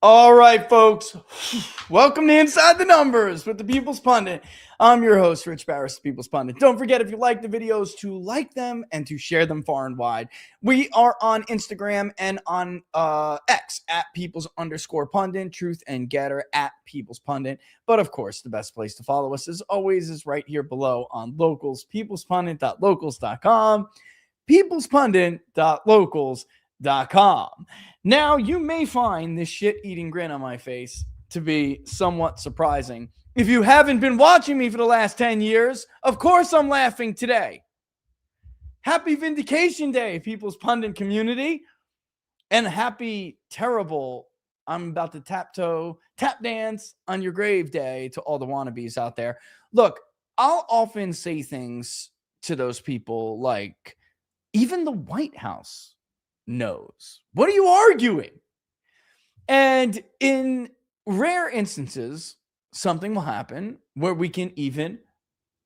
All right, folks. Welcome to Inside the Numbers with the People's Pundit. I'm your host, Rich Barris, the People's Pundit. Don't forget, if you like the videos, to like them and to share them far and wide. We are on Instagram and on X at People's_Pundit, Truth and Getter at People's Pundit. But of course, the best place to follow us, as always, is right here below on Locals, peoplespundit.locals.com, peoplespundit.locals.com. Now, you may find this shit-eating grin on my face to be somewhat surprising. If you haven't been watching me for the last 10 years, of course I'm laughing today. Happy Vindication Day, People's Pundit community. And happy, terrible, I'm about to tap dance on your grave day to all the wannabes out there. Look, I'll often say things to those people like, even the White House knows. What are you arguing? And in rare instances, something will happen where we can even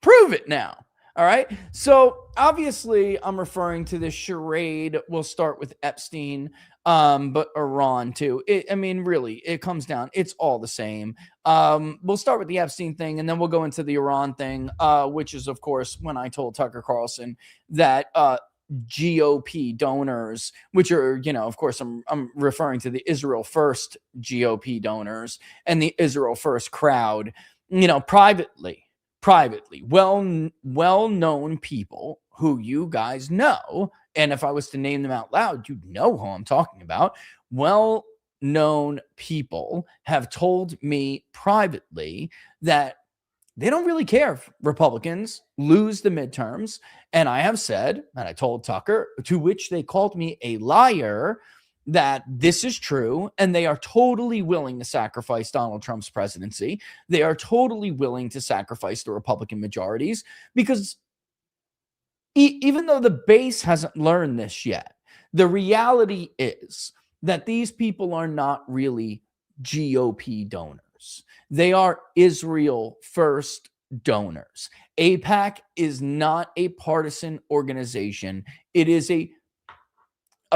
prove it now. All right. So obviously, I'm referring to this charade. We'll start with Epstein, but Iran too. Really, it comes down. It's all the same. We'll start with the Epstein thing, and then we'll go into the Iran thing, which is, of course, when I told Tucker Carlson that GOP donors, which are, of course, I'm referring to the Israel First GOP donors and the Israel First crowd, privately, well-known people who you guys know. And if I was to name them out loud, you'd know who I'm talking about. Well-known people have told me privately that they don't really care if Republicans lose the midterms. And I have said, and I told Tucker, to which they called me a liar, that this is true. And they are totally willing to sacrifice Donald Trump's presidency. They are totally willing to sacrifice the Republican majorities, because even though the base hasn't learned this yet, the reality is that these people are not really GOP donors. They are Israel First donors. AIPAC is not a partisan organization. It is a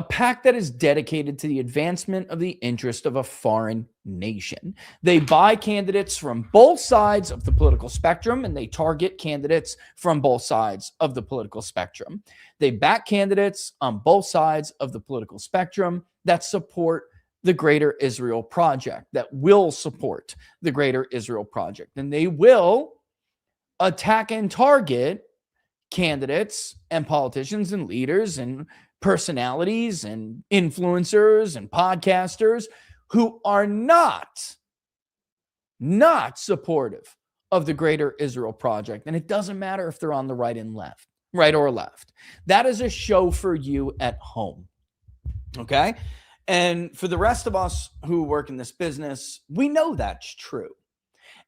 PAC that is dedicated to the advancement of the interest of a foreign nation. They buy candidates from both sides of the political spectrum, and they target candidates from both sides of the political spectrum. They back candidates on both sides of the political spectrum that support the Greater Israel Project, that will support the Greater Israel Project. And they will attack and target candidates and politicians and leaders and personalities and influencers and podcasters who are not supportive of the Greater Israel Project. And it doesn't matter if they're on the right or left. That is a show for you at home. Okay? And for the rest of us who work in this business, we know that's true.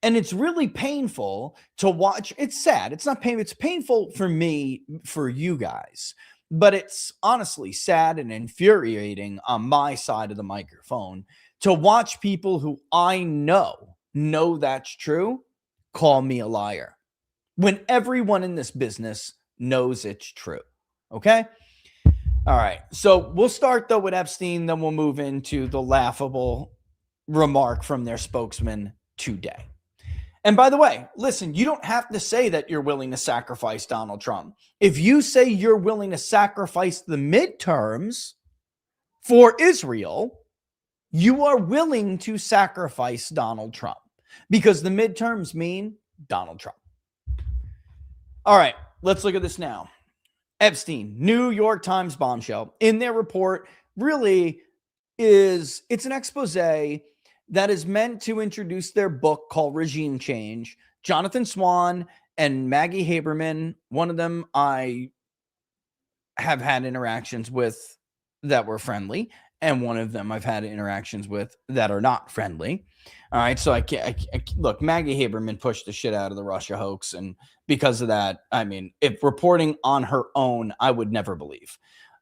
And it's really painful to watch. It's sad. It's not painful. It's painful for me, for you guys. But it's honestly sad and infuriating on my side of the microphone to watch people who I know that's true call me a liar, when everyone in this business knows it's true. Okay? All right. So we'll start, though, with Epstein. Then we'll move into the laughable remark from their spokesman today. And by the way, listen, you don't have to say that you're willing to sacrifice Donald Trump. If you say you're willing to sacrifice the midterms for Israel, you are willing to sacrifice Donald Trump, because the midterms mean Donald Trump. All right, let's look at this now. Epstein, New York Times bombshell. In their report, really it's an expose that is meant to introduce their book called Regime Change. Jonathan Swan and Maggie Haberman, one of them I have had interactions with that were friendly, and one of them I've had interactions with that are not friendly. All right, so I look, Maggie Haberman pushed the shit out of the Russia hoax, and because of that, if reporting on her own, I would never believe.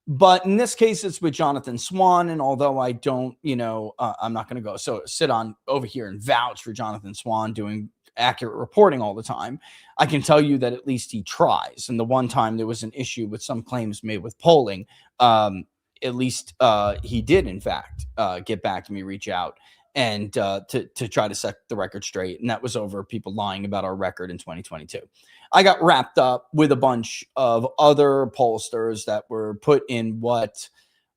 But in this case, it's with Jonathan Swan, and although I don't, I'm not going to go sit on over here and vouch for Jonathan Swan doing accurate reporting all the time, I can tell you that at least he tries. And the one time there was an issue with some claims made with polling, at least he did, in fact, get back to me, reach out, and to try to set the record straight. And that was over people lying about our record in 2022. I got wrapped up with a bunch of other pollsters that were put in what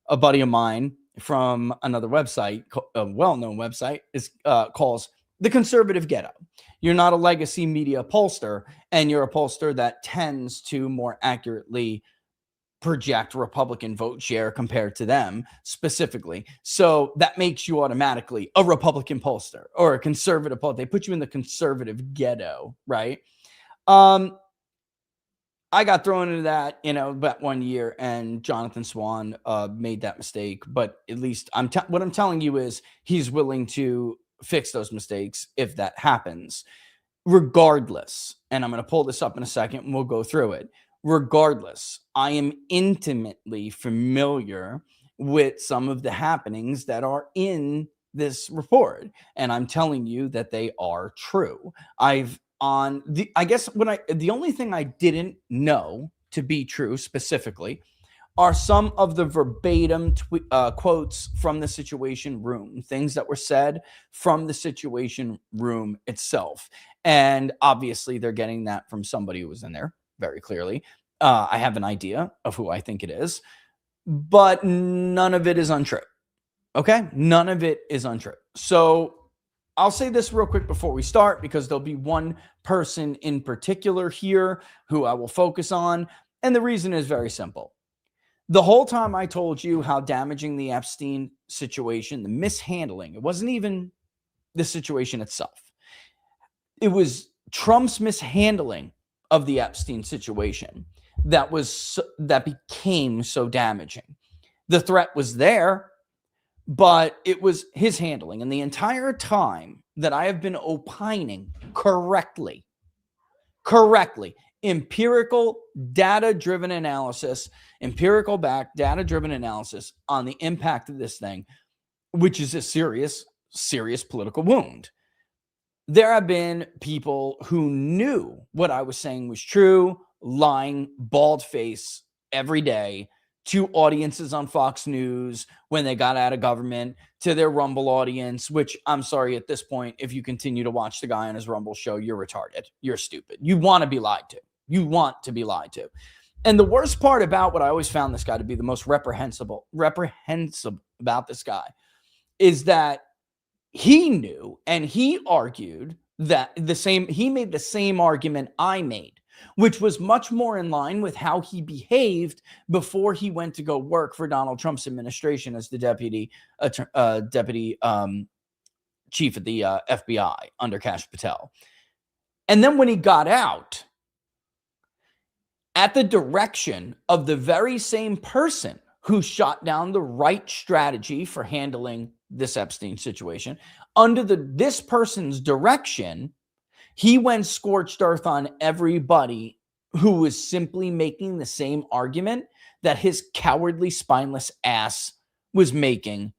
a buddy of mine from another website, a well-known website, is calls the conservative ghetto. You're not a legacy media pollster, and you're a pollster that tends to more accurately project Republican vote share compared to them specifically. So that makes you automatically a Republican pollster or a conservative pollster. They put you in the conservative ghetto, right? I got thrown into that, about 1 year, and Jonathan Swan made that mistake. But at least what I'm telling you is he's willing to fix those mistakes if that happens. Regardless, and I'm going to pull this up in a second and we'll go through it. Regardless, I am intimately familiar with some of the happenings that are in this report, and I'm telling you that they are true. The only thing I didn't know to be true specifically are some of the verbatim quotes from the Situation Room, things that were said from the Situation Room itself. And obviously they're getting that from somebody who was in there very clearly. I have an idea of who I think it is, but none of it is untrue. Okay? None of it is untrue. So I'll say this real quick before we start, because there'll be one person in particular here who I will focus on. And the reason is very simple. The whole time I told you how damaging the Epstein situation, the mishandling, it wasn't even the situation itself. It was Trump's mishandling of the Epstein situation that became so damaging. The threat was there, but it was his handling. And the entire time that I have been opining correctly, empirical data-driven analysis, empirical back data-driven analysis on the impact of this thing, which is a serious political wound. There have been people who knew what I was saying was true, lying bald-face every day to audiences on Fox News when they got out of government, to their Rumble audience, which I'm sorry, at this point, if you continue to watch the guy on his Rumble show, you're retarded. You're stupid. You want to be lied to. And the worst part about what I always found this guy to be the most reprehensible about this guy is that he knew, and he argued that he made the same argument I made, which was much more in line with how he behaved before he went to go work for Donald Trump's administration as the deputy chief of the FBI under Kash Patel. And then when he got out, at the direction of the very same person who shot down the right strategy for handling this Epstein situation, under this person's direction, he went scorched earth on everybody who was simply making the same argument that his cowardly, spineless ass was making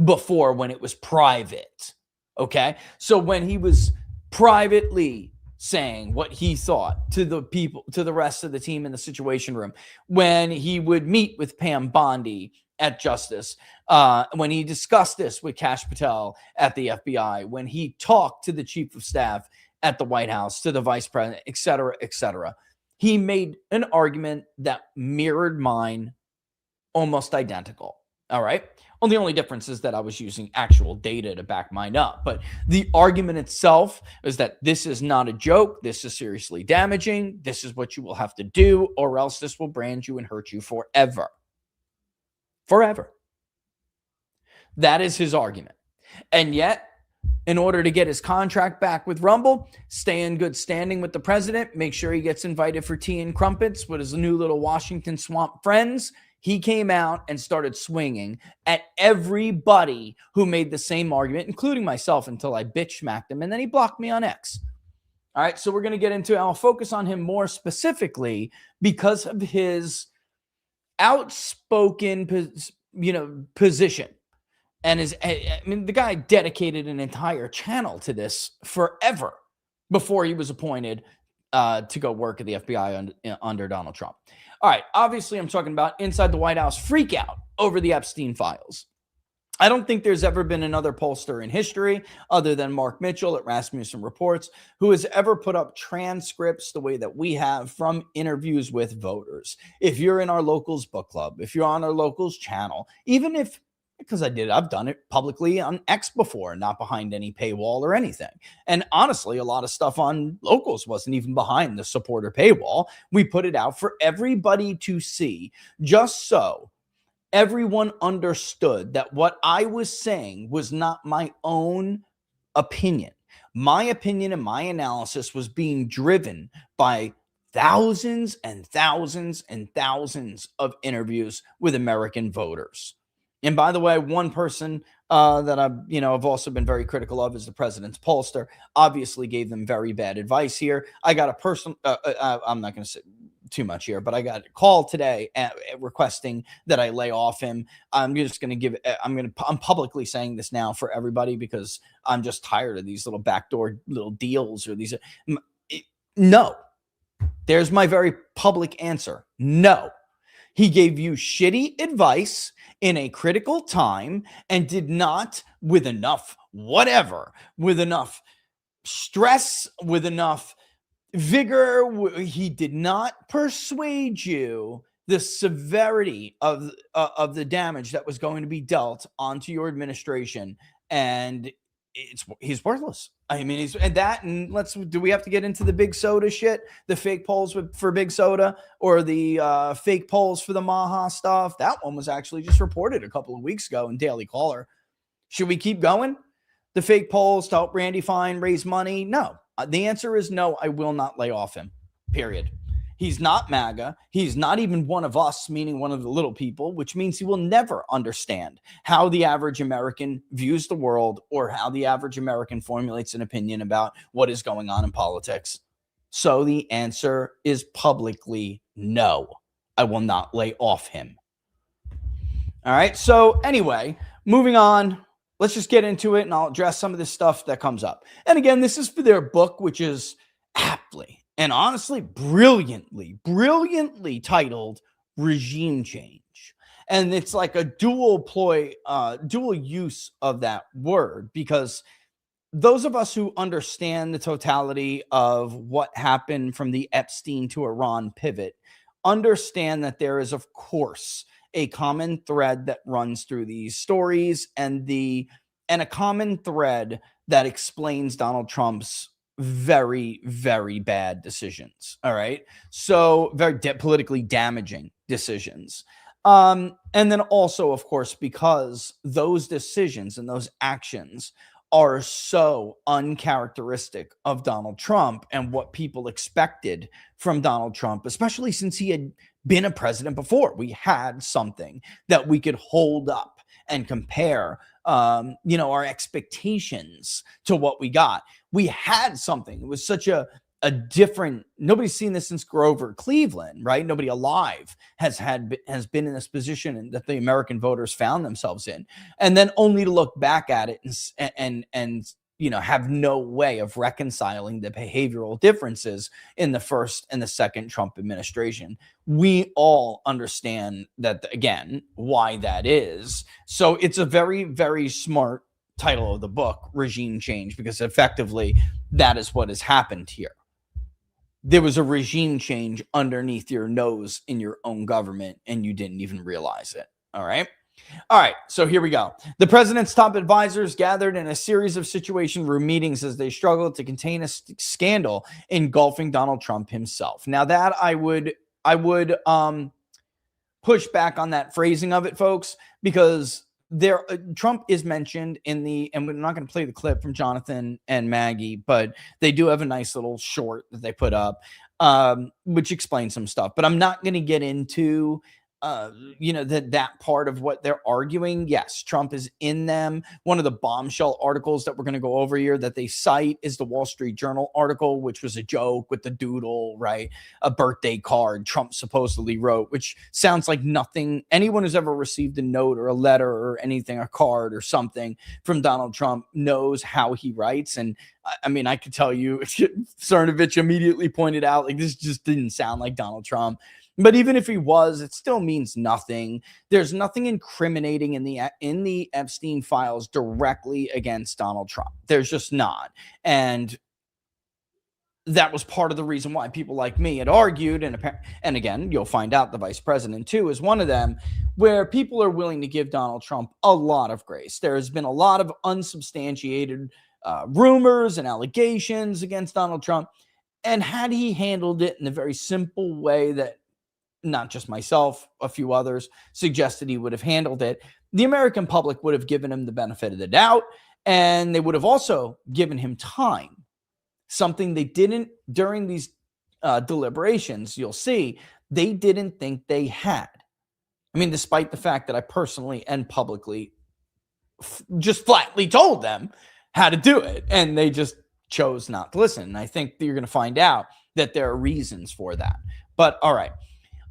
before, when it was private. Okay? So when he was privately saying what he thought to the people, to the rest of the team in the Situation Room, when he would meet with Pam Bondi at Justice, when he discussed this with Kash Patel at the FBI, when he talked to the chief of staff at the White House, to the vice president, et cetera, he made an argument that mirrored mine, almost identical. All right. Well, the only difference is that I was using actual data to back mine up. But the argument itself is that this is not a joke. This is seriously damaging. This is what you will have to do, or else this will brand you and hurt you forever. Forever. That is his argument. And yet, in order to get his contract back with Rumble, stay in good standing with the president, make sure he gets invited for tea and crumpets with his new little Washington swamp friends, he came out and started swinging at everybody who made the same argument, including myself, until I bitch smacked him, and then he blocked me on X. All right, so we're going to get into it. I'll focus on him more specifically because of his outspoken position. And the guy dedicated an entire channel to this forever before he was appointed to go work at the FBI under Donald Trump. All right, obviously I'm talking about inside the White House freak out over the Epstein files. I don't think there's ever been another pollster in history other than Mark Mitchell at Rasmussen Reports who has ever put up transcripts the way that we have from interviews with voters. If you're in our locals book club, if you're on our locals channel, even if, because I've done it publicly on X before, not behind any paywall or anything. And honestly, a lot of stuff on locals wasn't even behind the supporter paywall. We put it out for everybody to see, just so everyone understood that what I was saying was not my own opinion. My opinion and my analysis was being driven by thousands and thousands and thousands of interviews with American voters. And by the way, one person that I've also been very critical of is the president's pollster. Obviously gave them very bad advice here. I got a person, I'm not going to say too much here, but I got a call today requesting that I lay off him. I'm just going to I'm publicly saying this now for everybody because I'm just tired of these little backdoor little deals or these. No, there's my very public answer. No, he gave you shitty advice in a critical time and did not, with enough stress, with enough vigor, he did not persuade you the severity of the damage that was going to be dealt onto your administration, and he's worthless. I mean, do we have to get into the big soda shit, the fake polls for big soda, or the fake polls for the Maha stuff? That one was actually just reported a couple of weeks ago in Daily Caller. Should we keep going? The fake polls to help Randy Fine raise money? No. The answer is no, I will not lay off him, period. He's not MAGA. He's not even one of us, meaning one of the little people, which means he will never understand how the average American views the world or how the average American formulates an opinion about what is going on in politics. So the answer is publicly no. I will not lay off him. All right. So anyway, moving on. Let's just get into it and I'll address some of this stuff that comes up. And again, this is for their book, which is aptly and honestly brilliantly titled Regime Change. And it's like a dual use of that word, because those of us who understand the totality of what happened from the Epstein to Iran pivot understand that there is, of course, a common thread that runs through these stories and a common thread that explains Donald Trump's very, very bad decisions. All right. So very politically damaging decisions. And then also, of course, because those decisions and those actions are so uncharacteristic of Donald Trump and what people expected from Donald Trump, especially since he had been a president before. We had something that we could hold up and compare, our expectations to what we got. We had something. It was such a different, nobody's seen this since Grover Cleveland, right? Nobody alive has been in this position that the American voters found themselves in. And then only to look back at it and have no way of reconciling the behavioral differences in the first and the second Trump administration. We all understand that, again, why that is. So it's a very, very smart title of the book, Regime Change, because effectively that is what has happened here. There was a regime change underneath your nose in your own government, and you didn't even realize it. All right. So here we go. The president's top advisors gathered in a series of situation room meetings as they struggled to contain a scandal engulfing Donald Trump himself. Now that I would push back on that phrasing of it, folks, because Trump is mentioned and we're not going to play the clip from Jonathan and Maggie, but they do have a nice little short that they put up, which explains some stuff, but I'm not going to get into that part of what they're arguing. Yes, Trump is in them. One of the bombshell articles that we're going to go over here that they cite is the Wall Street Journal article, which was a joke with the doodle, right? A birthday card Trump supposedly wrote, which sounds like nothing. Anyone who's ever received a note or a letter or anything, a card or something from Donald Trump knows how he writes. And I mean, I could tell you, Cernovich immediately pointed out, like, this just didn't sound like Donald Trump. But even if he was, it still means nothing. There's nothing incriminating in the Epstein files directly against Donald Trump. There's just not. And that was part of the reason why people like me had argued. And again, you'll find out the vice president, too, is one of them, where people are willing to give Donald Trump a lot of grace. There has been a lot of unsubstantiated rumors and allegations against Donald Trump. And had he handled it in a very simple way that not just myself, a few others suggested he would have handled it, the American public would have given him the benefit of the doubt, and they would have also given him time. Something they didn't during these deliberations, you'll see, they didn't think they had. I mean, despite the fact that I personally and publicly just flatly told them how to do it, and they just chose not to listen. And I think that you're going to find out that there are reasons for that. But all right.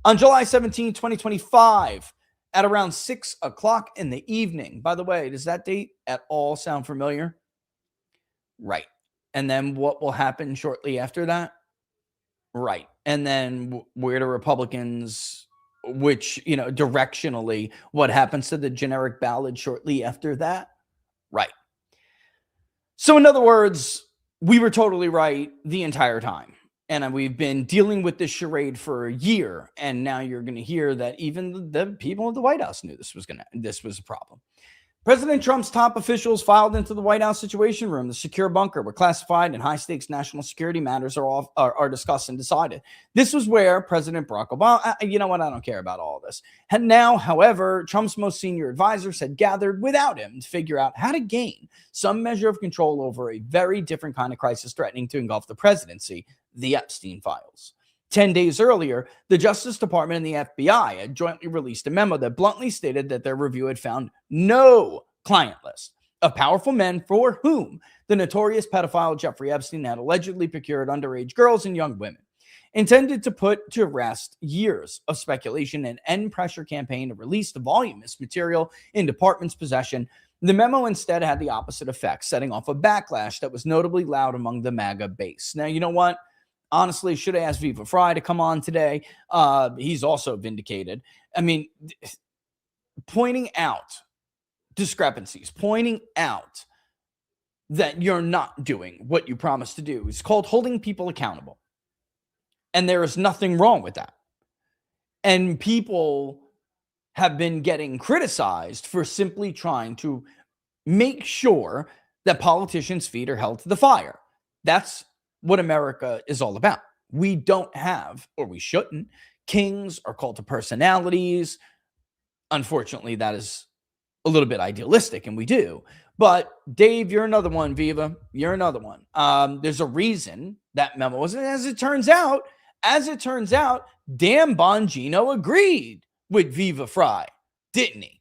On July 17, 2025, at around 6 o'clock in the evening, by the way, does that date at all sound familiar? Right. And then what will happen shortly after that? Right. And then where do Republicans, which, directionally, what happens to the generic ballot shortly after that? Right. So in other words, we were totally right the entire time. And we've been dealing with this charade for a year. And now you're going to hear that even the people at the White House knew this was a problem. President Trump's top officials filed into the White House Situation Room, the secure bunker where classified and high-stakes national security matters are discussed and decided. This was where President Barack Obama, you know what, I don't care about all this. And now, however, Trump's most senior advisors had gathered without him to figure out how to gain some measure of control over a very different kind of crisis threatening to engulf the presidency, the Epstein files. 10 days earlier, the Justice Department and the FBI had jointly released a memo that bluntly stated that their review had found no client list of powerful men for whom the notorious pedophile Jeffrey Epstein had allegedly procured underage girls and young women. Intended to put to rest years of speculation and end pressure campaign to release the voluminous material in department's possession, the memo instead had the opposite effect, setting off a backlash that was notably loud among the MAGA base. Now, you know what? Honestly, should have asked Viva Fry to come on today. He's also vindicated. I mean, pointing out discrepancies, pointing out that you're not doing what you promised to do is called holding people accountable. And there is nothing wrong with that. And people have been getting criticized for simply trying to make sure that politicians' feet are held to the fire. That's what America is all about. We don't have, or we shouldn't, kings or cult of personalities. Unfortunately, that is a little bit idealistic, and we do. But Dave, you're another one. Viva, you're another one. There's a reason that memo was, and as it turns out, Dan Bongino agreed with Viva Fry, didn't he?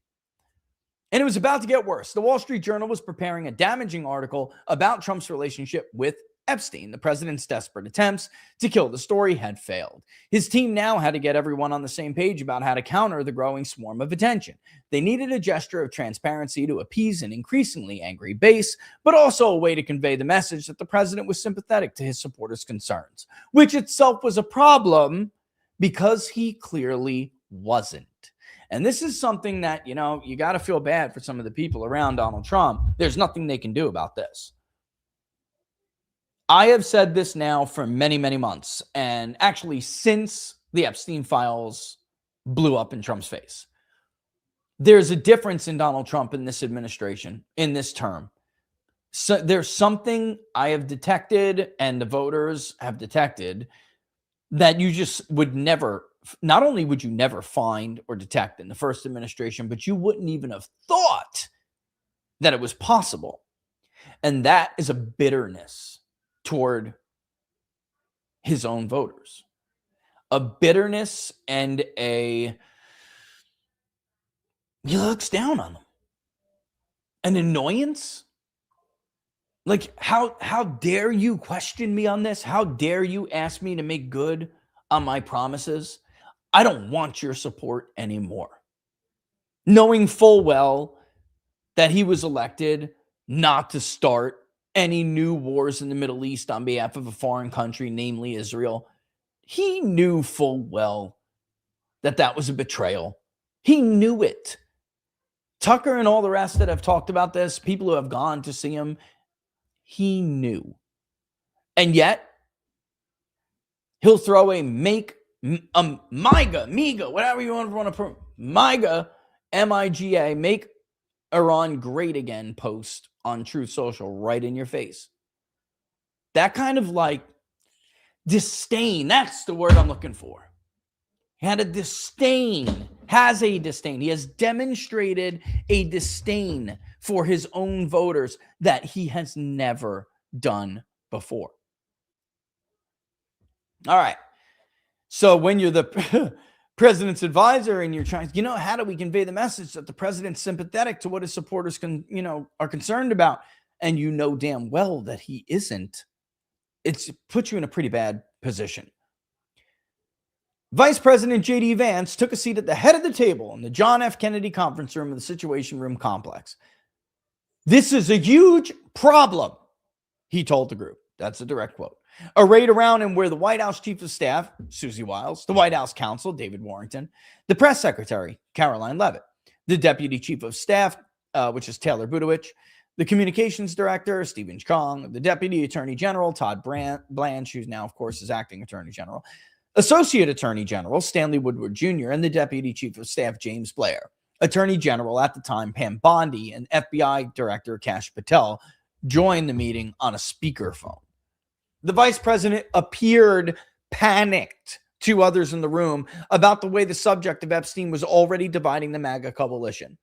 And it was about to get worse. The Wall Street Journal was preparing a damaging article about Trump's relationship with Epstein. The president's desperate attempts to kill the story had failed. His team now had to get everyone on the same page about how to counter the growing swarm of attention. They needed a gesture of transparency to appease an increasingly angry base, but also a way to convey the message that the president was sympathetic to his supporters' concerns, which itself was a problem because he clearly wasn't. And this is something that, you got to feel bad for some of the people around Donald Trump. There's nothing they can do about this. I have said this now for many, many months, and actually since the Epstein files blew up in Trump's face. There's a difference in Donald Trump in this administration, in this term. So there's something I have detected and the voters have detected that you just would never, not only would you never find or detect in the first administration, but you wouldn't even have thought that it was possible. And that is a bitterness toward his own voters, a bitterness and he looks down on them, an annoyance. Like, how dare you question me on this? How dare you ask me to make good on my promises? I don't want your support anymore. Knowing full well that he was elected not to start any new wars in the Middle East on behalf of a foreign country, namely Israel. He knew full well that was a betrayal. He knew it. Tucker and all the rest that have talked about this, people who have gone to see him, he knew. And yet, he'll throw a MIGA, whatever you want to put, MIGA, M-I-G-A, make Iran great again post on Truth Social right in your face. That kind of like disdain, that's the word I'm looking for. He had a disdain, has a disdain. He has demonstrated a disdain for his own voters that he has never done before. All right. So when you're the president's advisor and you're trying, how do we convey the message that the president's sympathetic to what his supporters are concerned about? And you know damn well that he isn't. It's put you in a pretty bad position. Vice President J.D. Vance took a seat at the head of the table in the John F. Kennedy conference room of the Situation Room complex. This is a huge problem, he told the group. That's a direct quote. Arrayed around him were the White House Chief of Staff, Susie Wiles, the White House Counsel, David Warrington, the Press Secretary, Caroline Leavitt, the Deputy Chief of Staff, which is Taylor Budowich, the Communications Director, Stephen Chong, the Deputy Attorney General, Todd Blanche, who's now, of course, is Acting Attorney General, Associate Attorney General, Stanley Woodward Jr., and the Deputy Chief of Staff, James Blair. Attorney General at the time, Pam Bondi, and FBI Director, Kash Patel, joined the meeting on a speakerphone. The vice president appeared panicked to others in the room about the way the subject of Epstein was already dividing the MAGA coalition.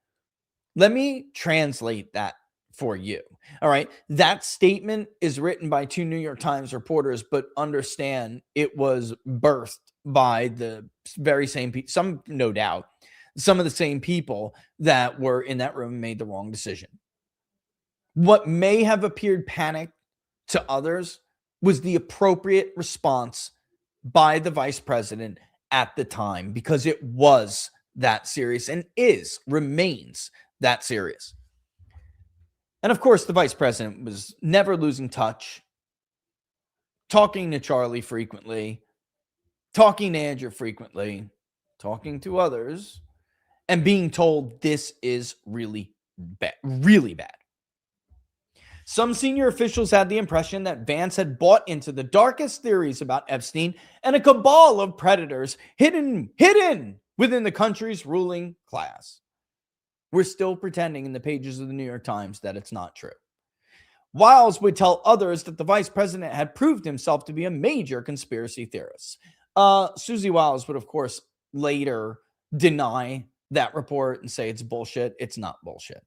Let me translate that for you. All right. That statement is written by two New York Times reporters, but understand it was birthed by the very same people, some, no doubt, some of the same people that were in that room and made the wrong decision. What may have appeared panic to others was the appropriate response by the vice president at the time, because it was that serious and remains that serious. And of course, the vice president was never losing touch, talking to Charlie frequently, talking to Andrew frequently, talking to others, and being told this is really bad, really bad. Some senior officials had the impression that Vance had bought into the darkest theories about Epstein and a cabal of predators hidden within the country's ruling class. We're still pretending in the pages of the New York Times that it's not true. Wiles would tell others that the vice president had proved himself to be a major conspiracy theorist. Susie Wiles would, of course, later deny that report and say it's bullshit. It's not bullshit.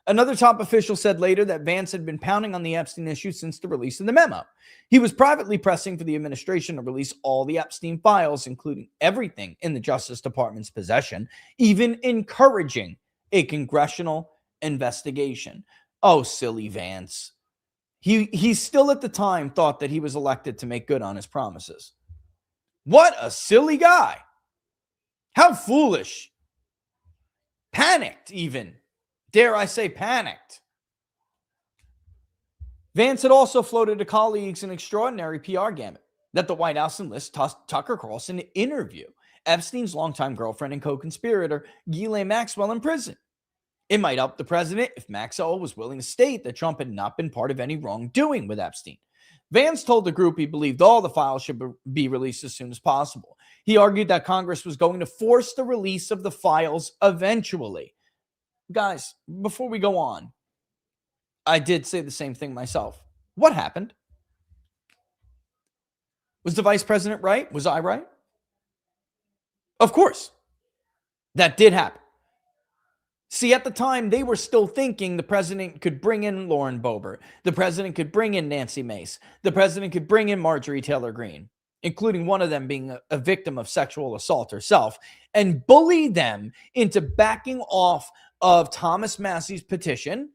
Another top official said later that Vance had been pounding on the Epstein issue since the release of the memo. He was privately pressing for the administration to release all the Epstein files, including everything in the Justice Department's possession, even encouraging a congressional investigation. Oh, silly Vance. He still at the time thought that he was elected to make good on his promises. What a silly guy. How foolish. Panicked even. Dare I say panicked. Vance had also floated to colleagues an extraordinary PR gambit that the White House enlist Tucker Carlson to interview Epstein's longtime girlfriend and co-conspirator Ghislaine Maxwell in prison. It might help the president if Maxwell was willing to state that Trump had not been part of any wrongdoing with Epstein. Vance told the group he believed all the files should be released as soon as possible. He argued that Congress was going to force the release of the files eventually. Guys, before we go on, I did say the same thing myself. What happened? Was the vice president right? Was I right? Of course. That did happen. See, at the time, they were still thinking the president could bring in Lauren Boebert. The president could bring in Nancy Mace. The president could bring in Marjorie Taylor Greene, including one of them being a victim of sexual assault herself, and bully them into backing off of Thomas Massey's petition,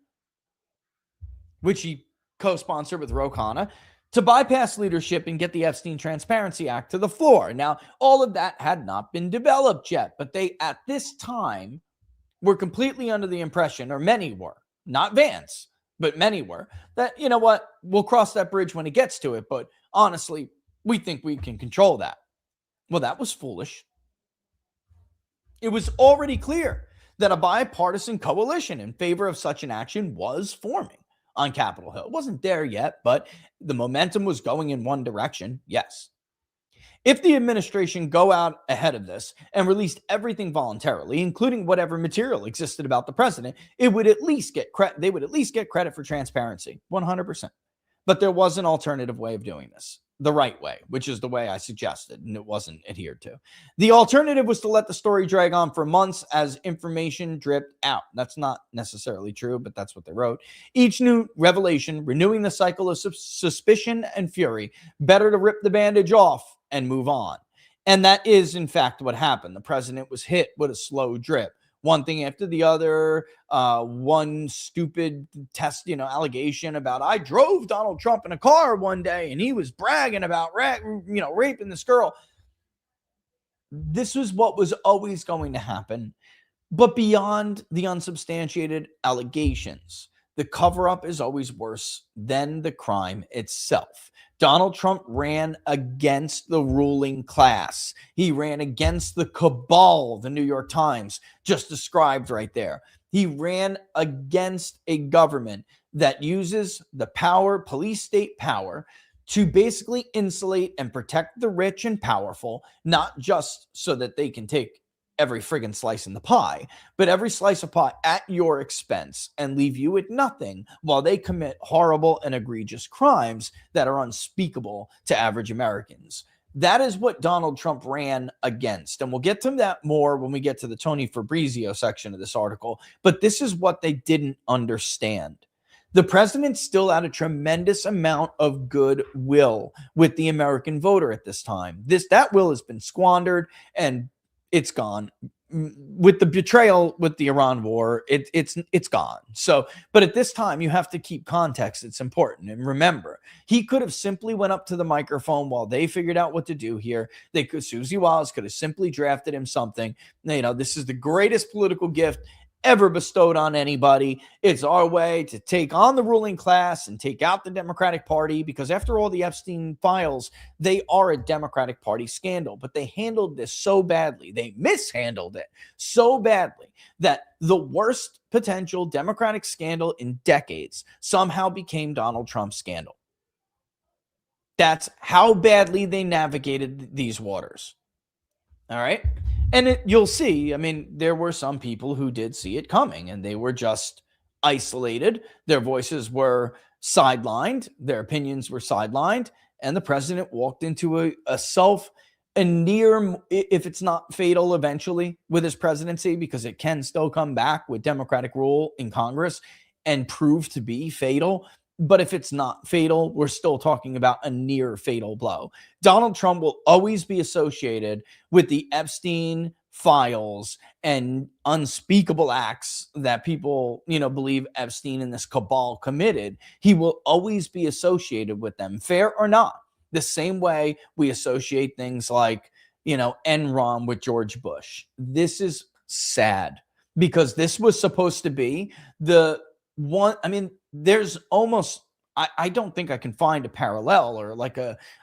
which he co-sponsored with Ro Khanna, to bypass leadership and get the Epstein Transparency Act to the floor. Now, all of that had not been developed yet, but they, at this time, were completely under the impression, or many were, not Vance, but many were, that, you know what, we'll cross that bridge when it gets to it, but honestly, we think we can control that. Well, that was foolish. It was already clear that a bipartisan coalition in favor of such an action was forming on Capitol Hill. It wasn't there yet, but the momentum was going in one direction, yes. If the administration go out ahead of this and released everything voluntarily, including whatever material existed about the president, it would at least get credit. They would at least get credit for transparency, 100%. But there was an alternative way of doing this, the right way, which is the way I suggested, and it wasn't adhered to. The alternative was to let the story drag on for months as information dripped out. That's not necessarily true, but that's what they wrote. Each new revelation, renewing the cycle of suspicion and fury. Better to rip the bandage off and move on. And that is, in fact, what happened. The president was hit with a slow drip. One thing after the other, one stupid allegation about I drove Donald Trump in a car one day and he was bragging about raping this girl. This was what was always going to happen. But beyond the unsubstantiated allegations, the cover-up is always worse than the crime itself. Donald Trump ran against the ruling class. He ran against the cabal, the New York Times just described right there. He ran against a government that uses the power, police state power, to basically insulate and protect the rich and powerful, not just so that they can take every friggin' slice in the pie, but every slice of pie at your expense and leave you with nothing while they commit horrible and egregious crimes that are unspeakable to average Americans. That is what Donald Trump ran against. And we'll get to that more when we get to the Tony Fabrizio section of this article. But this is what they didn't understand. The president still had a tremendous amount of goodwill with the American voter at this time. That will has been squandered and it's gone. With the betrayal with the Iran war, it's gone. So, but at this time, you have to keep context. It's important. And remember, he could have simply went up to the microphone while they figured out what to do here. Susie Wiles could have simply drafted him something. This is the greatest political gift ever bestowed on anybody. It's our way to take on the ruling class and take out the Democratic Party, because after all, the Epstein files, they are a Democratic Party scandal, but they handled this so badly. They mishandled it so badly that the worst potential Democratic scandal in decades somehow became Donald Trump's scandal. That's how badly they navigated these waters. All right. And you'll see, there were some people who did see it coming and they were just isolated. Their voices were sidelined. Their opinions were sidelined. And the president walked into a near, if it's not fatal eventually with his presidency, because it can still come back with Democratic rule in Congress and prove to be fatal. But if it's not fatal, we're still talking about a near fatal blow. Donald Trump will always be associated with the Epstein files and unspeakable acts that people, believe Epstein and this cabal committed. He will always be associated with them, fair or not. The same way we associate things like, Enron with George Bush. This is sad because this was supposed to be the one. There's almost, I don't think I can find a parallel or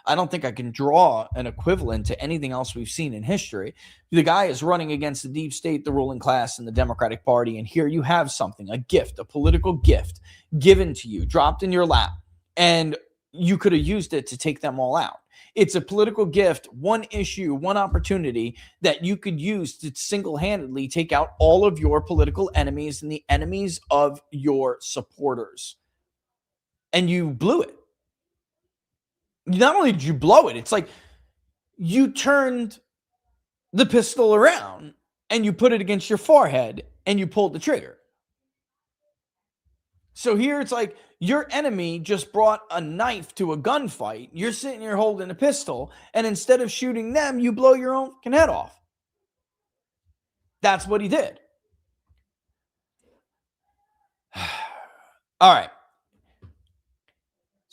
I don't think I can draw an equivalent to anything else we've seen in history. The guy is running against the deep state, the ruling class, and the Democratic Party. And here you have something, a gift, a political gift given to you, dropped in your lap, and you could have used it to take them all out. It's a political gift, one issue, one opportunity that you could use to single-handedly take out all of your political enemies and the enemies of your supporters. And you blew it. Not only did you blow it, it's like you turned the pistol around and you put it against your forehead and you pulled the trigger. So here it's like your enemy just brought a knife to a gunfight. You're sitting here holding a pistol, and instead of shooting them, you blow your own head off. That's what he did. All right.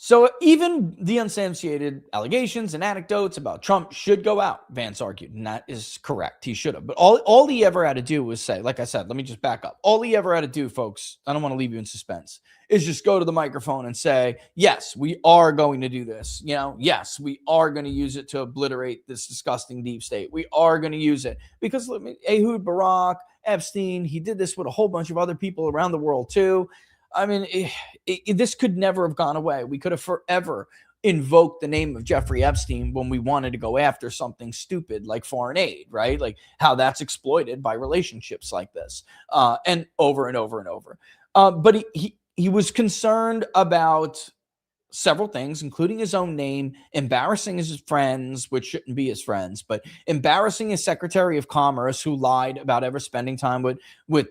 So even the unsubstantiated allegations and anecdotes about Trump should go out, Vance argued, and that is correct. He should have. But all he ever had to do was say, like I said, let me just back up. All he ever had to do, folks, I don't want to leave you in suspense, is just go to the microphone and say, yes, we are going to do this. Yes, we are going to use it to obliterate this disgusting deep state. We are going to use it because Ehud Barak, Epstein, he did this with a whole bunch of other people around the world too. I mean, this could never have gone away. We could have forever invoked the name of Jeffrey Epstein when we wanted to go after something stupid like foreign aid, right? Like how that's exploited by relationships like this, and over and over and over. But he was concerned about several things, including his own name, embarrassing his friends, which shouldn't be his friends, but embarrassing his Secretary of Commerce, who lied about ever spending time with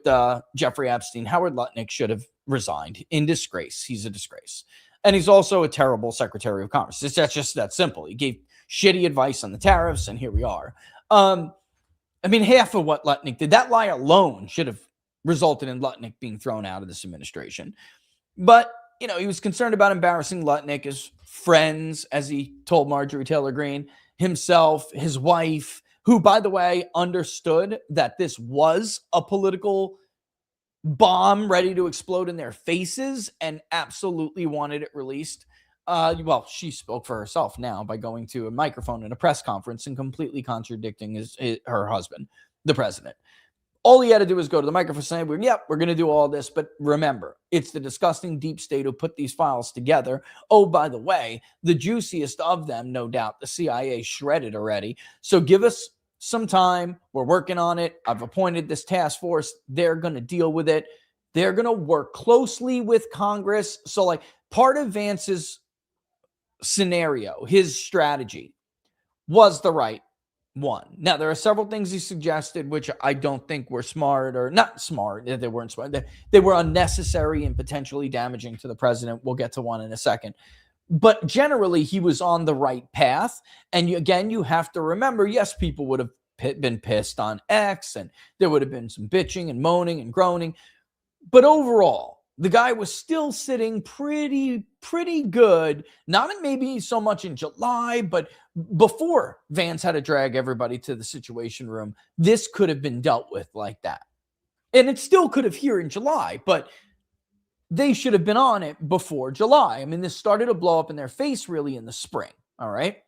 Jeffrey Epstein. Howard Lutnick should have resigned in disgrace. He's a disgrace. And he's also a terrible Secretary of Commerce. That's just that simple. He gave shitty advice on the tariffs, and here we are. Half of what Lutnick did, that lie alone should have resulted in Lutnick being thrown out of this administration. But he was concerned about embarrassing Lutnick, his friends, as he told Marjorie Taylor Greene, himself, his wife, who, by the way, understood that this was a political bomb ready to explode in their faces and absolutely wanted it released. She spoke for herself now by going to a microphone in a press conference and completely contradicting her husband, the president. All he had to do was go to the microphone and say, we're going to do all this. But remember, it's the disgusting deep state who put these files together. Oh, by the way, the juiciest of them, no doubt, the CIA shredded already. So give us some time. We're working on it. I've appointed this task force. They're going to deal with it. They're going to work closely with Congress. So like part of Vance's scenario, his strategy was the right one. Now, there are several things he suggested which I don't think were smart, or not smart. They weren't smart. They were unnecessary and potentially damaging to the president. We'll get to one in a second. But generally, he was on the right path. And you have to remember, yes, people would have been pissed on X, and there would have been some bitching and moaning and groaning. But overall, the guy was still sitting pretty good. Not maybe so much in July, but before Vance had to drag everybody to the Situation Room, this could have been dealt with like that. And it still could have here in July, but they should have been on it before July. This started to blow up in their face really in the spring. All right.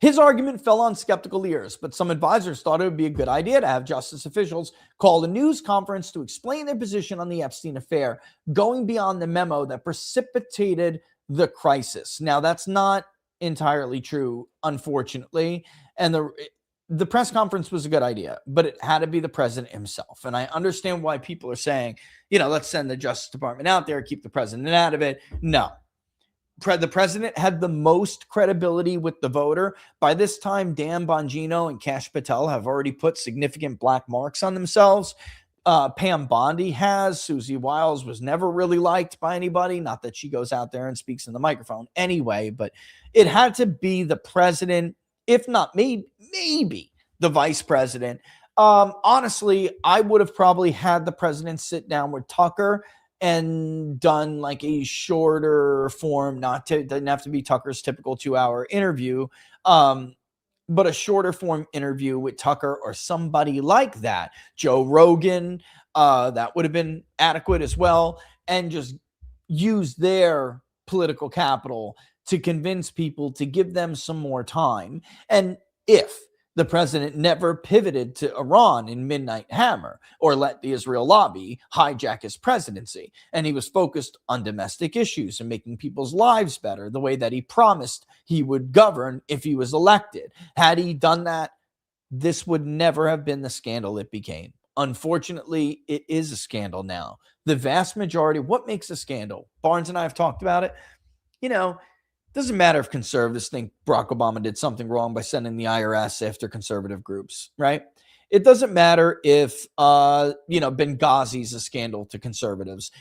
His argument fell on skeptical ears, but some advisors thought it would be a good idea to have justice officials call a news conference to explain their position on the Epstein affair, going beyond the memo that precipitated the crisis. Now, that's not entirely true, unfortunately, and the press conference was a good idea, but it had to be the president himself. And I understand why people are saying, let's send the Justice Department out there, keep the president out of it. No. The president had the most credibility with the voter. By this time, Dan Bongino and Kash Patel have already put significant black marks on themselves. Pam Bondi has. Susie Wiles was never really liked by anybody. Not that she goes out there and speaks in the microphone anyway, but it had to be the president, if not maybe the vice president. Honestly, I would have probably had the president sit down with Tucker and done like a shorter form, doesn't have to be Tucker's typical 2-hour interview, but a shorter form interview with Tucker or somebody like that. Joe Rogan, that would have been adequate as well, and just use their political capital to convince people to give them some more time. And if the president never pivoted to Iran in Midnight Hammer or let the Israel lobby hijack his presidency, and he was focused on domestic issues and making people's lives better the way that he promised he would govern if he was elected. Had he done that, this would never have been the scandal it became. Unfortunately, it is a scandal now. The vast majority, what makes a scandal? Barnes and I have talked about it. Doesn't matter if conservatives think Barack Obama did something wrong by sending the IRS after conservative groups, right? It doesn't matter if, Benghazi is a scandal to conservatives.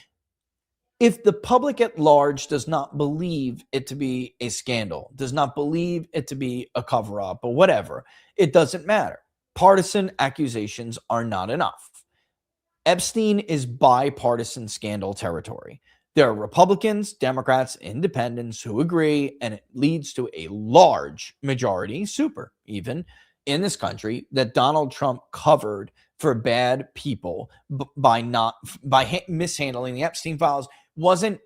If the public at large does not believe it to be a scandal, does not believe it to be a cover-up or whatever, it doesn't matter. Partisan accusations are not enough. Epstein is bipartisan scandal territory. There are Republicans, Democrats, independents who agree, and it leads to a large majority, super even, in this country that Donald Trump covered for bad people by mishandling the Epstein files wasn't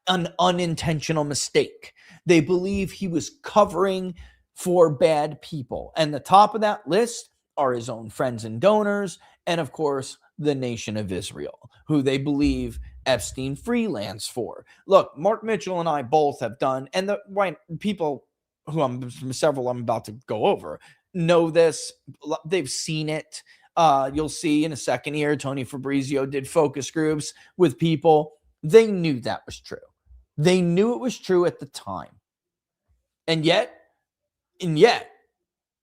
an unintentional mistake. They believe he was covering for bad people. And the top of that list are his own friends and donors, and of course, the nation of Israel, who they believe Epstein freelance for. Look, Mark Mitchell and I both have done, and the right people who I'm about to go over know this. They've seen it. You'll see in a second here, Tony Fabrizio did focus groups with people. They knew that was true. They knew it was true at the time. And yet,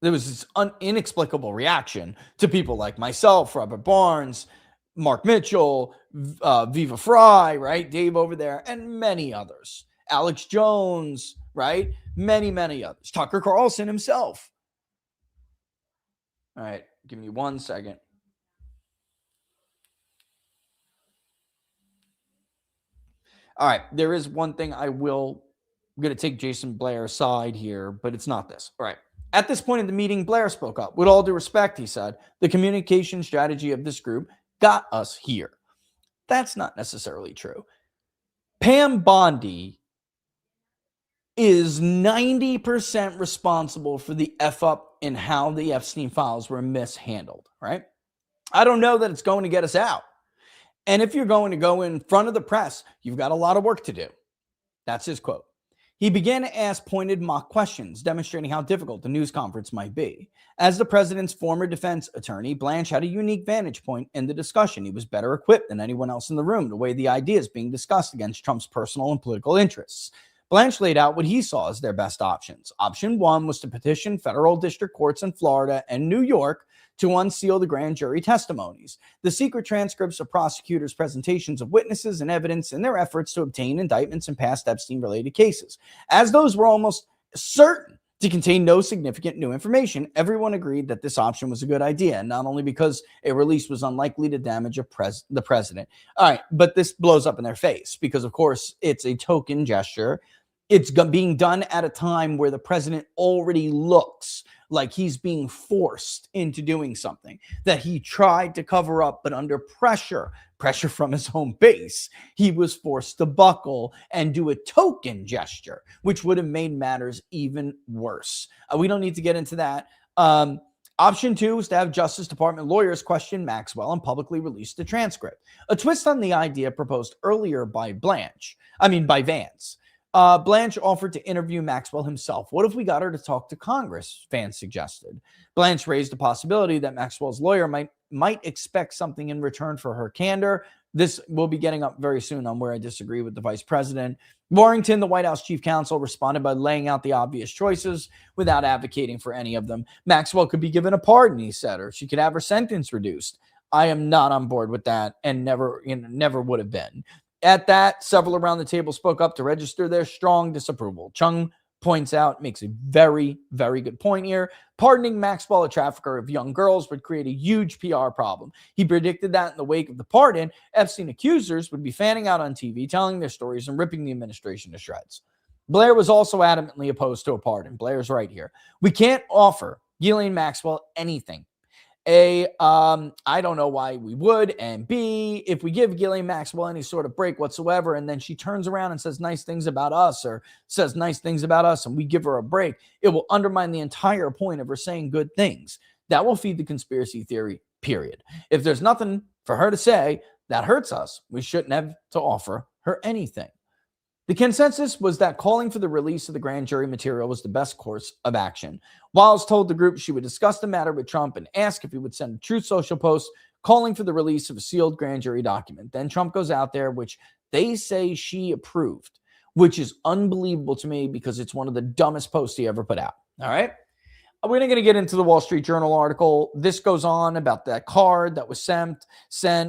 there was this inexplicable reaction to people like myself, Robert Barnes, Mark Mitchell, Viva Fry, right? Dave over there, and many others. Alex Jones, right? Many, many others. Tucker Carlson himself. All right, give me 1 second. All right, there is one thing I'm going to take Jason Blair aside here, but it's not this. All right. At this point in the meeting, Blair spoke up. With all due respect, he said, the communication strategy of this group got us here. That's not necessarily true. Pam Bondi is 90% responsible for the F-up in how the Epstein files were mishandled, right? I don't know that it's going to get us out. And if you're going to go in front of the press, you've got a lot of work to do. That's his quote. He began to ask pointed mock questions, demonstrating how difficult the news conference might be. As the president's former defense attorney, Blanche had a unique vantage point in the discussion. He was better equipped than anyone else in the room to weigh the ideas being discussed against Trump's personal and political interests. Blanche laid out what he saw as their best options. Option one was to petition federal district courts in Florida and New York to unseal the grand jury testimonies, the secret transcripts of prosecutors' presentations of witnesses and evidence in their efforts to obtain indictments in past Epstein-related cases. As those were almost certain to contain no significant new information, everyone agreed that this option was a good idea, not only because a release was unlikely to damage the president. All right, but this blows up in their face because, of course, it's a token gesture. It's being done at a time where the president already looks like he's being forced into doing something that he tried to cover up, but under pressure from his home base, he was forced to buckle and do a token gesture, which would have made matters even worse. We don't need to get into that. Option two was to have Justice Department lawyers question Maxwell and publicly release the transcript. A twist on the idea proposed earlier by Vance. Blanche offered to interview Maxwell himself. What if we got her to talk to Congress? Vance suggested. Blanche raised the possibility that Maxwell's lawyer might expect something in return for her candor. This will be getting up very soon on where I disagree with the vice president. Warrington, the White House chief counsel, responded by laying out the obvious choices without advocating for any of them. Maxwell could be given a pardon, he said, or she could have her sentence reduced. I am not on board with that and never would have been. At that, several around the table spoke up to register their strong disapproval. Chung points out, makes a very, very good point here. Pardoning Maxwell, a trafficker of young girls, would create a huge PR problem. He predicted that in the wake of the pardon, Epstein accusers would be fanning out on TV, telling their stories and ripping the administration to shreds. Blair was also adamantly opposed to a pardon. Blair's right here. We can't offer Ghislaine Maxwell anything. A, I don't know why we would, and B, if we give Ghislaine Maxwell any sort of break whatsoever, and then she turns around and says nice things about us, and we give her a break, it will undermine the entire point of her saying good things. That will feed the conspiracy theory, period. If there's nothing for her to say that hurts us, we shouldn't have to offer her anything. The consensus was that calling for the release of the grand jury material was the best course of action. Wiles told the group she would discuss the matter with Trump and ask if he would send a Truth Social post calling for the release of a sealed grand jury document. Then Trump goes out there, which they say she approved, which is unbelievable to me because it's one of the dumbest posts he ever put out. All right. We're not going to get into the Wall Street Journal article. This goes on about that card that was sent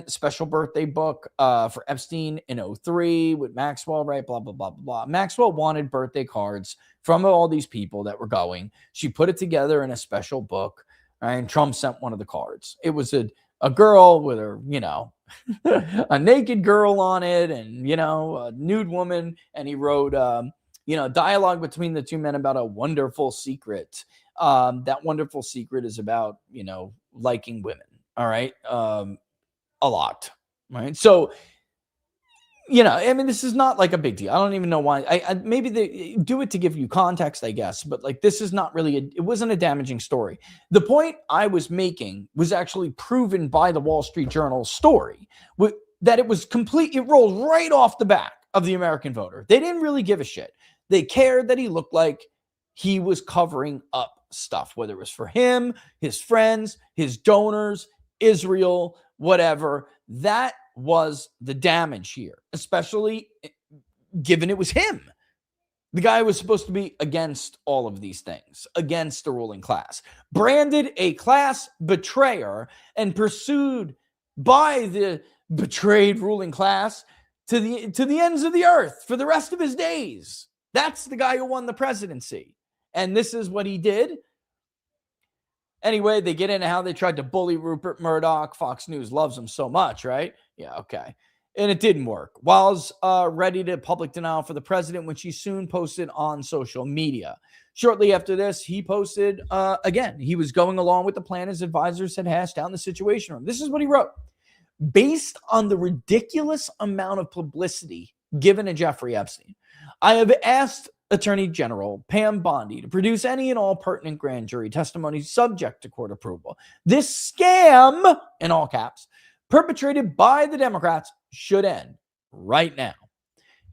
special birthday book for Epstein in 2003 with Maxwell, right? Blah, blah, blah, blah, blah. Maxwell wanted birthday cards from all these people that were going. She put it together in a special book, right? And Trump sent one of the cards. It was a a girl with her, a naked girl on it and, a nude woman. And he wrote, dialogue between the two men about a wonderful secret. That wonderful secret is about, liking women. All right. A lot. Right. So, this is not like a big deal. I don't even know why. Maybe they do it to give you context, I guess. But like, this is not really, it wasn't a damaging story. The point I was making was actually proven by the Wall Street Journal story that it was complete. It rolled right off the back of the American voter. They didn't really give a shit. They cared that he looked like he was covering up stuff, whether it was for him, his friends, his donors, Israel, whatever. That was the damage here, especially given it was him. The guy was supposed to be against all of these things, against the ruling class, branded a class betrayer and pursued by the betrayed ruling class to the ends of the earth for the rest of his days. That's the guy who won the presidency. And this is what he did. Anyway, they get into how they tried to bully Rupert Murdoch. Fox News loves him so much, right? Yeah, okay. And it didn't work. Wiles ready to public denial for the president, which he soon posted on social media. Shortly after this, he posted again. He was going along with the plan his advisors had hashed out in the Situation Room. This is what he wrote. Based on the ridiculous amount of publicity given to Jeffrey Epstein, I have asked Attorney General Pam Bondi to produce any and all pertinent grand jury testimony subject to court approval. This scam, in all caps, perpetrated by the Democrats should end right now.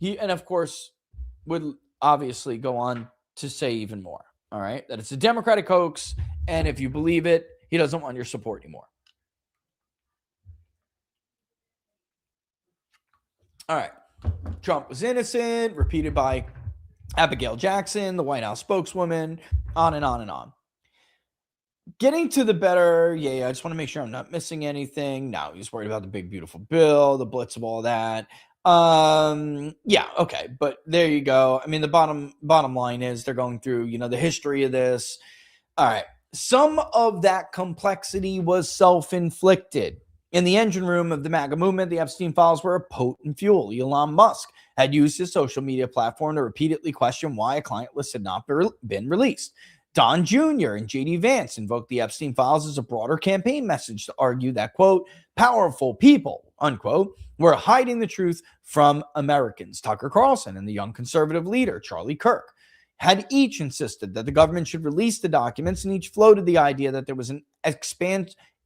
And of course, would obviously go on to say even more, all right, that it's a Democratic hoax, and if you believe it, he doesn't want your support anymore. All right. Trump was innocent, repeated by Abigail Jackson, the White House spokeswoman, on and on and on. Getting to the better, I just want to make sure I'm not missing anything. No, he's worried about the big, beautiful bill, the blitz of all that. Okay, but there you go. I mean, the bottom line is they're going through, the history of this. All right, some of that complexity was self-inflicted. In the engine room of the MAGA movement, the Epstein files were a potent fuel. Elon Musk had used his social media platform to repeatedly question why a client list had not been released. Don Jr. and J.D. Vance invoked the Epstein files as a broader campaign message to argue that, quote, powerful people, unquote, were hiding the truth from Americans. Tucker Carlson and the young conservative leader, Charlie Kirk, had each insisted that the government should release the documents, and each floated the idea that there was an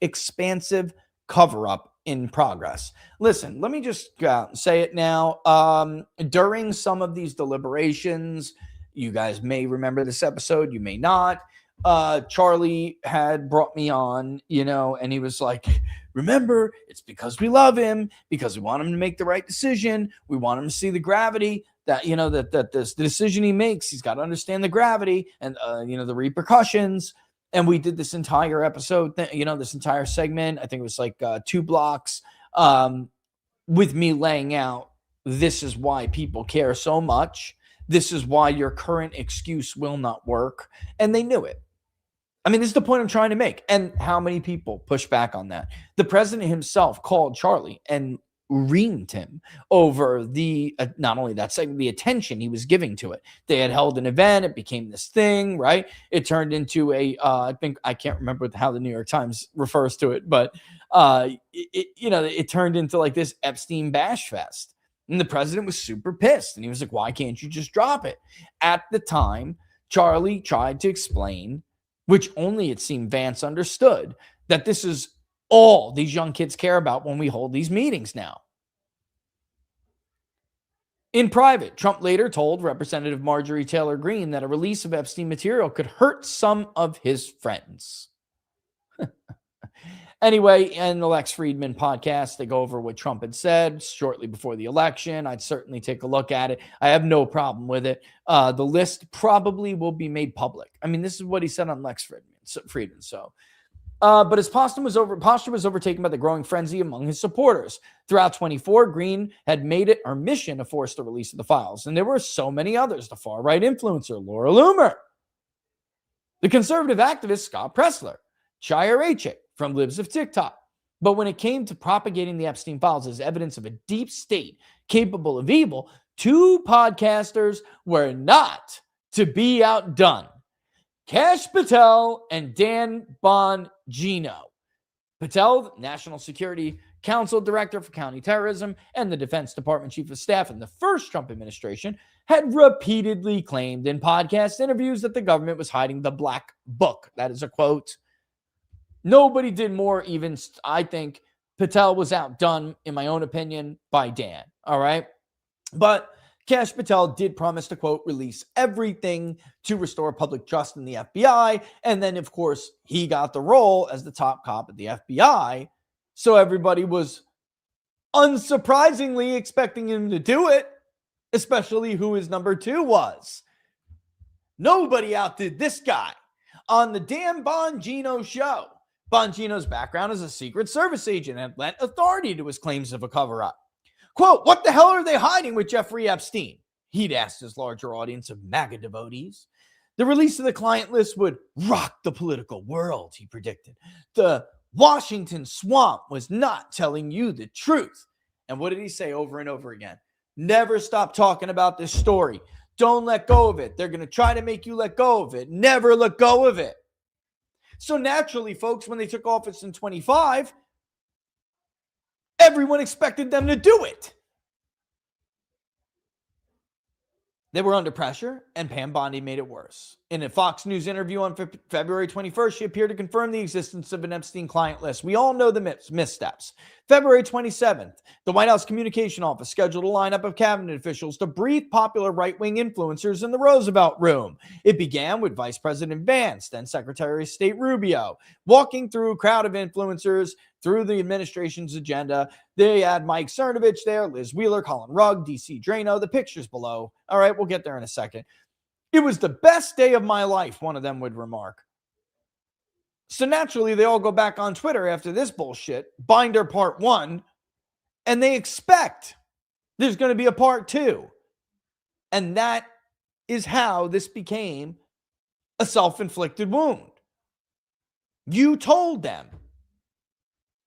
expansive cover-up in progress. Listen, let me just say it now. During some of these deliberations, you guys may remember this episode, you may not. Charlie had brought me on, and he was like, remember, it's because we love him, because we want him to make the right decision. We want him to see the gravity that, that the decision he makes, he's got to understand the gravity and, the repercussions. And we did this entire episode, this entire segment, I think it was like 2 blocks, with me laying out, this is why people care so much. This is why your current excuse will not work. And they knew it. I mean, this is the point I'm trying to make. And how many people push back on that? The president himself called Charlie and reamed him over the, not only that segment, the attention he was giving to it. They had held an event. It became this thing, right? It turned into I can't remember how the New York Times refers to it, but it turned into like this Epstein bash fest. And the president was super pissed. And he was like, why can't you just drop it? At the time, Charlie tried to explain, which only it seemed Vance understood, that this is all these young kids care about when we hold these meetings now. In private, Trump later told Representative Marjorie Taylor Greene that a release of Epstein material could hurt some of his friends. Anyway, in the Lex Friedman podcast, they go over what Trump had said shortly before the election. I'd certainly take a look at it. I have no problem with it. The list probably will be made public. I mean, this is what he said on Lex Friedman. But his posture was overtaken by the growing frenzy among his supporters. Throughout 24, Greene had made it our mission to force the release of the files. And there were so many others. The far-right influencer, Laura Loomer. The conservative activist, Scott Pressler. Shire Achik from Libs of TikTok. But when it came to propagating the Epstein files as evidence of a deep state capable of evil, two podcasters were not to be outdone. Kash Patel and Dan Bongino. Patel, National Security Council Director for Counterterrorism and the Defense Department Chief of Staff in the first Trump administration, had repeatedly claimed in podcast interviews that the government was hiding the black book. That is a quote. Nobody did more. Even I think Patel was outdone, in my own opinion, by Dan. All right. But Kash Patel did promise to, quote, release everything to restore public trust in the FBI. And then, of course, he got the role as the top cop at the FBI. So everybody was unsurprisingly expecting him to do it, especially who his number two was. Nobody outdid this guy. On the Dan Bongino show, Bongino's background as a Secret Service agent had lent authority to his claims of a cover-up. Quote, what the hell are they hiding with Jeffrey Epstein? He'd asked his larger audience of MAGA devotees. The release of the client list would rock the political world, he predicted. The Washington swamp was not telling you the truth. And what did he say over and over again? Never stop talking about this story. Don't let go of it. They're going to try to make you let go of it. Never let go of it. So naturally, folks, when they took office in 25, everyone expected them to do it. They were under pressure, and Pam Bondi made it worse. In a Fox News interview on February 21st, she appeared to confirm the existence of an Epstein client list. We all know the missteps. February 27th, the White House Communication Office scheduled a lineup of cabinet officials to brief popular right-wing influencers in the Roosevelt Room. It began with Vice President Vance, then Secretary of State Rubio, walking through a crowd of influencers through the administration's agenda. They had Mike Cernovich there, Liz Wheeler, Colin Rugg, DC Drano, the pictures below. All right, we'll get there in a second. It was the best day of my life, one of them would remark. So naturally, they all go back on Twitter after this bullshit, Binder Part 1, and they expect there's going to be a Part 2. And that is how this became a self-inflicted wound. You told them.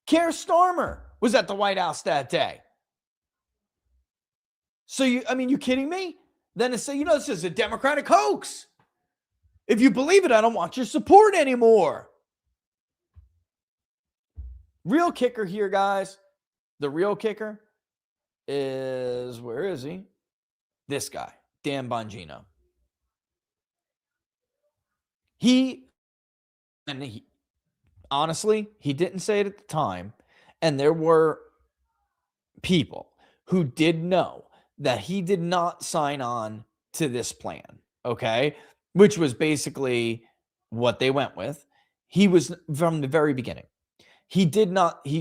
Keir Starmer was at the White House that day. So you kidding me? Then to say, this is a Democratic hoax. If you believe it, I don't want your support anymore. Real kicker here, guys. The real kicker is, where is he? This guy, Dan Bongino. Honestly, he didn't say it at the time. And there were people who did know that he did not sign on to this plan, okay? Which was basically what they went with. He was from the very beginning. He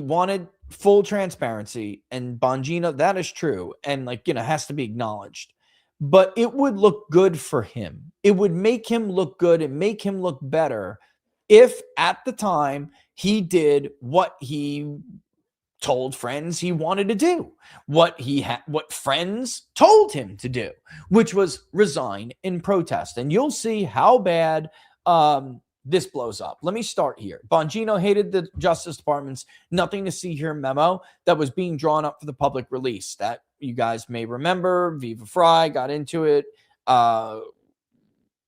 wanted full transparency, and Bongino, that is true, and has to be acknowledged. But it would look good for him. It would make him look good and make him look better if at the time he did what he told friends he wanted to do, what friends told him to do, which was resign in protest. And you'll see how bad this blows up. Let me start here. Bongino hated the Justice Department's nothing to see here memo that was being drawn up for the public release. That you guys may remember. Viva Fry got into it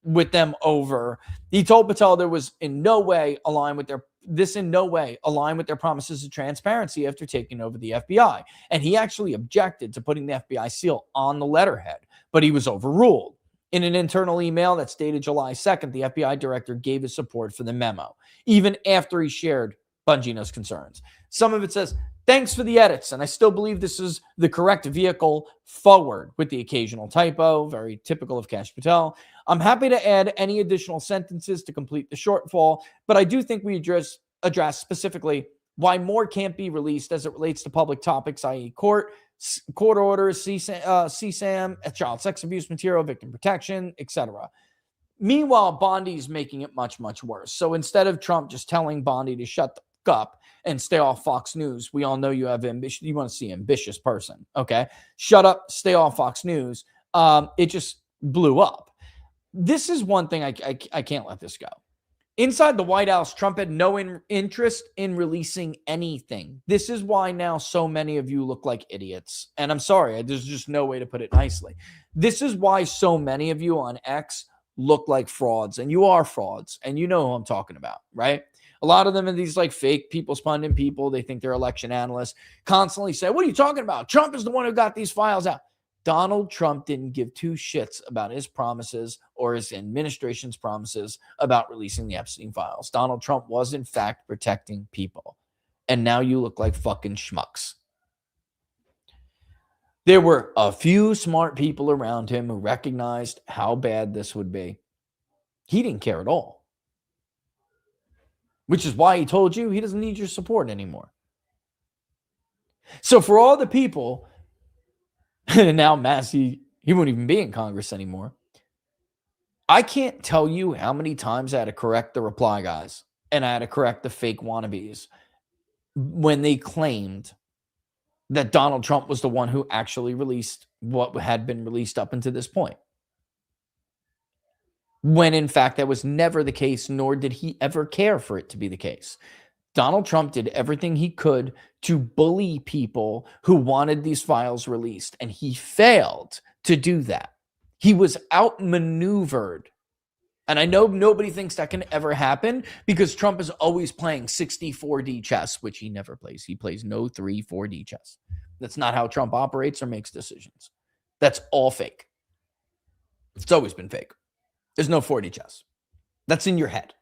with them over. He told Patel there was in no way aligned with their promises of transparency after taking over the FBI. And he actually objected to putting the FBI seal on the letterhead, but he was overruled. In an internal email that's dated July 2nd, the FBI director gave his support for the memo, even after he shared Bongino's concerns. Some of it says, thanks for the edits, and I still believe this is the correct vehicle forward, with the occasional typo, very typical of Kash Patel. I'm happy to add any additional sentences to complete the shortfall, but I do think we address specifically why more can't be released as it relates to public topics, i.e. court orders, CSAM, child sex abuse material, victim protection, etc. Meanwhile, Bondi's making it much, much worse. So instead of Trump just telling Bondi to shut the fuck up and stay off Fox News, we all know you have ambition. You want to see an ambitious person, okay? Shut up, stay off Fox News. It just blew up. This is one thing I can't let this go. Inside the White House, Trump had no interest in releasing anything. This is why now so many of you look like idiots. And I'm sorry, there's just no way to put it nicely. This is why so many of you on X look like frauds, and you are frauds, and you know who I'm talking about, right? A lot of them are these like fake people's pundit people. They think they're election analysts, constantly say, what are you talking about? Trump is the one who got these files out. Donald Trump didn't give two shits about his promises or his administration's promises about releasing the Epstein files. Donald Trump was, in fact, protecting people. And now you look like fucking schmucks. There were a few smart people around him who recognized how bad this would be. He didn't care at all. Which is why he told you he doesn't need your support anymore. So for all the people, now Massey, he won't even be in Congress anymore. I can't tell you how many times I had to correct the reply guys and I had to correct the fake wannabes when they claimed that Donald Trump was the one who actually released what had been released up until this point. When in fact that was never the case, nor did he ever care for it to be the case. Donald Trump did everything he could to bully people who wanted these files released, and he failed to do that. He was outmaneuvered. And I know nobody thinks that can ever happen because Trump is always playing 64D chess, which he never plays. He plays no 3-4D chess. That's not how Trump operates or makes decisions. That's all fake. It's always been fake. There's no 4D chess. That's in your head.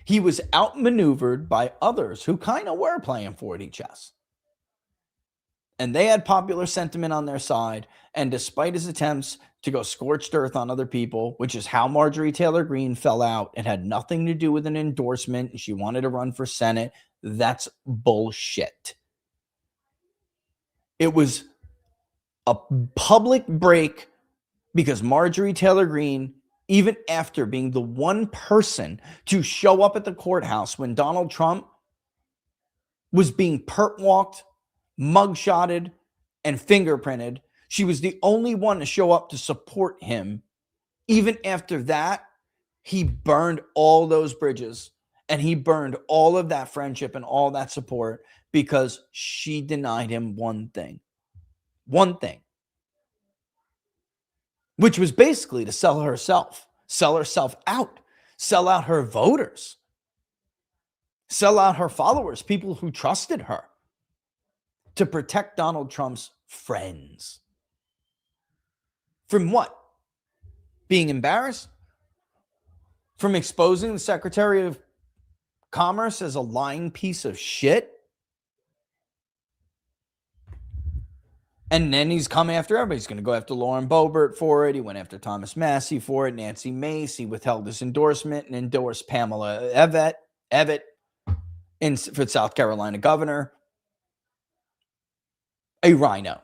He was outmaneuvered by others who kind of were playing 4D chess. And they had popular sentiment on their side. And despite his attempts to go scorched earth on other people, which is how Marjorie Taylor Greene fell out, it had nothing to do with an endorsement. She wanted to run for Senate. That's bullshit. It was a public break because Marjorie Taylor Greene, even after being the one person to show up at the courthouse when Donald Trump was being perp walked, mugshotted, and fingerprinted, she was the only one to show up to support him. Even after that, he burned all those bridges and he burned all of that friendship and all that support because she denied him one thing, which was basically to sell herself out, sell out her voters, sell out her followers, people who trusted her, to protect Donald Trump's friends. From what? Being embarrassed? From exposing the Secretary of Commerce as a lying piece of shit? And then he's come after everybody. He's going to go after Lauren Boebert for it. He went after Thomas Massie for it. Nancy Mace. He withheld his endorsement and endorsed Pamela Evitt for South Carolina governor. A rhino.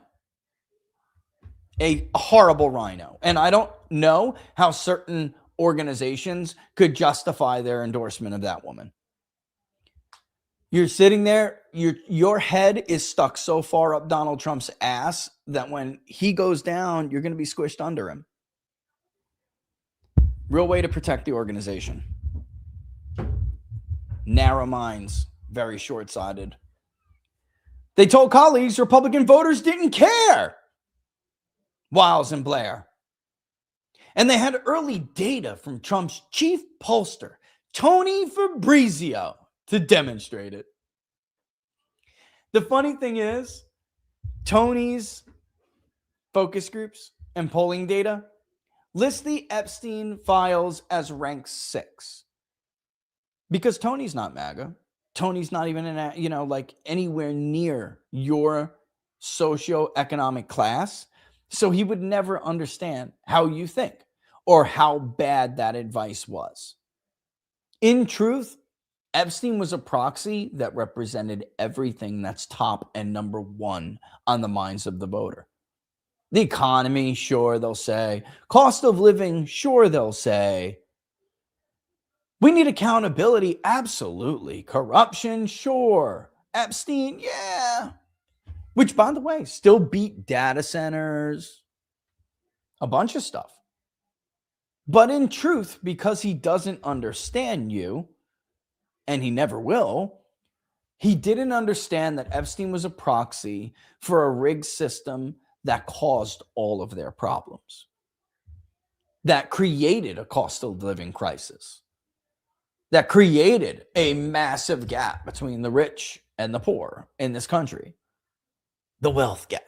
A horrible rhino. And I don't know how certain organizations could justify their endorsement of that woman. You're sitting there, your head is stuck so far up Donald Trump's ass that when he goes down, you're going to be squished under him. Real way to protect the organization. Narrow minds, very short-sighted. They told colleagues Republican voters didn't care. Wiles and Blair. And they had early data from Trump's chief pollster, Tony Fabrizio, to demonstrate it. The funny thing is, Tony's focus groups and polling data list the Epstein files as rank 6. Because Tony's not MAGA. Tony's not even anywhere near your socioeconomic class. So he would never understand how you think or how bad that advice was. In truth, Epstein was a proxy that represented everything that's top and number one on the minds of the voter. The economy, sure, they'll say. Cost of living, sure, they'll say. We need accountability, absolutely. Corruption, sure. Epstein, yeah. Which, by the way, still beat data centers. A bunch of stuff. But in truth, because he doesn't understand you, and he never will, he didn't understand that Epstein was a proxy for a rigged system that caused all of their problems, that created a cost of living crisis, that created a massive gap between the rich and the poor in this country, the wealth gap.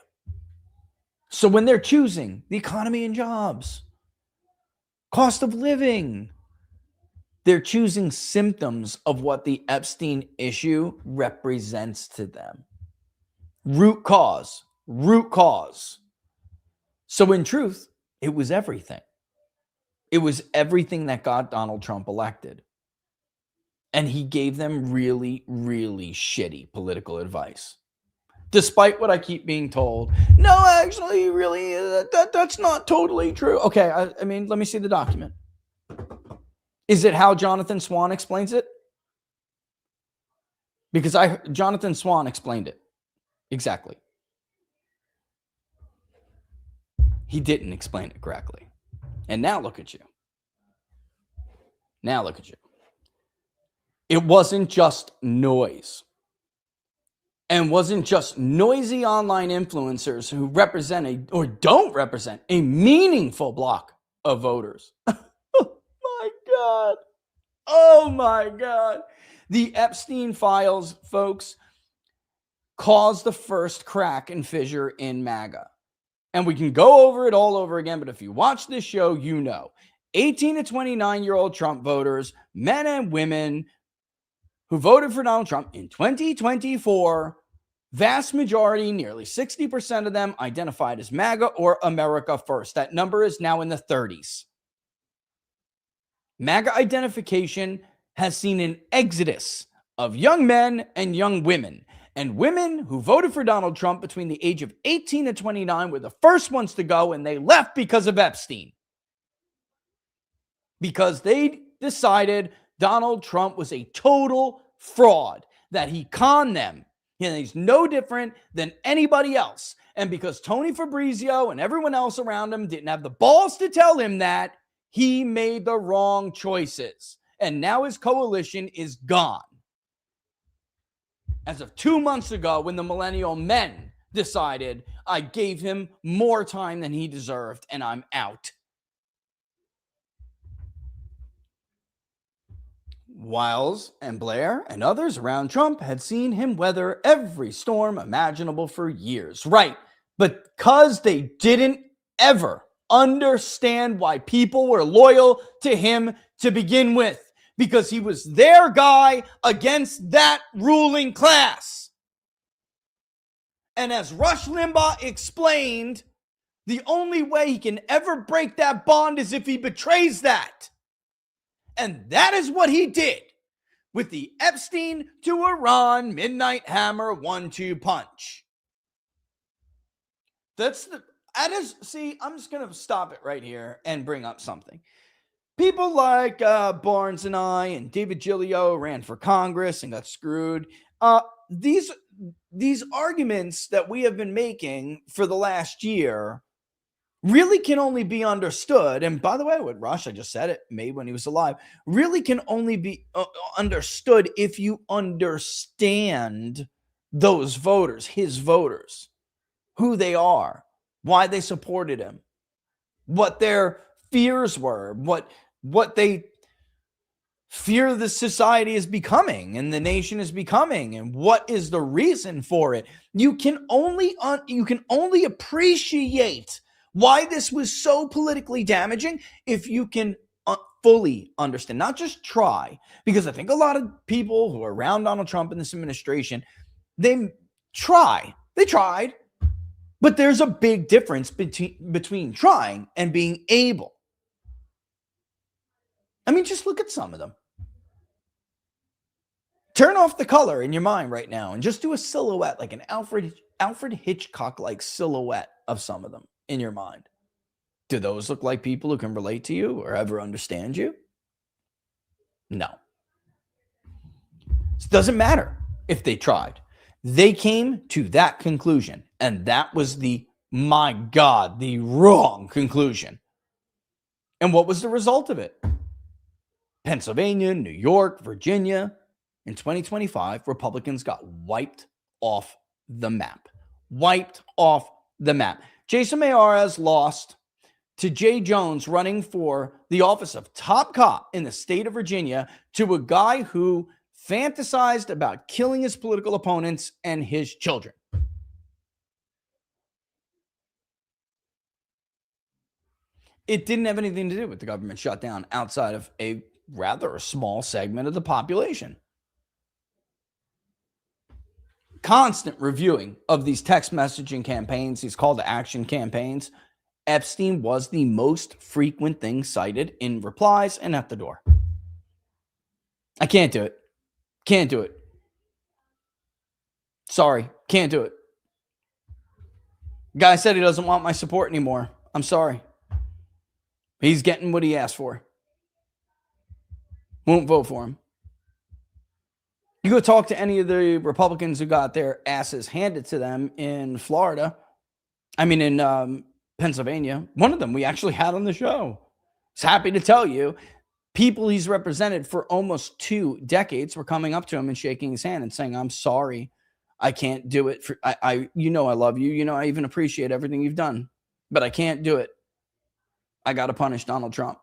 So when they're choosing the economy and jobs, cost of living, they're choosing symptoms of what the Epstein issue represents to them. Root cause. So in truth, it was everything. It was everything that got Donald Trump elected. And he gave them really, really shitty political advice. Despite what I keep being told, no, actually, really, that's not totally true. Okay, I mean, let me see the document. Is it how Jonathan Swan explains it? Because Jonathan Swan explained it. Exactly. He didn't explain it correctly. And now look at you. It wasn't just noise. And wasn't just noisy online influencers who represent or don't represent a meaningful block of voters. Oh my God. The Epstein files, folks, caused the first crack and fissure in MAGA. And we can go over it all over again, but if you watch this show, you know. 18 to 29-year-old Trump voters, men and women who voted for Donald Trump in 2024, vast majority, nearly 60% of them identified as MAGA or America First. That number is now in the 30s. MAGA identification has seen an exodus of young men and young women. And women who voted for Donald Trump between the age of 18 and 29 were the first ones to go, and they left because of Epstein. Because they decided Donald Trump was a total fraud, that he conned them. And he's no different than anybody else. And because Tony Fabrizio and everyone else around him didn't have the balls to tell him that, he made the wrong choices. And now his coalition is gone. As of 2 months ago, when the millennial men decided, I gave him more time than he deserved, and I'm out. Wiles and Blair and others around Trump had seen him weather every storm imaginable for years. Right, but because they didn't ever understand why people were loyal to him to begin with. Because he was their guy against that ruling class. And as Rush Limbaugh explained, the only way he can ever break that bond is if he betrays that. And that is what he did with the Epstein to Iran Midnight Hammer 1-2 punch. I'm just going to stop it right here and bring up something. People like Barnes and I and David Giglio ran for Congress and got screwed. These arguments that we have been making for the last year really can only be understood. And by the way, what Rush, I just said it, made when he was alive, really can only be understood if you understand those voters, his voters, who they are, why they supported him, what their fears were, what they fear the society is becoming and the nation is becoming, and what is the reason for it. You can only appreciate why this was so politically damaging if you can fully understand, not just try. Because I think a lot of people who are around Donald Trump in this administration, they tried, but there's a big difference between trying and being able. I mean, just look at some of them. Turn off the color in your mind right now and just do a silhouette, like an Alfred Hitchcock-like silhouette of some of them in your mind. Do those look like people who can relate to you or ever understand you? No. It doesn't matter if they tried. They came to that conclusion, and that was the wrong conclusion. And what was the result of it? Pennsylvania, New York, Virginia. In 2025, Republicans got wiped off the map. Wiped off the map. Jason Mayares lost to Jay Jones running for the office of top cop in the state of Virginia to a guy who fantasized about killing his political opponents and his children. It didn't have anything to do with the government shutdown outside of a rather small segment of the population. Constant reviewing of these text messaging campaigns, these call to action campaigns. Epstein was the most frequent thing cited in replies and at the door. I can't do it. Can't do it. Sorry, can't do it. Guy said he doesn't want my support anymore. I'm sorry. He's getting what he asked for. Won't vote for him. You go talk to any of the Republicans who got their asses handed to them in Florida. In Pennsylvania. One of them we actually had on the show. He's happy to tell you, people he's represented for almost 2 decades were coming up to him and shaking his hand and saying, I'm sorry, I can't do it. I love you. I even appreciate everything you've done, but I can't do it. I got to punish Donald Trump.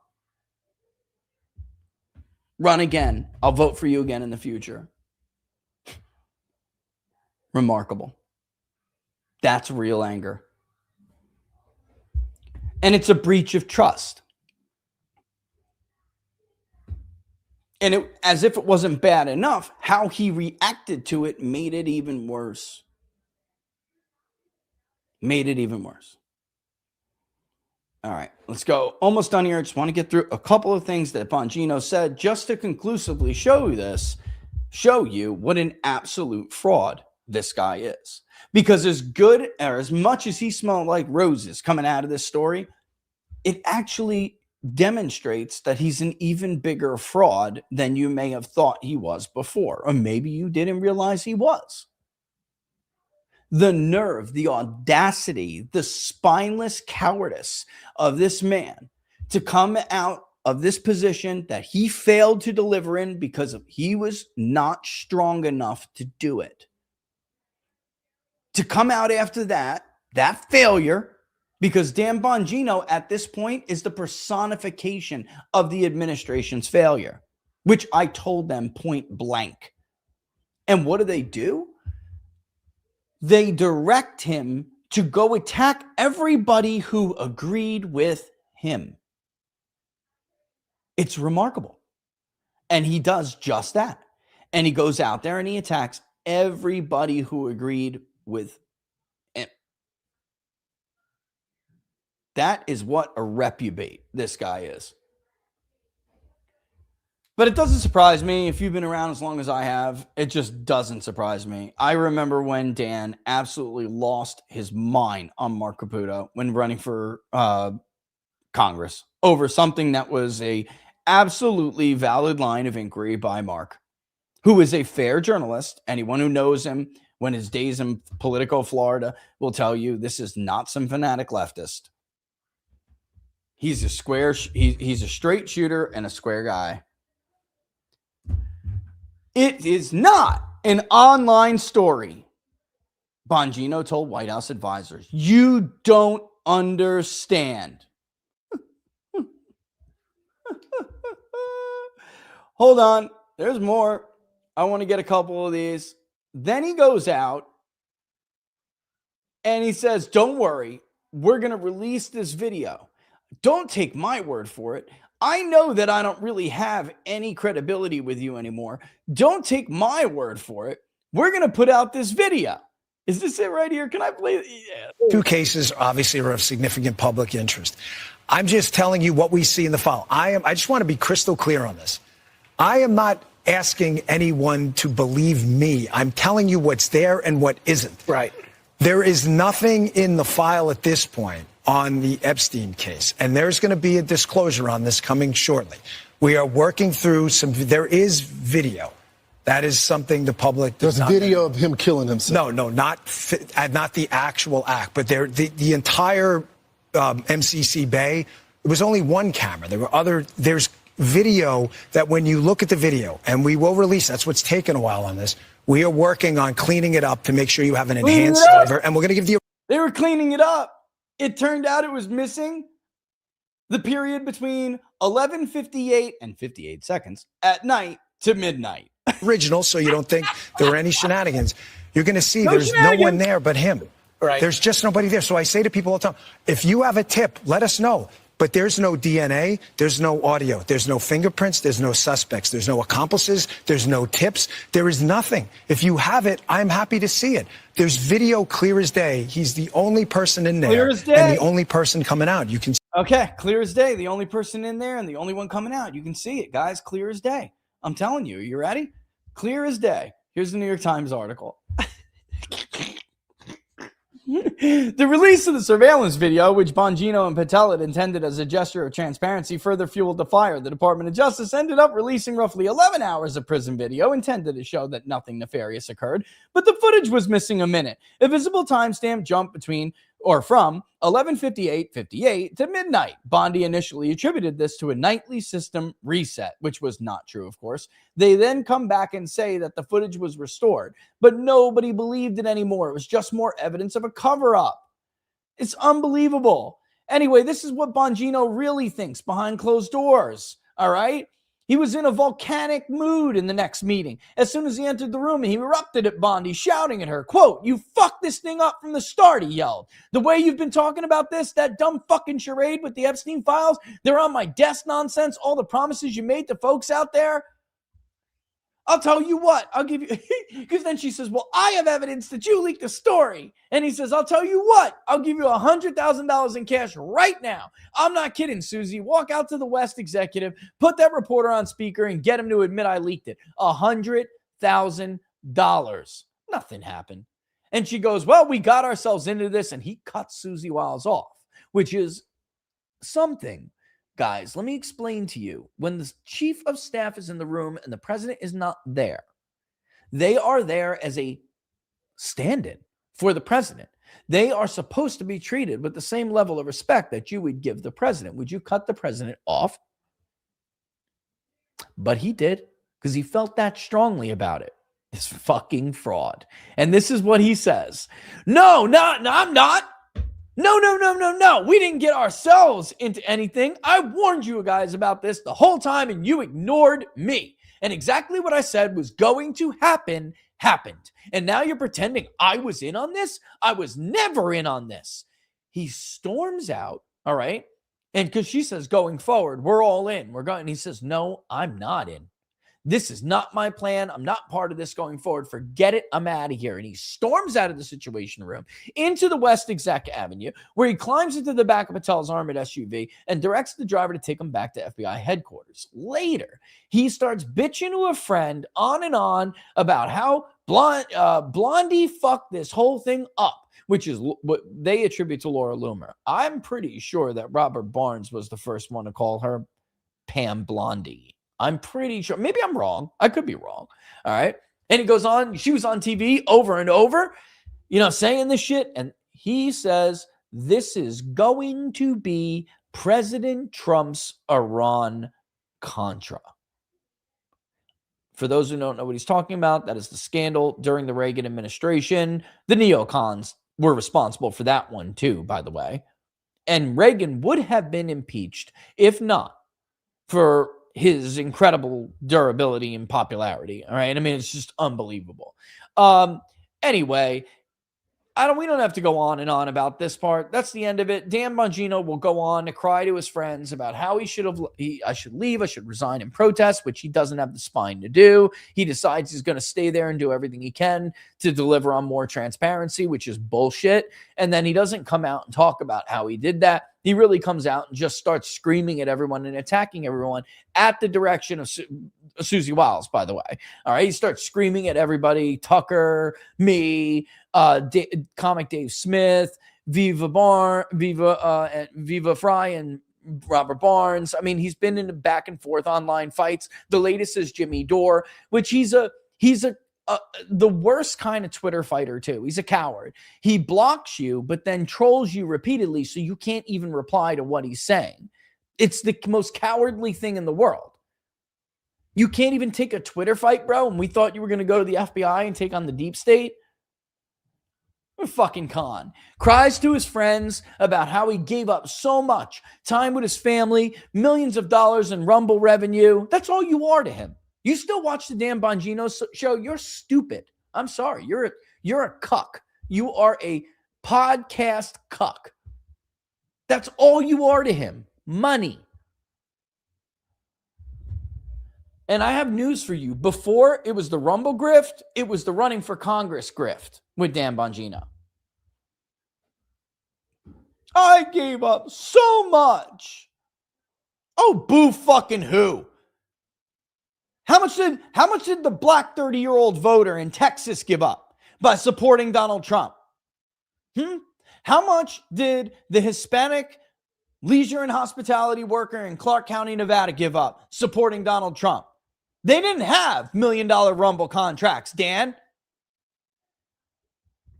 Run again. I'll vote for you again in the future. Remarkable. That's real anger. And it's a breach of trust. And as if it wasn't bad enough, how he reacted to it made it even worse. Made it even worse. All right, let's go. Almost done here. I just want to get through a couple of things that Bongino said just to conclusively show you what an absolute fraud this guy is. Because as much as he smelled like roses coming out of this story, it actually demonstrates that he's an even bigger fraud than you may have thought he was before. Or maybe you didn't realize he was. The nerve, the audacity, the spineless cowardice of this man to come out of this position that he failed to deliver in because he was not strong enough to do it. To come out after that failure, because Dan Bongino at this point is the personification of the administration's failure, which I told them point blank. And what do? They direct him to go attack everybody who agreed with him. It's remarkable. And he does just that. And he goes out there and he attacks everybody who agreed with him. That is what a reprobate this guy is. But it doesn't surprise me. If you've been around as long as I have, it just doesn't surprise me. I remember when Dan absolutely lost his mind on Mark Caputo when running for Congress over something that was a absolutely valid line of inquiry by Mark, who is a fair journalist. Anyone who knows him when his days in Politico Florida will tell you this is not some fanatic leftist. He's a straight shooter and a square guy. It is not an online story. Bongino told White House advisors, you don't understand. Hold on. There's more. I want to get a couple of these. Then he goes out and he says, don't worry. We're going to release this video. Don't take my word for it. I know that I don't really have any credibility with you anymore. Don't take my word for it. We're going to put out this video. Is this it right here? Can I play it? Yeah. 2 cases obviously are of significant public interest. I'm just telling you what we see in the file. I just want to be crystal clear on this. I am not asking anyone to believe me. I'm telling you what's there and what isn't. Right. There is nothing in the file at this point on the Epstein case, and there's going to be a disclosure on this coming shortly. We are working through there is video. That is something the public does not. There's video of him killing himself. No, not the actual act, but the entire MCC Bay It was only one camera. There's video that when you look at the video, and we will release, that's what's taken a while on this. We are working on cleaning it up to make sure you have an enhanced flavor. And we're going to give you. They were cleaning it up. It turned out it was missing the period between 11:58 and 58 seconds at night to midnight. Original, so you don't think there were any shenanigans. You're going to see there's no one there but him. Right. There's just nobody there. So I say to people all the time, if you have a tip, let us know. But there's no DNA, there's no audio, there's no fingerprints, there's no suspects, there's no accomplices, there's no tips, there is nothing. If you have it, I'm happy to see it. There's video clear as day. He's the only person in there Clear as day. and the only person coming out. You can. Okay, clear as day. The only person in there and the only one coming out. You can see it, guys. Clear as day. I'm telling you. You ready? Clear as day. Here's the New York Times article. The release of the surveillance video, which Bongino and Patel had intended as a gesture of transparency, further fueled the fire. The Department of Justice ended up releasing roughly 11 hours of prison video intended to show that nothing nefarious occurred, but the footage was missing a minute. A visible timestamp jumped from 11:58 to midnight. Bondi initially attributed this to a nightly system reset, which was not true, of course. They then come back and say that the footage was restored, but nobody believed it anymore. It was just more evidence of a cover-up. It's unbelievable. Anyway, this is what Bongino really thinks behind closed doors, all right? He was in a volcanic mood in the next meeting. As soon as he entered the room, he erupted at Bondi, shouting at her, quote, "You fucked this thing up from the start," he yelled. "The way you've been talking about this, that dumb fucking charade with the Epstein files, they're on my desk nonsense, all the promises you made to folks out there. I'll tell you what, I'll give you," because then she says, "Well, I have evidence that you leaked a story." And he says, "I'll tell you what, I'll give you $100,000 in cash right now." I'm not kidding, Susie. Walk out to the West executive, put that reporter on speaker, and get him to admit I leaked it. $100,000. Nothing happened. And she goes, "Well, we got ourselves into this," and he cuts Susie Wiles off, which is something. Guys, let me explain to you. When the chief of staff is in the room and the president is not there, they are there as a stand-in for the president. They are supposed to be treated with the same level of respect that you would give the president. Would you cut the president off? But he did, because he felt that strongly about it. This fucking fraud. And this is what he says. No, I'm not. No. We didn't get ourselves into anything. I warned you guys about this the whole time and you ignored me. And exactly what I said was going to happen, happened. And now you're pretending I was in on this? I was never in on this. He storms out, all right? And because she says, going forward, we're all in. We're going. And he says, no, I'm not in. This is not my plan. I'm not part of this going forward. Forget it. I'm out of here. And he storms out of the Situation Room into the West Exec Avenue, where he climbs into the back of Patel's armored SUV and directs the driver to take him back to FBI headquarters. Later, he starts bitching to a friend on and on about how Blondie fucked this whole thing up, which is what they attribute to Laura Loomer. I'm pretty sure that Robert Barnes was the first one to call her Pam Blondie. I'm pretty sure. Maybe I'm wrong. I could be wrong. All right. And he goes on. She was on TV over and over, saying this shit. And he says, this is going to be President Trump's Iran-Contra. For those who don't know what he's talking about, that is the scandal during the Reagan administration. The neocons were responsible for that one too, by the way. And Reagan would have been impeached if not for his incredible durability and popularity. All right. I mean, it's just unbelievable. Anyway, we don't have to go on and on about this part. That's the end of it. Dan Bongino will go on to cry to his friends about how I should leave. I should resign and protest, which he doesn't have the spine to do. He decides he's going to stay there and do everything he can to deliver on more transparency, which is bullshit. And then he doesn't come out and talk about how he did that. He really comes out and just starts screaming at everyone and attacking everyone at the direction of Susie Wiles, by the way. All right. He starts screaming at everybody, Tucker, me, comic Dave Smith, Viva Fry, and Robert Barnes. I mean, he's been in back and forth online fights. The latest is Jimmy Dore, which he's the worst kind of Twitter fighter too. He's a coward. He blocks you, but then trolls you repeatedly, so you can't even reply to what he's saying. It's the most cowardly thing in the world. You can't even take a Twitter fight, bro, and we thought you were going to go to the FBI and take on the deep state? What a fucking con. Cries to his friends about how he gave up so much time with his family, millions of dollars in Rumble revenue. That's all you are to him. You still watch the Dan Bongino show? You're stupid. I'm sorry. You're a cuck. You are a podcast cuck. That's all you are to him. Money. And I have news for you. Before it was the Rumble grift, it was the running for Congress grift with Dan Bongino. I gave up so much. Oh, boo fucking who? How much did the black 30-year-old voter in Texas give up by supporting Donald Trump? How much did the Hispanic leisure and hospitality worker in Clark County, Nevada give up supporting Donald Trump? They didn't have $1 million Rumble contracts, Dan.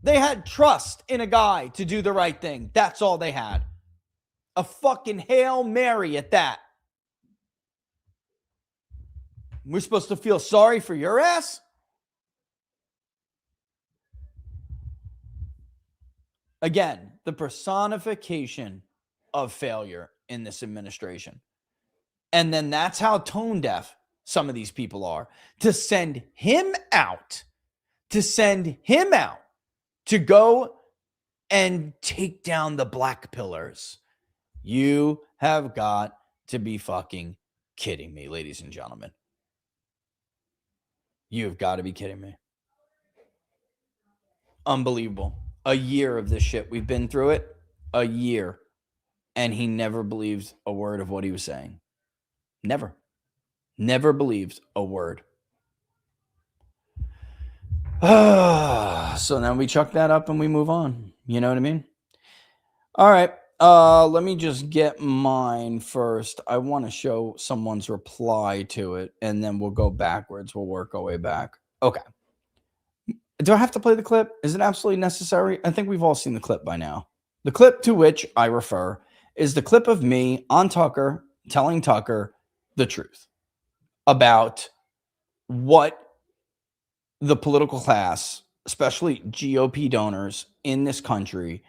They had trust in a guy to do the right thing. That's all they had. A fucking Hail Mary at that. We're supposed to feel sorry for your ass? Again, the personification of failure in this administration. And then that's how tone deaf some of these people are. To send him out, to go and take down the black pillars. You have got to be fucking kidding me, ladies and gentlemen. You've got to be kidding me. Unbelievable. A year of this shit. We've been through it. A year. And he never believed a word of what he was saying. Never. Never believed a word. So then we chuck that up and we move on. You know what I mean? All right. Let me just get mine first. I want to show someone's reply to it, and then we'll go backwards. We'll work our way back. Okay. Do I have to play the clip? Is it absolutely necessary? I think we've all seen the clip by now. The clip to which I refer is the clip of me on Tucker telling Tucker the truth about what the political class, especially GOP donors in this country,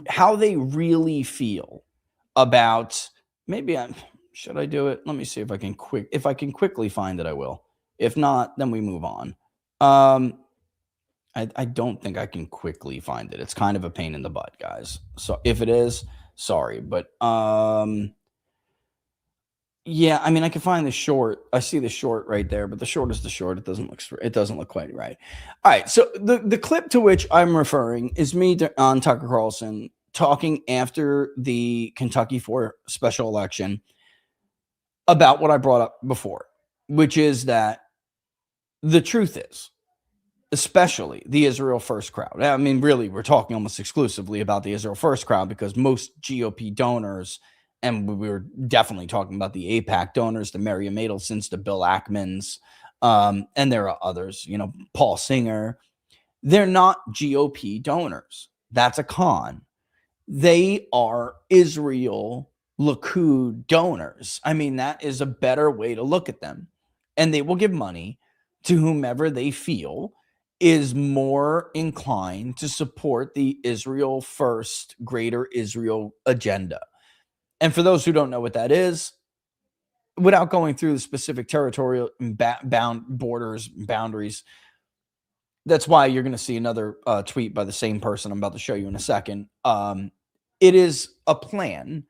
how they really feel about, should I do it? Let me see if I can quickly find it, I will. If not, then we move on. I don't think I can quickly find it. It's kind of a pain in the butt, guys. So if it is, sorry, but yeah, I mean, I can find the short. I see the short right there, but the short is the short. It doesn't look quite right. All right, so the clip to which I'm referring is me on Tucker Carlson talking after the Kentucky 4 special election about what I brought up before, which is that the truth is, especially the Israel First crowd. I mean, really, we're talking almost exclusively about the Israel First crowd because most GOP donors, and we were definitely talking about the AIPAC donors, the Miriam Adelsons, the Bill Ackmans, and there are others, Paul Singer. They're not GOP donors. That's a con. They are Israel Likud donors. I mean, that is a better way to look at them. And they will give money to whomever they feel is more inclined to support the Israel First, Greater Israel agenda. And for those who don't know what that is, without going through the specific territorial boundaries, that's why you're going to see another tweet by the same person I'm about to show you in a second. It is a plan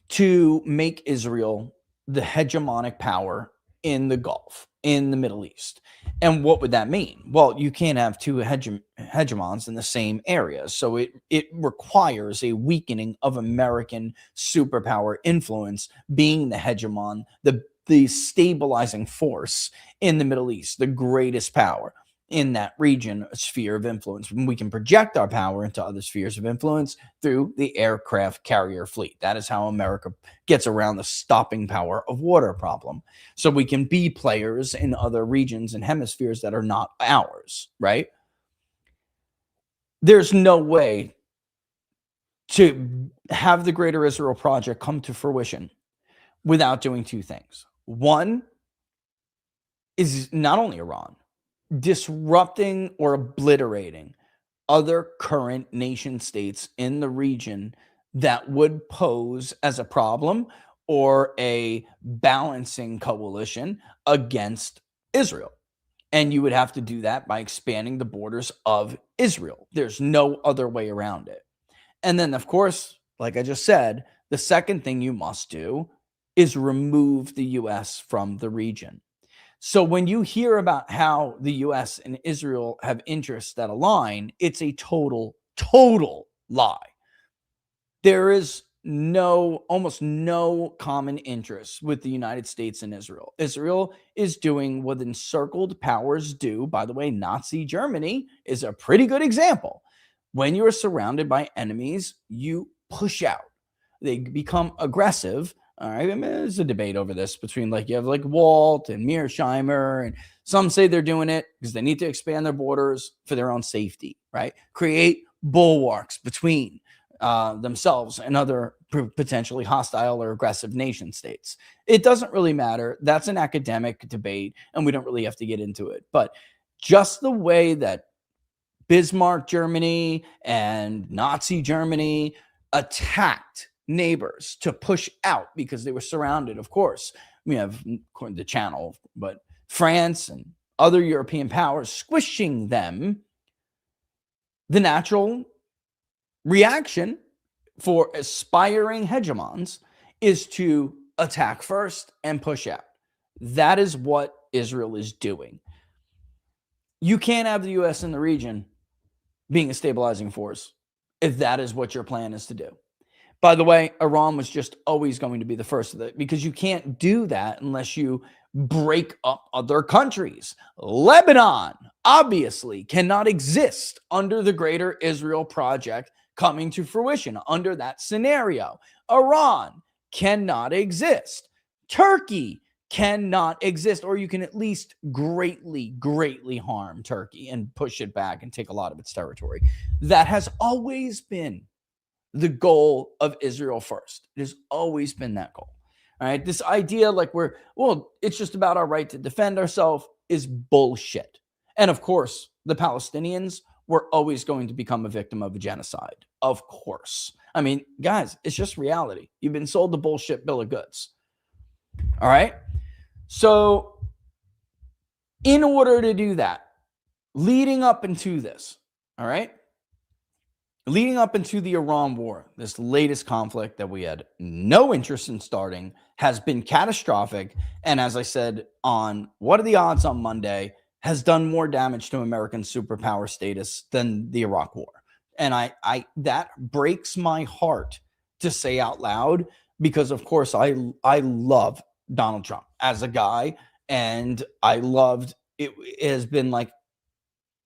to make Israel the hegemonic power in the Gulf, in the Middle East. And what would that mean? Well, you can't have two hegemons in the same area. So it requires a weakening of American superpower influence being the hegemon, the stabilizing force in the Middle East, the greatest power in that region, a sphere of influence. We can project our power into other spheres of influence through the aircraft carrier fleet. That is how America gets around the stopping power of water problem. So we can be players in other regions and hemispheres that are not ours, right? There's no way to have the Greater Israel Project come to fruition without doing two things. One is not only Iran, disrupting or obliterating other current nation states in the region that would pose as a problem or a balancing coalition against Israel. And you would have to do that by expanding the borders of Israel. There's no other way around it. And then, of course, like I just said, the second thing you must do is remove the U.S. from the region. So when you hear about how the U.S. and Israel have interests that align, it's a total lie. There is almost no common interest with the United States and Israel. Israel is doing what encircled powers do. By the way, Nazi Germany is a pretty good example. When you're surrounded by enemies, you push out. They become aggressive. All right. I mean, there's a debate over this between you have Walt and Mearsheimer, and some say they're doing it because they need to expand their borders for their own safety, right? Create bulwarks between themselves and other potentially hostile or aggressive nation states. It doesn't really matter. That's an academic debate, and we don't really have to get into it. But just the way that Bismarck Germany and Nazi Germany attacked neighbors to push out because they were surrounded. Of course, we have, according to the channel, but France and other European powers squishing them. The natural reaction for aspiring hegemons is to attack first and push out. That is what Israel is doing. You can't have the U.S. in the region being a stabilizing force if that is what your plan is to do. By the way, Iran was just always going to be the first of it, because you can't do that unless you break up other countries. Lebanon obviously cannot exist under the Greater Israel Project coming to fruition. Under that scenario, Iran cannot exist. Turkey cannot exist, or you can at least greatly harm Turkey and push it back and take a lot of its territory. That has always been the goal of Israel first. It has always been that goal. All right. This idea it's just about our right to defend ourselves is bullshit. And of course, the Palestinians were always going to become a victim of a genocide. Of course. I mean, guys, it's just reality. You've been sold the bullshit bill of goods. All right. So in order to do that, leading up into this, all right, leading up into the Iran war, this latest conflict that we had no interest in starting has been catastrophic. And as I said on What Are the Odds on Monday, has done more damage to American superpower status than the Iraq war. And I that breaks my heart to say out loud, because of course I love Donald Trump as a guy, and I loved it. It has been I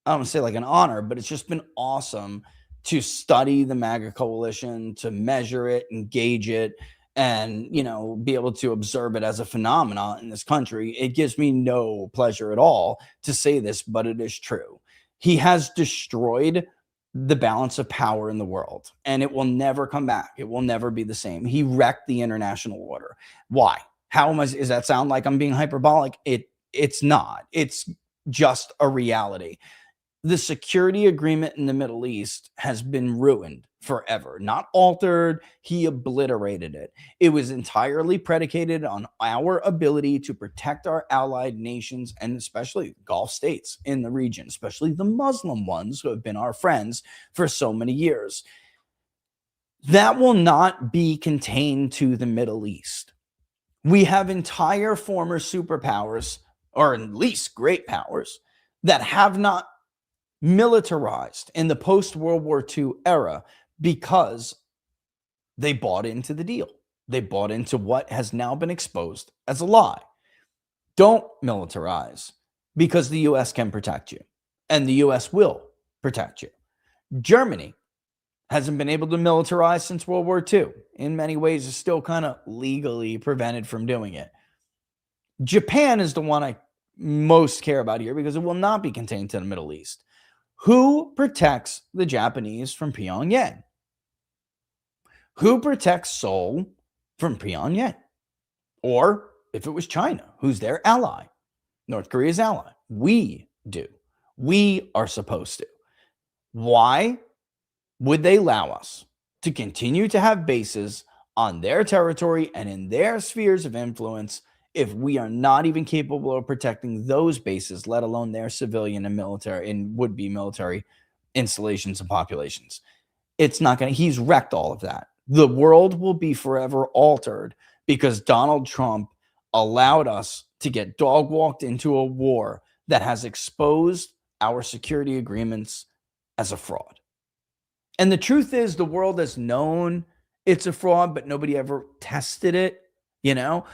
don't want to say an honor, but it's just been awesome to study the MAGA coalition, to measure it, engage it, and, be able to observe it as a phenomenon in this country. It gives me no pleasure at all to say this, but it is true. He has destroyed the balance of power in the world, and it will never come back. It will never be the same. He wrecked the international order. Why? Does that sound like I'm being hyperbolic? It's not. It's just a reality. The security agreement in the Middle East has been ruined forever, not altered. He obliterated it. It was entirely predicated on our ability to protect our allied nations, and especially Gulf states in the region, especially the Muslim ones who have been our friends for so many years. That will not be contained to the Middle East. We have entire former superpowers, or at least great powers, that have not militarized in the post-World War II era because they bought into the deal. They bought into what has now been exposed as a lie. Don't militarize, because the U.S. can protect you, and the U.S. will protect you. Germany hasn't been able to militarize since World War II. In many ways, is still kind of legally prevented from doing it. Japan is the one I most care about here, because it will not be contained to the Middle East. Who protects the Japanese from Pyongyang? Who protects Seoul from Pyongyang? Or if it was China, who's their ally, North Korea's ally. We do. We are supposed to. Why would they allow us to continue to have bases on their territory and in their spheres of influence if we are not even capable of protecting those bases, let alone their civilian and military and would-be military installations and populations? It's not going to, he's wrecked all of that. The world will be forever altered because Donald Trump allowed us to get dog walked into a war that has exposed our security agreements as a fraud. And the truth is, the world has known it's a fraud, but nobody ever tested it. You know,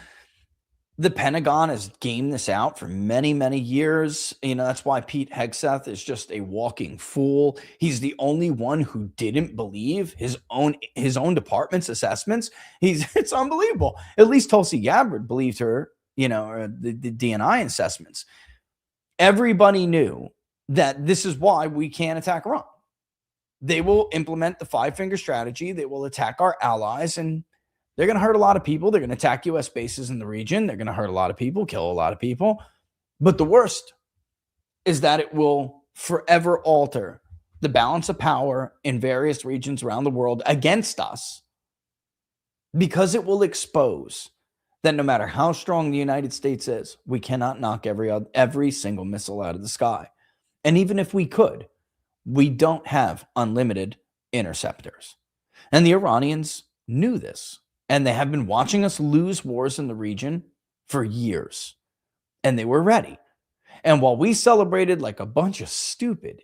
the Pentagon has gamed this out for many, many years. You know, that's why Pete Hegseth is just a walking fool. He's the only one who didn't believe his own department's assessments. It's unbelievable. At least Tulsi Gabbard believed her, you know, or the DNI assessments. Everybody knew that this is why we can't attack Iran. They will implement the five-finger strategy. They will attack our allies, and they're going to hurt a lot of people. They're going to attack U.S. bases in the region. They're going to hurt a lot of people, kill a lot of people. But the worst is that it will forever alter the balance of power in various regions around the world against us, because it will expose that no matter how strong the United States is, we cannot knock every single missile out of the sky. And even if we could, we don't have unlimited interceptors. And the Iranians knew this. And they have been watching us lose wars in the region for years. And they were ready. And while we celebrated like a bunch of stupid,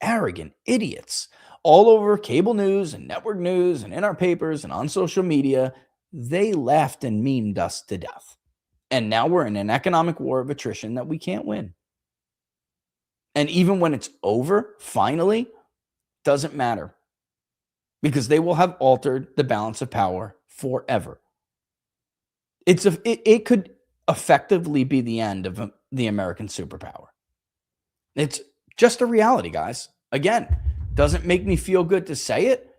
arrogant idiots all over cable news and network news and in our papers and on social media, they laughed and memed us to death. And now we're in an economic war of attrition that we can't win. And even when it's over, finally, doesn't matter. Because they will have altered the balance of power forever. It could effectively be the end of the American superpower. It's just a reality, guys. Again, doesn't make me feel good to say it,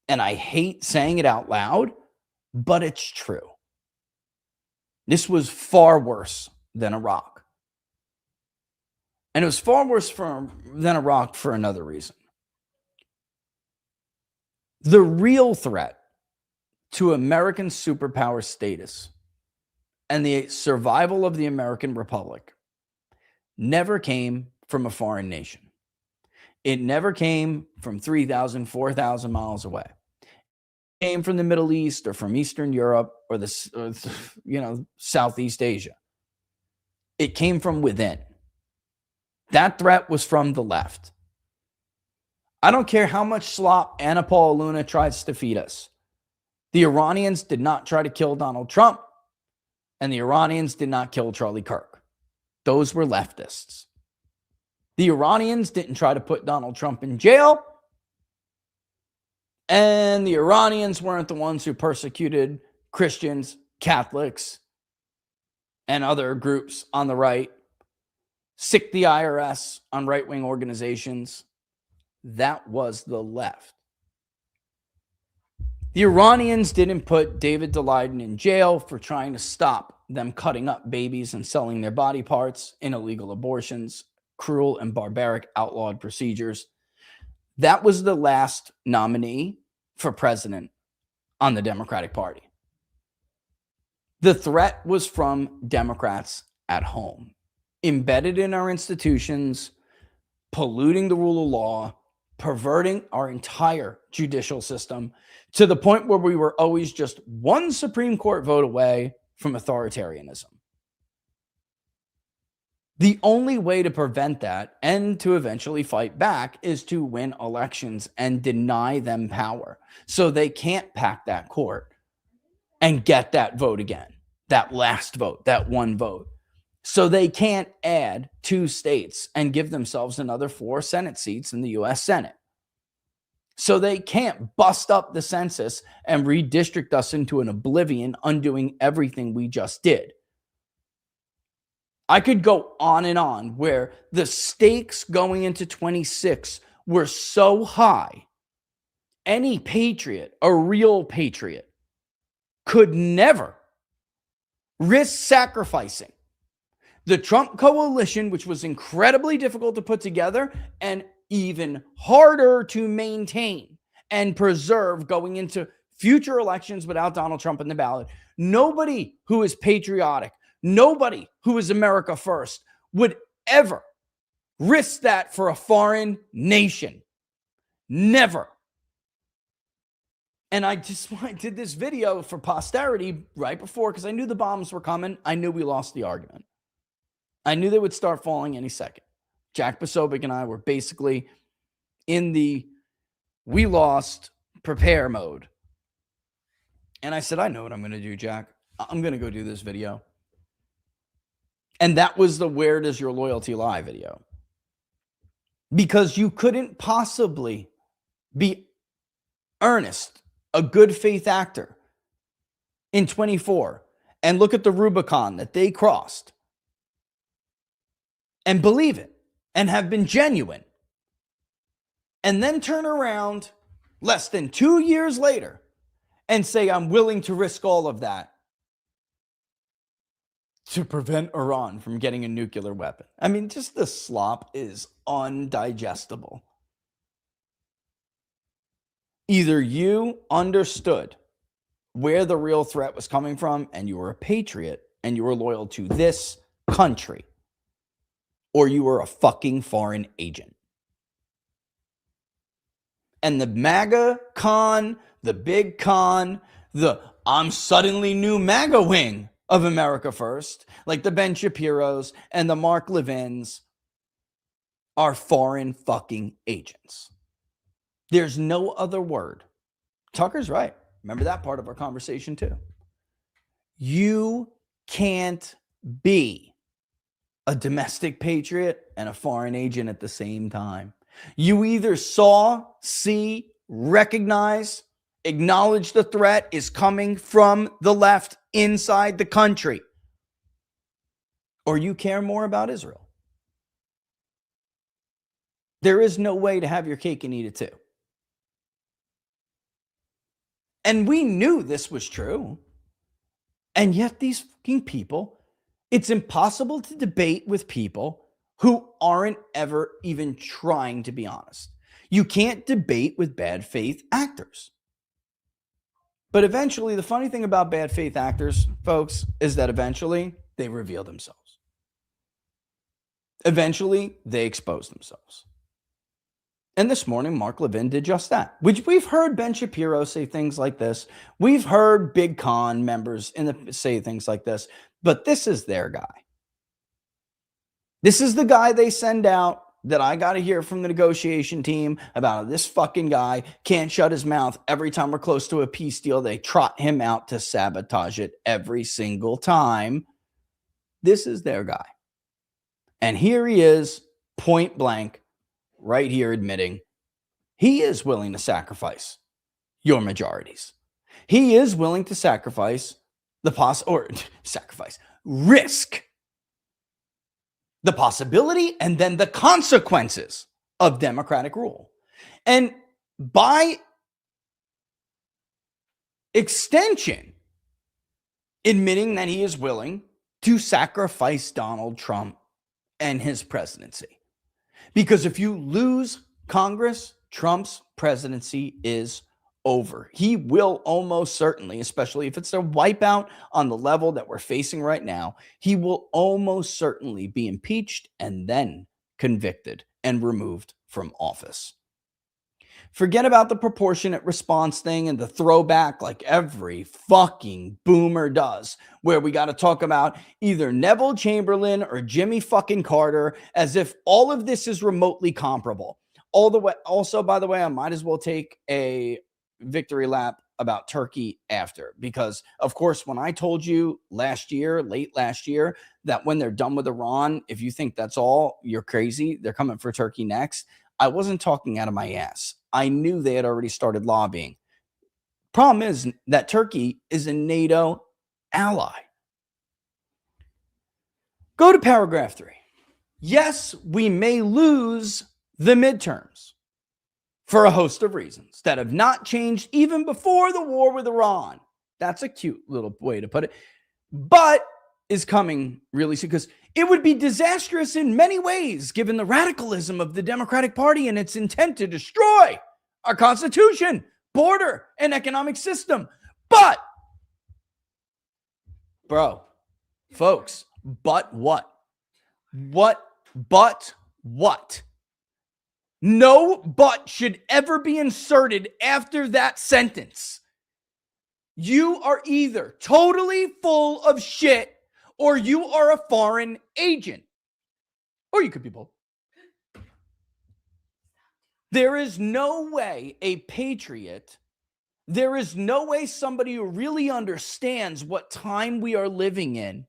and I hate saying it out loud, but it's true. This was far worse than Iraq. And it was far worse than Iraq for another reason. The real threat to American superpower status and the survival of the American Republic never came from a foreign nation. It never came from 3,000, 4,000 miles away. It came from the Middle East or from Eastern Europe or Southeast Asia. It came from within. That threat was from the left. I don't care how much slop Anna Paula Luna tries to feed us. The Iranians did not try to kill Donald Trump, and the Iranians did not kill Charlie Kirk. Those were leftists. The Iranians didn't try to put Donald Trump in jail, and the Iranians weren't the ones who persecuted Christians, Catholics, and other groups on the right, sick the IRS on right-wing organizations. That was the left. The Iranians didn't put David Daleiden in jail for trying to stop them cutting up babies and selling their body parts in illegal abortions, cruel and barbaric outlawed procedures. That was the last nominee for president on the Democratic Party. The threat was from Democrats at home, embedded in our institutions, polluting the rule of law, perverting our entire judicial system to the point where we were always just one Supreme Court vote away from authoritarianism. The only way to prevent that and to eventually fight back is to win elections and deny them power so they can't pack that court and get that vote again, that last vote, that one vote. So they can't add 2 states and give themselves another 4 Senate seats in the U.S. Senate. So they can't bust up the census and redistrict us into an oblivion, undoing everything we just did. I could go on and on where the stakes going into 26 were so high, any patriot, a real patriot, could never risk sacrificing the Trump coalition, which was incredibly difficult to put together and even harder to maintain and preserve going into future elections without Donald Trump in the ballot. Nobody who is patriotic, nobody who is America first would ever risk that for a foreign nation. Never. And I did this video for posterity right before, because I knew the bombs were coming. I knew we lost the argument. I knew they would start falling any second. Jack Posobiec and I were basically in the we lost, prepare mode. And I said, I know what I'm going to do, Jack. I'm going to go do this video. And that was the Where Does Your Loyalty Lie video. Because you couldn't possibly be earnest, a good faith actor in 24 and look at the Rubicon that they crossed and believe it and have been genuine, and then turn around less than 2 years later and say, I'm willing to risk all of that to prevent Iran from getting a nuclear weapon. I mean, just the slop is undigestible. Either you understood where the real threat was coming from and you were a patriot and you were loyal to this country, or you were a fucking foreign agent. And the MAGA con, the big con, the I'm suddenly new MAGA wing of America First, like the Ben Shapiros and the Mark Levins, are foreign fucking agents. There's no other word. Tucker's right. Remember that part of our conversation too. You can't be a domestic patriot and a foreign agent at the same time. You either saw, see, recognize, acknowledge the threat is coming from the left inside the country, or you care more about Israel. There is no way to have your cake and eat it too. And we knew this was true. And yet these fucking people, it's impossible to debate with people who aren't ever even trying to be honest. You can't debate with bad faith actors. But eventually, the funny thing about bad faith actors, folks, is that eventually they reveal themselves. Eventually, they expose themselves. And this morning, Mark Levin did just that. Which we've heard Ben Shapiro say things like this. We've heard Big Con members say things like this. But this is their guy. This is the guy they send out that I got to hear from the negotiation team about. This fucking guy can't shut his mouth. Every time we're close to a peace deal, they trot him out to sabotage it every single time. This is their guy. And here he is, point blank, right here admitting he is willing to sacrifice your majorities. He is willing to sacrifice risk the possibility and then the consequences of democratic rule. And by extension, admitting that he is willing to sacrifice Donald Trump and his presidency. Because if you lose Congress, Trump's presidency is over. He will almost certainly, especially if it's a wipeout on the level that we're facing right now, he will almost certainly be impeached and then convicted and removed from office. Forget about the proportionate response thing and the throwback like every fucking boomer does, where we got to talk about either Neville Chamberlain or Jimmy fucking Carter as if all of this is remotely comparable. All the way. Also, by the way, I might as well take a victory lap about Turkey after, because of course, when I told you late last year, that when they're done with Iran, if you think that's all, you're crazy. They're coming for Turkey next. I wasn't talking out of my ass. I knew they had already started lobbying. Problem is that Turkey is a NATO ally. Go to paragraph 3. Yes, we may lose the midterms for a host of reasons that have not changed even before the war with Iran. That's a cute little way to put it. but is coming really soon, because it would be disastrous in many ways, given the radicalism of the Democratic Party and its intent to destroy our Constitution, border, and economic system. But, bro, folks, but what? But what? No but should ever be inserted after that sentence. You are either totally full of shit or you are a foreign agent. Or you could be both. There is no way a patriot, there is no way somebody who really understands what time we are living in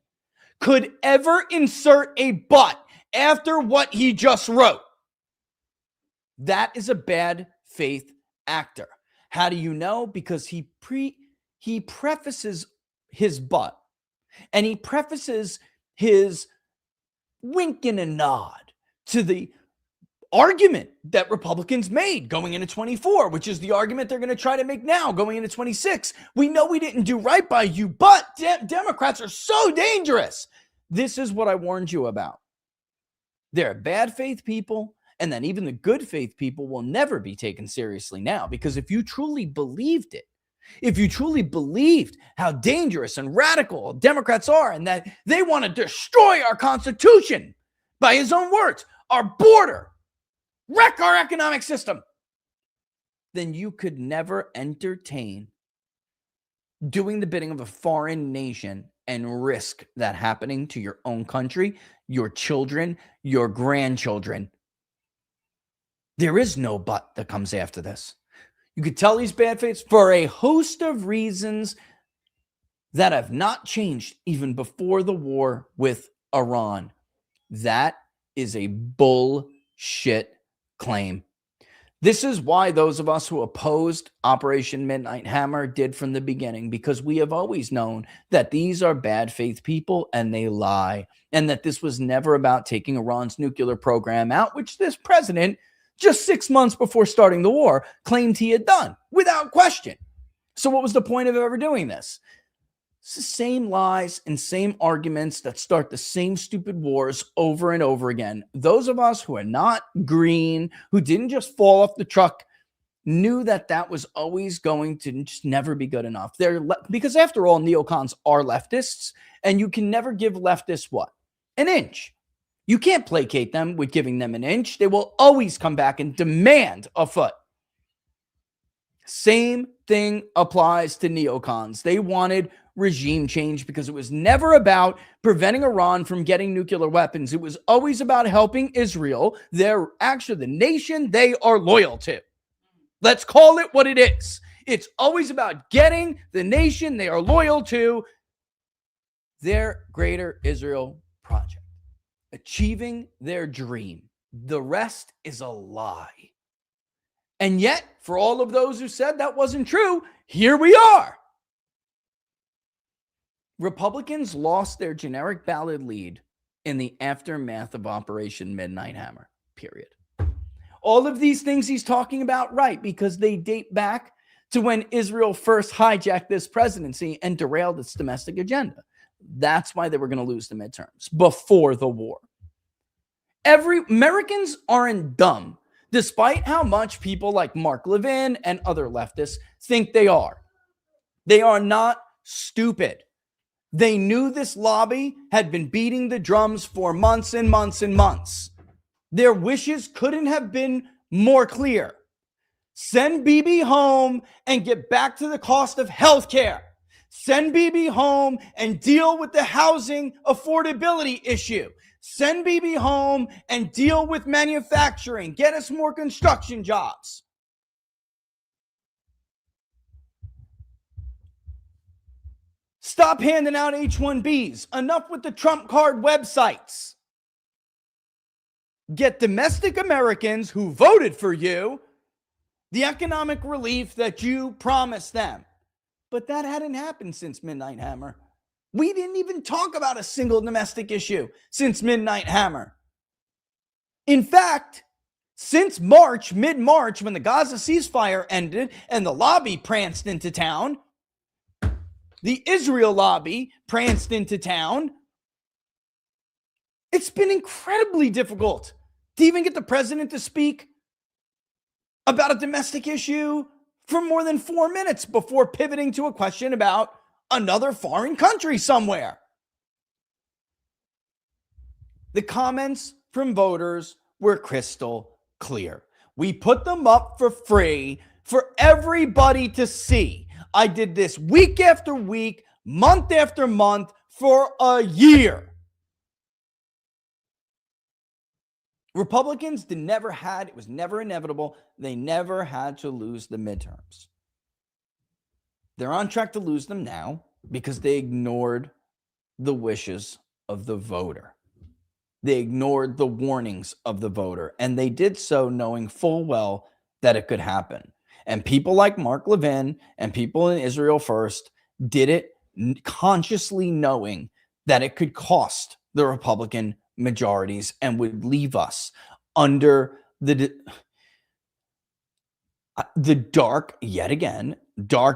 could ever insert a but after what he just wrote. That is a bad faith actor. How do you know? Because he prefaces his but, and he prefaces his wink and a nod to the argument that Republicans made going into 24, which is the argument they're going to try to make now going into 26. We know we didn't do right by you, but Democrats are so dangerous. This is what I warned you about. There are bad faith people, and then even the good faith people will never be taken seriously now, because if you truly believed it, if you truly believed how dangerous and radical Democrats are and that they want to destroy our Constitution, by his own words, our border, wreck our economic system, then you could never entertain doing the bidding of a foreign nation and risk that happening to your own country, your children, your grandchildren. There is no but that comes after this. You could tell these bad faiths for a host of reasons that have not changed even before the war with Iran. That is a bullshit claim. This is why those of us who opposed Operation Midnight Hammer did from the beginning, because we have always known that these are bad faith people and they lie, and that this was never about taking Iran's nuclear program out, which this president, just 6 months before starting the war, claimed he had done without question. So what was the point of ever doing this? It's the same lies and same arguments that start the same stupid wars over and over again. Those of us who are not green, who didn't just fall off the truck, knew that that was always going to just never be good enough. Because after all, neocons are leftists, and you can never give leftists what? An inch. You can't placate them with giving them an inch. They will always come back and demand a foot. Same thing applies to neocons. They wanted regime change because it was never about preventing Iran from getting nuclear weapons. It was always about helping Israel. They're actually the nation they are loyal to. Let's call it what it is. It's always about getting the nation they are loyal to, their greater Israel project, achieving their dream. The rest is a lie. And yet, for all of those who said that wasn't true, here we are. Republicans lost their generic ballot lead in the aftermath of Operation Midnight Hammer, period. All of these things he's talking about, right, because they date back to when Israel first hijacked this presidency and derailed its domestic agenda. That's why they were going to lose the midterms before the war. Americans aren't dumb, despite how much people like Mark Levin and other leftists think they are. They are not stupid. They knew this lobby had been beating the drums for months and months and months. Their wishes couldn't have been more clear. Send Bibi home and get back to the cost of health care. Send Bibi home and deal with the housing affordability issue. Send Bibi home and deal with manufacturing. Get us more construction jobs. Stop handing out H-1Bs. Enough with the Trump card websites. Get domestic Americans who voted for you the economic relief that you promised them. But that hadn't happened since Midnight Hammer. We didn't even talk about a single domestic issue since Midnight Hammer. In fact, since March, mid-March, when the Gaza ceasefire ended and the lobby pranced into town, the Israel lobby pranced into town. It's been incredibly difficult to even get the president to speak about a domestic issue for more than 4 minutes before pivoting to a question about another foreign country somewhere. The comments from voters were crystal clear. We put them up for free for everybody to see. I did this week after week, month after month for a year. Republicans it was never inevitable. They never had to lose the midterms. They're on track to lose them now because they ignored the wishes of the voter. They ignored the warnings of the voter, and they did so knowing full well that it could happen. And people like Mark Levin and people in Israel First did it consciously knowing that it could cost the Republican majorities and would leave us under the dark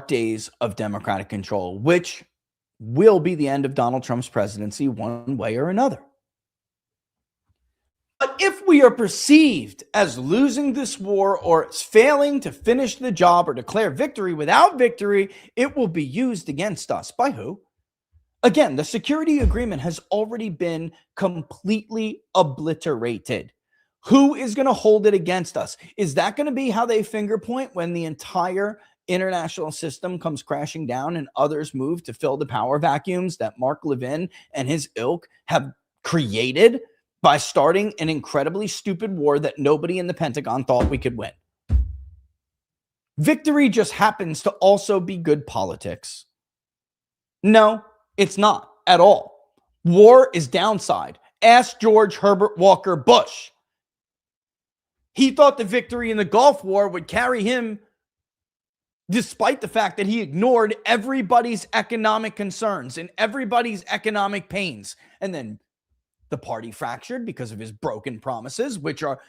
days of Democratic control, which will be the end of Donald Trump's presidency one way or another. But if we are perceived as losing this war or as failing to finish the job or declare victory without victory, it will be used against us. By who? Again, the security agreement has already been completely obliterated. Who is going to hold it against us? Is that going to be how they finger point when the entire international system comes crashing down and others move to fill the power vacuums that Mark Levin and his ilk have created by starting an incredibly stupid war that nobody in the Pentagon thought we could win? Victory just happens to also be good politics. No, it's not at all. War is downside. Ask George Herbert Walker Bush. He thought the victory in the Gulf War would carry him, despite the fact that he ignored everybody's economic concerns and everybody's economic pains. And then the party fractured because of his broken promises, which are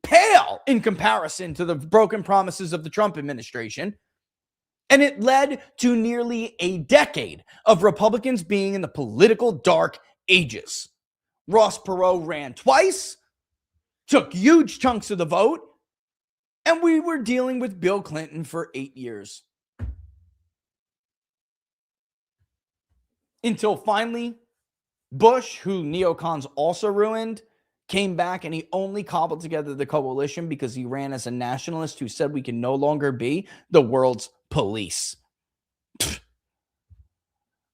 pale in comparison to the broken promises of the Trump administration. And it led to nearly a decade of Republicans being in the political dark ages. Ross Perot ran twice, took huge chunks of the vote, and we were dealing with Bill Clinton for 8 years. Until finally, Bush, who neocons also ruined, came back and he only cobbled together the coalition because he ran as a nationalist who said we can no longer be the world's police. Pfft.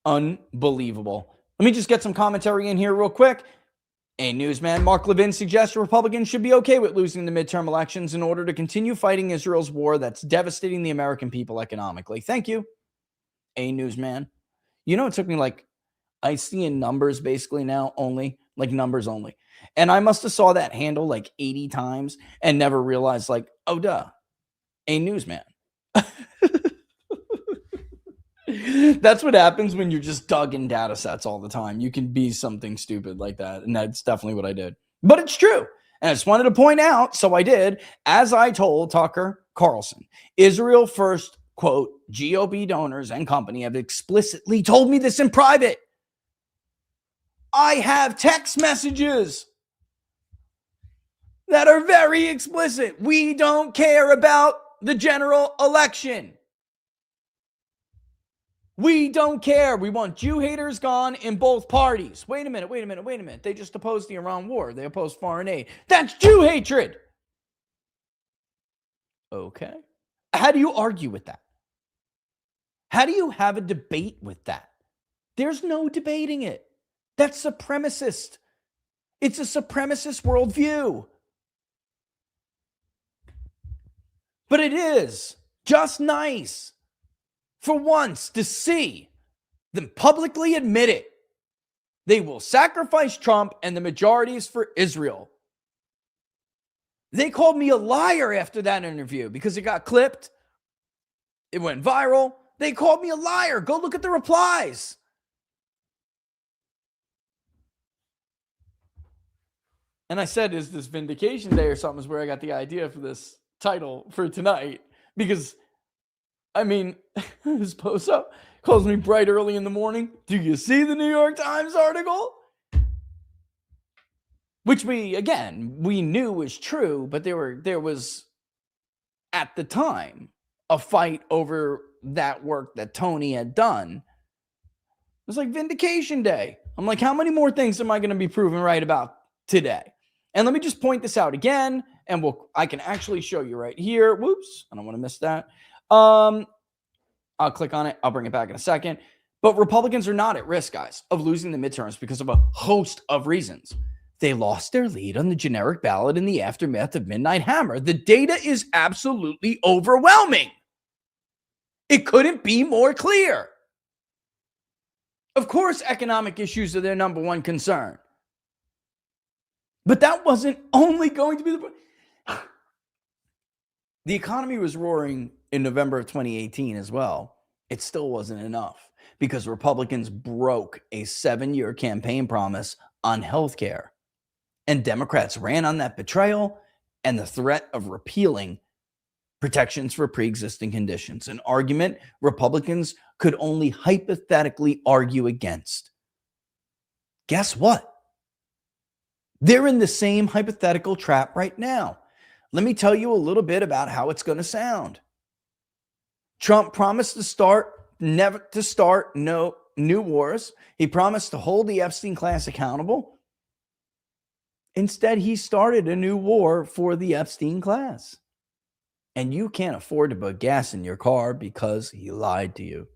Unbelievable. Let me just get some commentary in here real quick. A newsman, Mark Levin, suggests Republicans should be okay with losing the midterm elections in order to continue fighting Israel's war that's devastating the American people economically. Thank you. A newsman. You know, it took me I see in numbers basically now only, numbers only. And I must have saw that handle 80 times and never realized oh, duh, a newsman. That's what happens when you're just dug in data sets all the time. You can be something stupid like that. And that's definitely what I did. But it's true. And I just wanted to point out, so I did, as I told Tucker Carlson, Israel First, quote, GOP donors and company have explicitly told me this in private. I have text messages that are very explicit. We don't care about the general election. We don't care. We want Jew haters gone in both parties. Wait a minute. They just opposed the Iran war. They opposed foreign aid. That's Jew hatred. Okay. How do you argue with that? How do you have a debate with that? There's no debating it. That's supremacist. It's a supremacist worldview. But it is just nice for once to see them publicly admit it. They will sacrifice Trump and the majorities for Israel. They called me a liar after that interview because it got clipped. It went viral. They called me a liar. Go look at the replies. And I said, is this Vindication Day or something? Is where I got the idea for this title for tonight. Because I mean, Esposo calls me bright early in the morning. Do you see the New York Times article? Which we knew was true, but there was, at the time, a fight over that work that Tony had done. It was like Vindication Day. I'm like, how many more things am I going to be proven right about today? And let me just point this out again, and I can actually show you right here. Whoops, I don't want to miss that. I'll click on it. I'll bring it back in a second. But Republicans are not at risk, guys, of losing the midterms because of a host of reasons. They lost their lead on the generic ballot in the aftermath of Midnight Hammer. The data is absolutely overwhelming. It couldn't be more clear. Of course, economic issues are their number one concern. But that wasn't only going to be the point. The economy was roaring in November of 2018 as well. It still wasn't enough because Republicans broke a 7-year campaign promise on health care. And Democrats ran on that betrayal and the threat of repealing protections for pre-existing conditions, an argument Republicans could only hypothetically argue against. Guess what? They're in the same hypothetical trap right now. Let me tell you a little bit about how it's going to sound. Trump promised never to start no new wars. He promised to hold the Epstein class accountable. Instead, he started a new war for the Epstein class. And you can't afford to put gas in your car because he lied to you,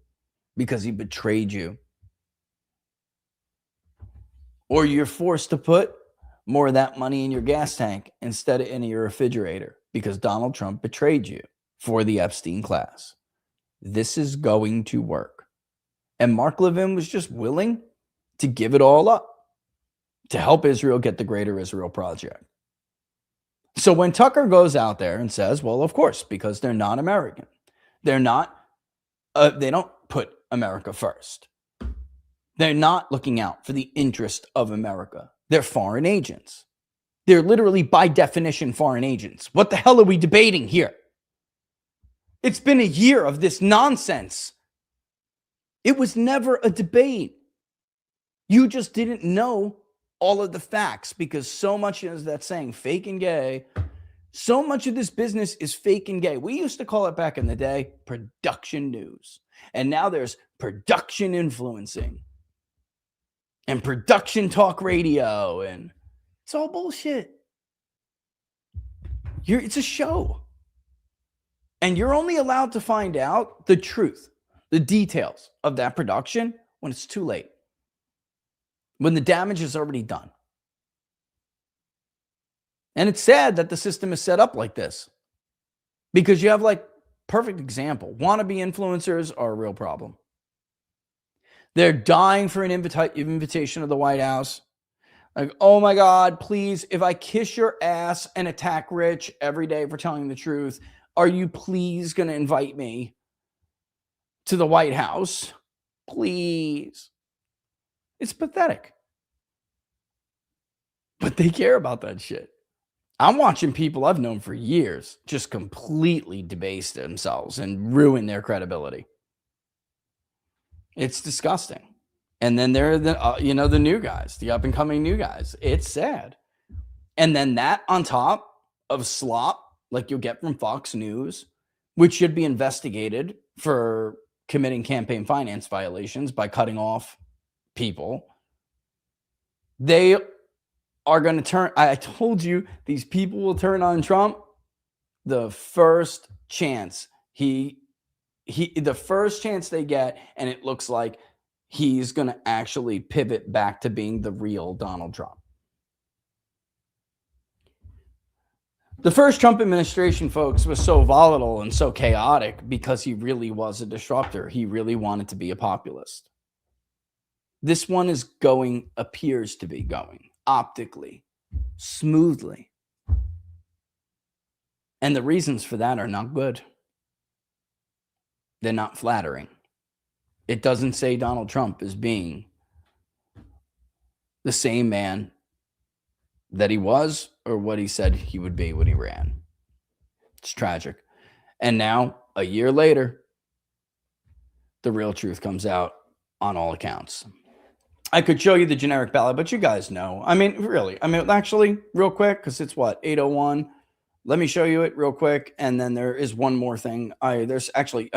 because he betrayed you. Or you're forced to put more of that money in your gas tank instead of in your refrigerator because Donald Trump betrayed you for the Epstein class. This is going to work. And Mark Levin was just willing to give it all up to help Israel get the Greater Israel Project. So when Tucker goes out there and says, well, of course, because they're not American, they don't put America first. They're not looking out for the interest of America. They're foreign agents. They're literally, by definition, foreign agents. What the hell are we debating here? It's been a year of this nonsense. It was never a debate. You just didn't know all of the facts because so much is that saying fake and gay. So much of this business is fake and gay. We used to call it back in the day production news. And now there's production influencing and production talk radio. And it's all bullshit. It's a show. And you're only allowed to find out the truth, the details of that production when it's too late. When the damage is already done. And it's sad that the system is set up like this. Because you have perfect example. Wannabe influencers are a real problem. They're dying for an invitation to the White House. Like, oh my God, please, if I kiss your ass and attack Rich every day for telling the truth, are you please going to invite me to the White House? Please. It's pathetic. But they care about that shit. I'm watching people I've known for years just completely debase themselves and ruin their credibility. It's disgusting. And then there are the new guys, the up and coming new guys. It's sad. And then that on top of slop, like you'll get from Fox News, which should be investigated for committing campaign finance violations by cutting off people. They are going to turn. I told you these people will turn on Trump the first chance the first chance they get, and it looks like he's going to actually pivot back to being the real Donald Trump. The first Trump administration, folks, was so volatile and so chaotic because he really was a disruptor. He really wanted to be a populist. This one appears to be going optically, smoothly. And the reasons for that are not good. They're not flattering. It doesn't say Donald Trump is being the same man that he was or what he said he would be when he ran. It's tragic. And now, a year later, the real truth comes out on all accounts. I could show you the generic ballot, but you guys know. I mean, really. I mean, actually, real quick, because it's what, 8:01. Let me show you it real quick. And then there is one more thing. There's actually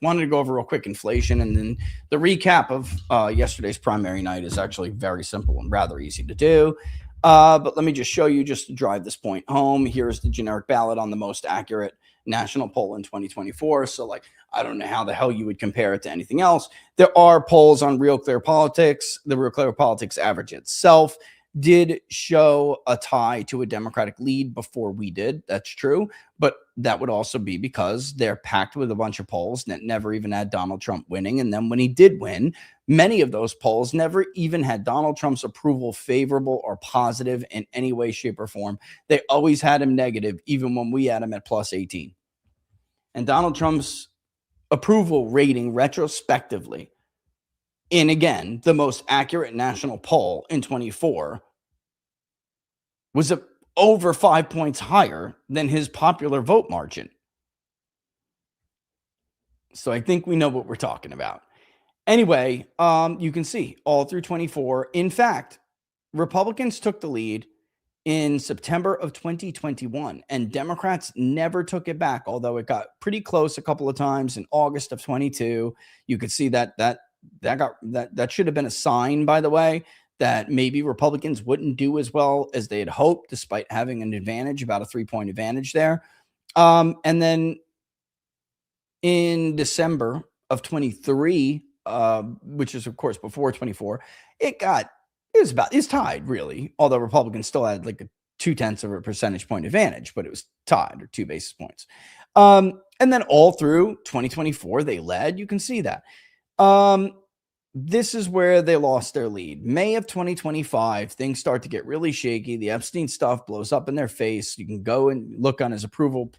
wanted to go over real quick inflation. And then the recap of yesterday's primary night is actually very simple and rather easy to do. But let me just show you, just to drive this point home. Here's the generic ballot on the most accurate national poll in 2024. So, like, I don't know how the hell you would compare it to anything else. There are polls on Real Clear Politics. The Real Clear Politics average itself did show a tie to a Democratic lead before we did. That's true. But that would also be because they're packed with a bunch of polls that never even had Donald Trump winning. And then when he did win, many of those polls never even had Donald Trump's approval favorable or positive in any way, shape, or form. They always had him negative, even when we had him at plus 18. And Donald Trump's approval rating retrospectively in, again, the most accurate national poll in 24 was over 5 points higher than his popular vote margin. So I think we know what we're talking about. Anyway, you can see all through 24. In fact, Republicans took the lead in September of 2021, and Democrats never took it back, although it got pretty close a couple of times in August of 22. You could see that should have been a sign, by the way, that maybe Republicans wouldn't do as well as they had hoped, despite having an advantage, about a 3-point advantage there. And then in December of 23, which is, of course, before 24, it's tied, really, although Republicans still had like a 0.2 of a percentage point advantage, but it was tied, or 2 basis points. And then all through 2024, they led. You can see that. This is where they lost their lead. May of 2025, things start to get really shaky. The Epstein stuff blows up in their face. You can go and look on his approval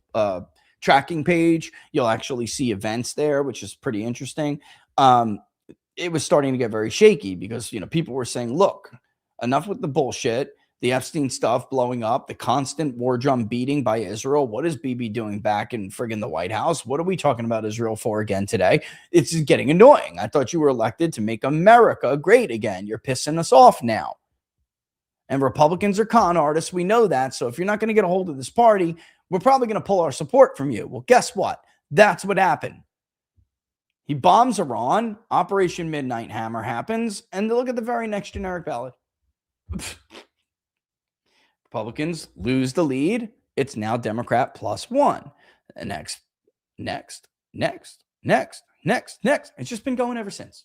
tracking page. You'll actually see events there, which is pretty interesting. It was starting to get very shaky because, people were saying, look, enough with the bullshit, the Epstein stuff blowing up, the constant war drum beating by Israel. What is Bibi doing back in friggin' the White House? What are we talking about Israel for again today? It's getting annoying. I thought you were elected to make America great again. You're pissing us off now. And Republicans are con artists. We know that. So if you're not going to get a hold of this party, we're probably going to pull our support from you. Well, guess what? That's what happened. He bombs Iran. Operation Midnight Hammer happens. And look at the very next generic ballot. Republicans lose the lead. It's now Democrat +1. And next. It's just been going ever since.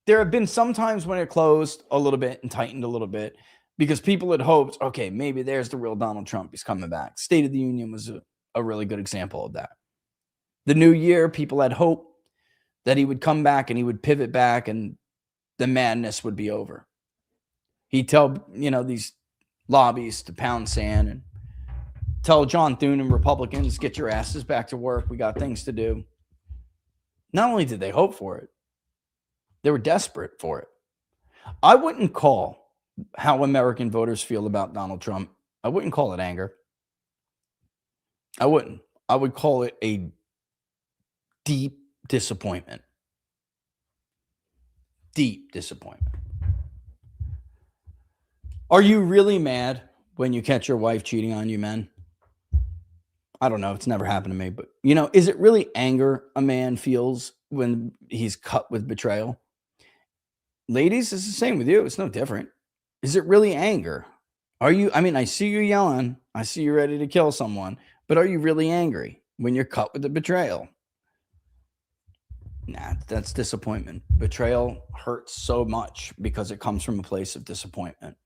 There have been some times when it closed a little bit and tightened a little bit because people had hoped, okay, maybe there's the real Donald Trump. He's coming back. State of the Union was a really good example of that. The new year, people had hope that he would come back and he would pivot back and the madness would be over. He'd tell, these lobbies to pound sand and tell John Thune and Republicans, get your asses back to work. We got things to do. Not only did they hope for it, they were desperate for it. I wouldn't call how American voters feel about Donald Trump. I wouldn't call it anger. I wouldn't. I would call it a deep disappointment. Deep disappointment. Are you really mad when you catch your wife cheating on you, men? I don't know. It's never happened to me. But, is it really anger a man feels when he's cut with betrayal? Ladies, it's the same with you. It's no different. Is it really anger? I see you yelling. I see you ready to kill someone. But are you really angry when you're cut with the betrayal? Nah, that's disappointment. Betrayal hurts so much because it comes from a place of disappointment.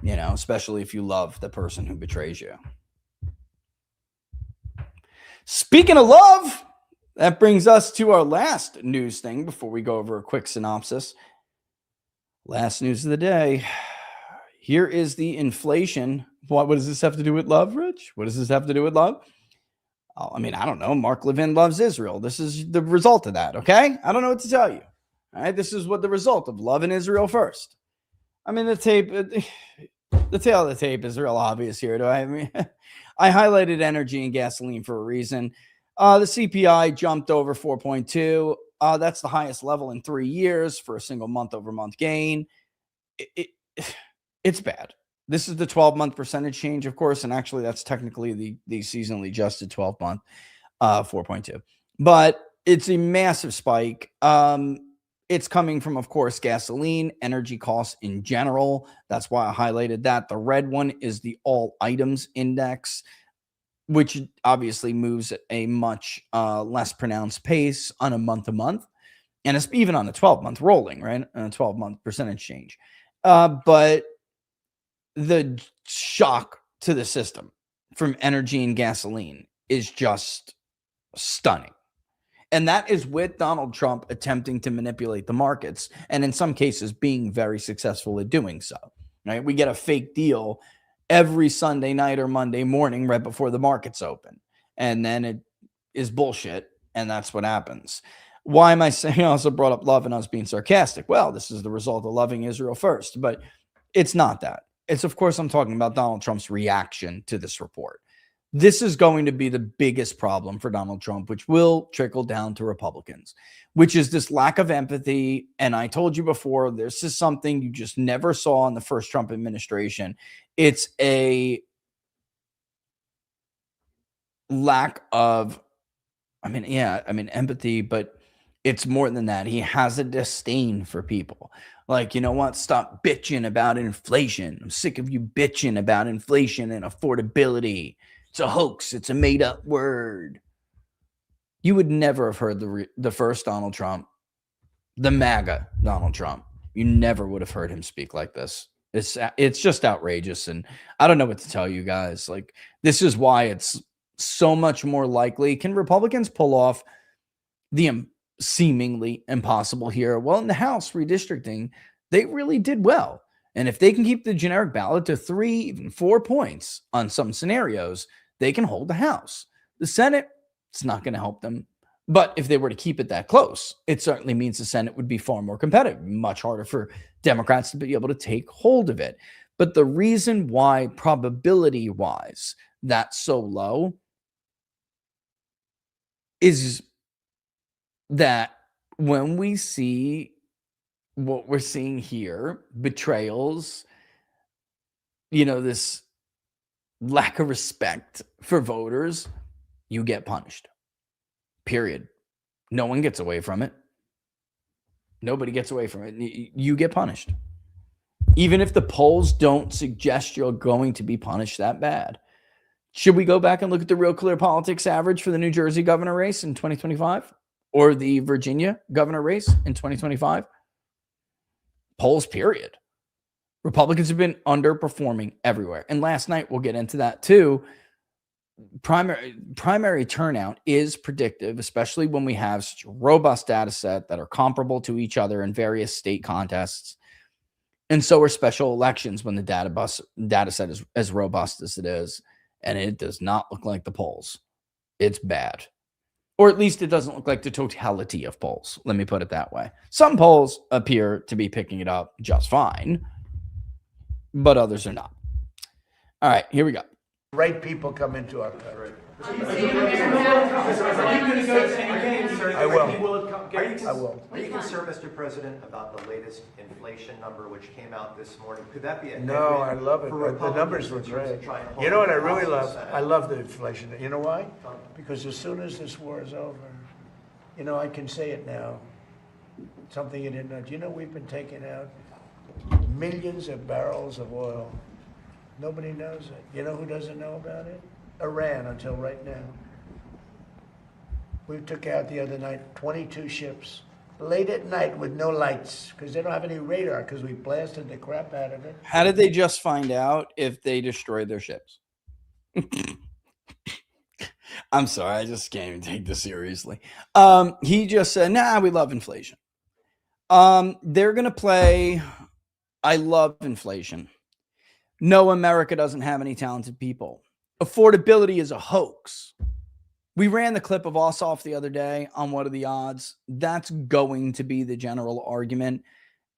Especially if you love the person who betrays you. Speaking of love, that brings us to our last news thing before we go over a quick synopsis. Last news of the day. Here is the inflation. What does this have to do with love, Rich? What does this have to do with love? I don't know. Mark Levin loves Israel. This is the result of that, okay? I don't know what to tell you. All right, this is what the result of loving Israel first. The tail of the tape is real obvious here. I highlighted energy and gasoline for a reason. The CPI jumped over 4.2. That's the highest level in 3 years for a single month-over-month gain. It's bad. This is the 12-month percentage change, of course, and actually that's technically the seasonally adjusted 12-month 4.2. But it's a massive spike. It's coming from, of course, gasoline, energy costs in general. That's why I highlighted that. The red one is the all items index, which obviously moves at a much less pronounced pace on a month-to-month, and it's even on a 12-month rolling, right? On a 12-month percentage change. But the shock to the system from energy and gasoline is just stunning. And that is with Donald Trump attempting to manipulate the markets, and in some cases being very successful at doing so, right? We get a fake deal every Sunday night or Monday morning right before the markets open, and then it is bullshit, and that's what happens. Why am I saying I also brought up love and us being sarcastic? Well, this is the result of loving Israel first, but it's not that. It's, of course, I'm talking about Donald Trump's reaction to this report. This is going to be the biggest problem for Donald Trump, which will trickle down to Republicans, which is this lack of empathy. And I told you before, this is something you just never saw in the first Trump administration. It's a lack of, empathy, but it's more than that. He has a disdain for people. Like, you know what? Stop bitching about inflation. I'm sick of you bitching about inflation and affordability. It's a hoax. It's a made-up word. You would never have heard the first Donald Trump, the MAGA Donald Trump. You never would have heard him speak like this. It's just outrageous, and I don't know what to tell you guys. Like, this is why it's so much more likely. Can Republicans pull off the seemingly impossible here? Well, in the House redistricting, they really did well. And if they can keep the generic ballot to 3, even 4 points on some scenarios, they can hold the House. The Senate, it's not going to help them. But if they were to keep it that close, it certainly means the Senate would be far more competitive, much harder for Democrats to be able to take hold of it. But the reason why probability-wise that's so low is that when we see what we're seeing here, betrayals, this lack of respect for voters, you get punished. Period. No one gets away from it. Nobody gets away from it. You get punished. Even if the polls don't suggest you're going to be punished that bad. Should we go back and look at the Real Clear Politics average for the New Jersey governor race in 2025? Or the Virginia governor race in 2025? Polls, period. Republicans have been underperforming everywhere. And last night, we'll get into that too. Primary turnout is predictive, especially when we have such a robust data set that are comparable to each other in various state contests. And so are special elections when the data set is as robust as it is. And it does not look like the polls. It's bad. Or at least it doesn't look like the totality of polls. Let me put it that way. Some polls appear to be picking it up just fine, but others are not. All right, here we go. Right people come into our country. Are you going to go to any games? I will. I will. Are you concerned, Mr. President, about the latest inflation number which came out this morning? Could that be a No, I headwind love it. for The Republicans numbers were in terms of great. trying to hold You know what I up the really House and love? Senate? I love the inflation. You know why? Because as soon as this war is over, I can say it now. Something you didn't know. We've been taking out millions of barrels of oil. Nobody knows it. You know who doesn't know about it? Iran, until right now. We took out the other night 22 ships, late at night with no lights, because they don't have any radar, because we blasted the crap out of it. How did they just find out if they destroyed their ships? I'm sorry, I just can't even take this seriously. He just said, nah, we love inflation. They're going to play, I love inflation. No, America doesn't have any talented people. Affordability is a hoax. We ran the clip of Ossoff the other day on What Are the Odds. That's going to be the general argument.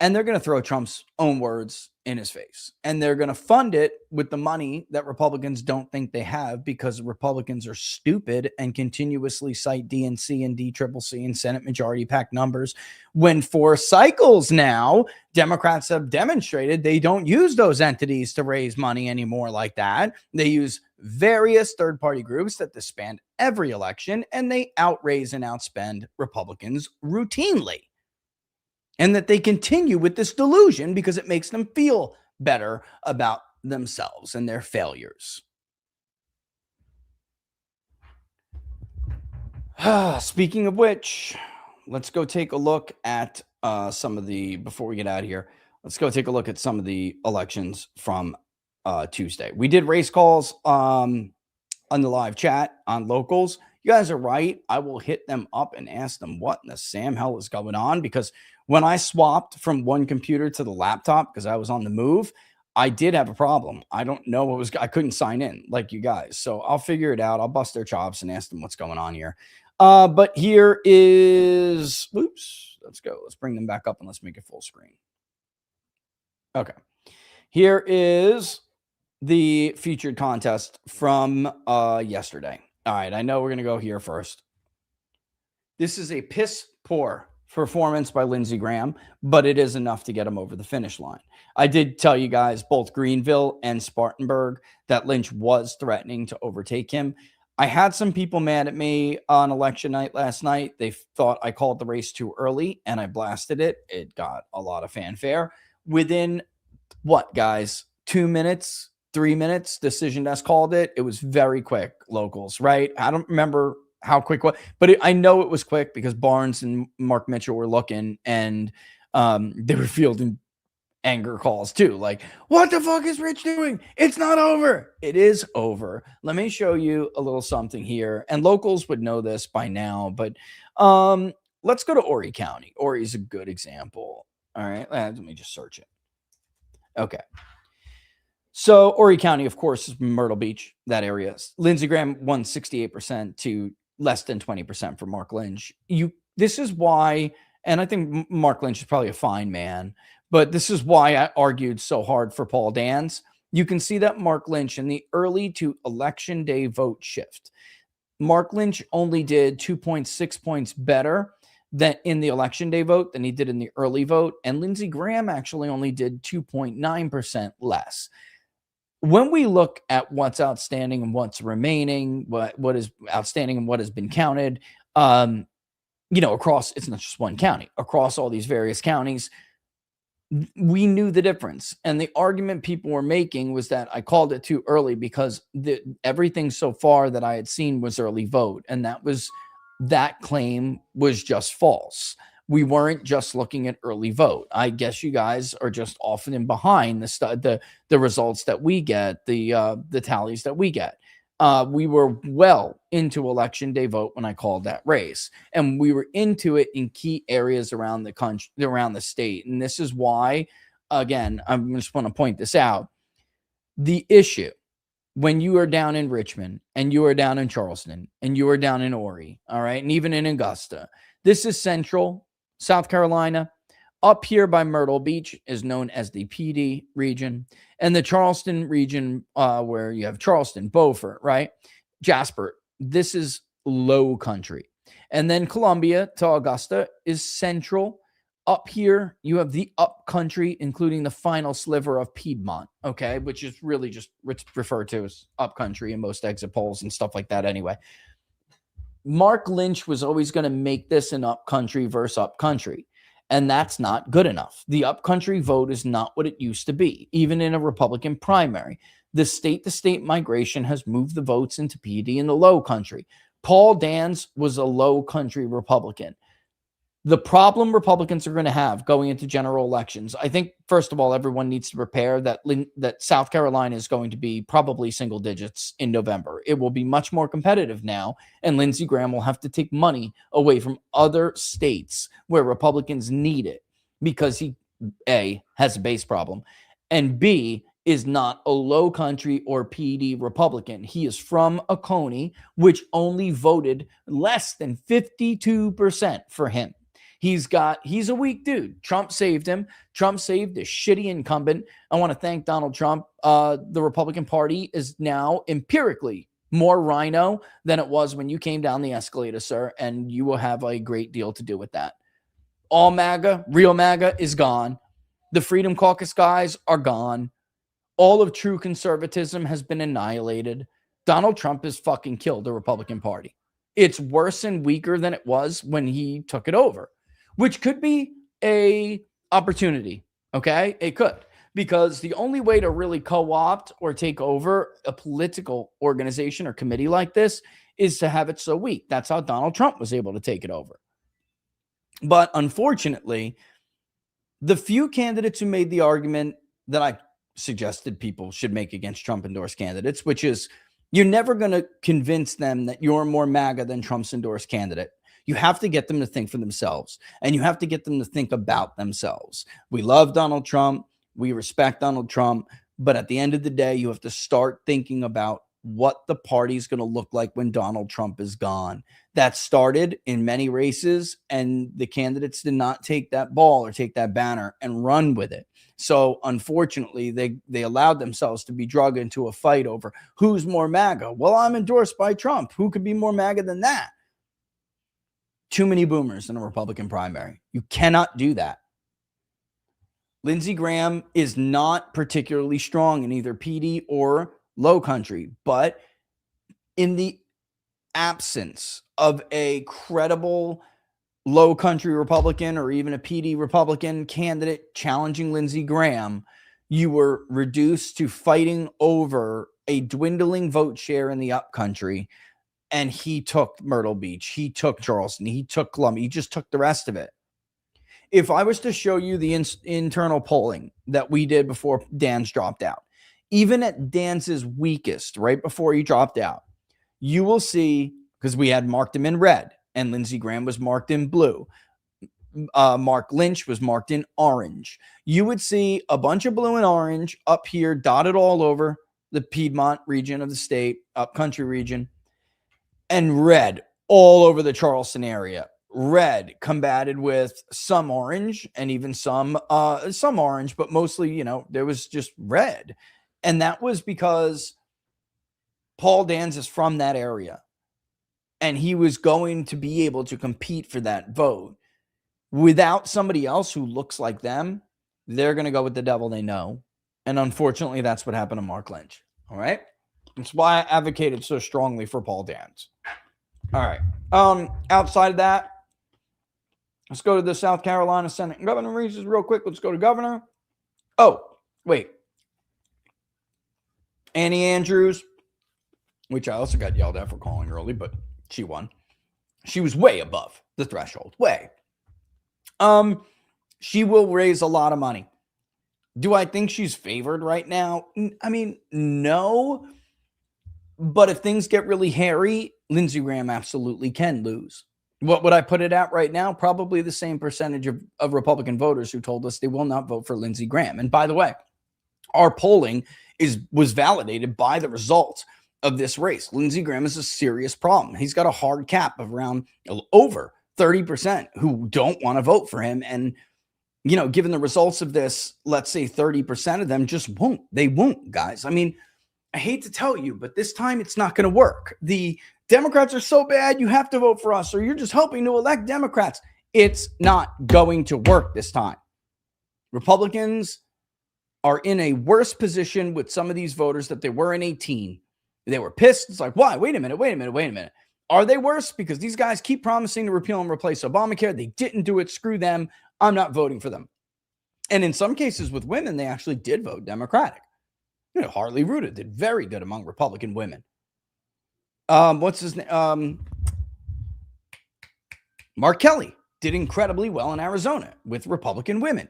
And they're going to throw Trump's own words in his face. And they're going to fund it with the money that Republicans don't think they have, because Republicans are stupid and continuously cite DNC and DCCC and Senate Majority PAC numbers, when for cycles now, Democrats have demonstrated they don't use those entities to raise money anymore like that. They use various third-party groups that disband every election, and they outraise and outspend Republicans routinely. And that they continue with this delusion because it makes them feel better about themselves and their failures. Speaking of which, let's go take a look at some of the, before we get out of here, let's go take a look at some of the elections from Tuesday. We did race calls on the live chat on locals. You guys are right. I will hit them up and ask them what in the Sam hell is going on, because when I swapped from one computer to the laptop, because I was on the move, I did have a problem. I don't know what was, I couldn't sign in like you guys. So I'll figure it out. I'll bust their chops and ask them what's going on here. But here is, oops, let's go. Let's bring them back up and let's make it full screen. Okay. Here is the featured contest from yesterday. All right. I know we're going to go here first. This is a piss poor performance by Lindsey Graham, but it is enough to get him over the finish line. I did tell you guys, both Greenville and Spartanburg, that Lynch was threatening to overtake him. I had some people mad at me on election night last night. They thought I called the race too early, and I blasted it. It got a lot of fanfare. Within, what, guys, 2 minutes, 3 minutes, Decision Desk called it. It was very quick, locals, right? I don't remember how quick, but I know it was quick because Barnes and Mark Mitchell were looking, and they were fielding anger calls too. Like, what the fuck is Rich doing? It's not over. It is over. Let me show you a little something here. And locals would know this by now, but let's go to Horry County. Horry is a good example. All right. Let me just search it. Okay. So Horry County, of course, is Myrtle Beach, that area. Lindsey Graham won 68% to less than 20% for Mark Lynch. This is why, and I think Mark Lynch is probably a fine man, but this is why I argued so hard for Paul Dans. You can see that Mark Lynch in the early to election day vote shift. Mark Lynch only did 2.6 points better than in the election day vote than he did in the early vote. And Lindsey Graham actually only did 2.9% less. When we look at what's outstanding and what's remaining, what is outstanding and what has been counted, across, it's not just one county, across all these various counties, we knew the difference. And the argument people were making was that I called it too early because everything so far that I had seen was early vote. And that claim was just false. We weren't just looking at early vote. I guess you guys are just often in behind the results that we get, the tallies that we get. We were well into election day vote when I called that race, and we were into it in key areas around the country, around the state. And this is why, again, I just want to point this out. The issue when you are down in Richmond and you are down in Charleston and you are down in Horry, all right, and even in Augusta, this is central South Carolina. Up here by Myrtle Beach is known as the PD region, and the Charleston region, where you have Charleston, Beaufort, right? Jasper, this is low country. And then Columbia to Augusta is central. Up here, you have the up country, including the final sliver of Piedmont, okay, which is really just referred to as up country in most exit polls and stuff like that anyway. Mark Lynch was always going to make this an up country versus up country. And that's not good enough. The upcountry vote is not what it used to be, even in a Republican primary. The state-to-state migration has moved the votes into PD in the low country. Paul Dans was a low country Republican. The problem Republicans are going to have going into general elections, I think, first of all, everyone needs to prepare that South Carolina is going to be probably single digits in November. It will be much more competitive now, and Lindsey Graham will have to take money away from other states where Republicans need it because he, A, has a base problem, and B, is not a low country or PD Republican. He is from Oconee, which only voted less than 52% for him. He's a weak dude. Trump saved him. Trump saved a shitty incumbent. I want to thank Donald Trump. The Republican Party is now empirically more rhino than it was when you came down the escalator, sir, and you will have a great deal to do with that. All MAGA, real MAGA is gone. The Freedom Caucus guys are gone. All of true conservatism has been annihilated. Donald Trump has fucking killed the Republican Party. It's worse and weaker than it was when he took it over, which could be a opportunity. Okay, it could, because the only way to really co-opt or take over a political organization or committee like this is to have it so weak. That's how Donald Trump was able to take it over. But unfortunately, the few candidates who made the argument that I suggested people should make against Trump endorsed candidates, which is you're never going to convince them that you're more MAGA than Trump's endorsed candidate. You have to get them to think for themselves, and you have to get them to think about themselves. We love Donald Trump. We respect Donald Trump. But at the end of the day, you have to start thinking about what the party is going to look like when Donald Trump is gone. That started in many races, and the candidates did not take that ball or take that banner and run with it. So unfortunately, they allowed themselves to be dragged into a fight over who's more MAGA. Well, I'm endorsed by Trump. Who could be more MAGA than that? Too many boomers in a Republican primary. You cannot do that. Lindsey Graham is not particularly strong in either PD or low country, but in the absence of a credible low country Republican or even a PD Republican candidate challenging Lindsey Graham, you were reduced to fighting over a dwindling vote share in the upcountry. And he took Myrtle Beach, he took Charleston, he took Columbia, he just took the rest of it. If I was to show you the internal polling that we did before Dan's dropped out, even at Dan's weakest, right before he dropped out, you will see, because we had marked him in red and Lindsey Graham was marked in blue. Mark Lynch was marked in orange. You would see a bunch of blue and orange up here, dotted all over the Piedmont region of the state, upcountry region, and red all over the Charleston area. Red combated with some orange and even some orange, but mostly, there was just red. And that was because Paul Danz is from that area, and he was going to be able to compete for that vote. Without somebody else who looks like them, they're going to go with the devil they know. And unfortunately, that's what happened to Mark Lynch. All right. That's why I advocated so strongly for Paul Danz. All right. Outside of that, let's go to the South Carolina Senate and governor races real quick. Let's go to governor. Oh, wait. Annie Andrews, which I also got yelled at for calling early, but she won. She was way above the threshold. Way. She will raise a lot of money. Do I think she's favored right now? I mean, no. But if things get really hairy, Lindsey Graham absolutely can lose. What would I put it at right now? Probably the same percentage of Republican voters who told us they will not vote for Lindsey Graham. And by the way, our polling was validated by the results of this race. Lindsey Graham is a serious problem. He's got a hard cap of around over 30% who don't want to vote for him. And, given the results of this, let's say 30% of them just won't. They won't, guys. I mean, I hate to tell you, but this time it's not going to work. The Democrats are so bad, you have to vote for us, or you're just helping to elect Democrats. It's not going to work this time. Republicans are in a worse position with some of these voters that they were in 2018. They were pissed. It's like, why? Wait a minute. Are they worse? Because these guys keep promising to repeal and replace Obamacare. They didn't do it. Screw them. I'm not voting for them. And in some cases with women, they actually did vote Democratic. Harley Ruda did very good among Republican women. What's his name? Mark Kelly did incredibly well in Arizona with Republican women.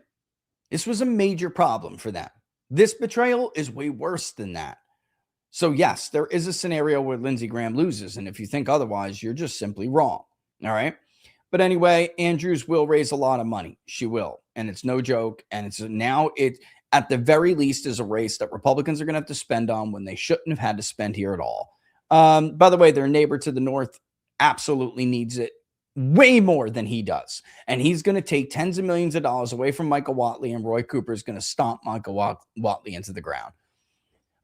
This was a major problem for them. This betrayal is way worse than that. So yes, there is a scenario where Lindsey Graham loses. And if you think otherwise, you're just simply wrong. All right. But anyway, Andrews will raise a lot of money. She will. And it's no joke. And it at the very least is a race that Republicans are going to have to spend on when they shouldn't have had to spend here at all. By the way, their neighbor to the north absolutely needs it way more than he does. And he's going to take tens of millions of dollars away from Michael Whatley, and Roy Cooper is going to stomp Michael Whatley into the ground.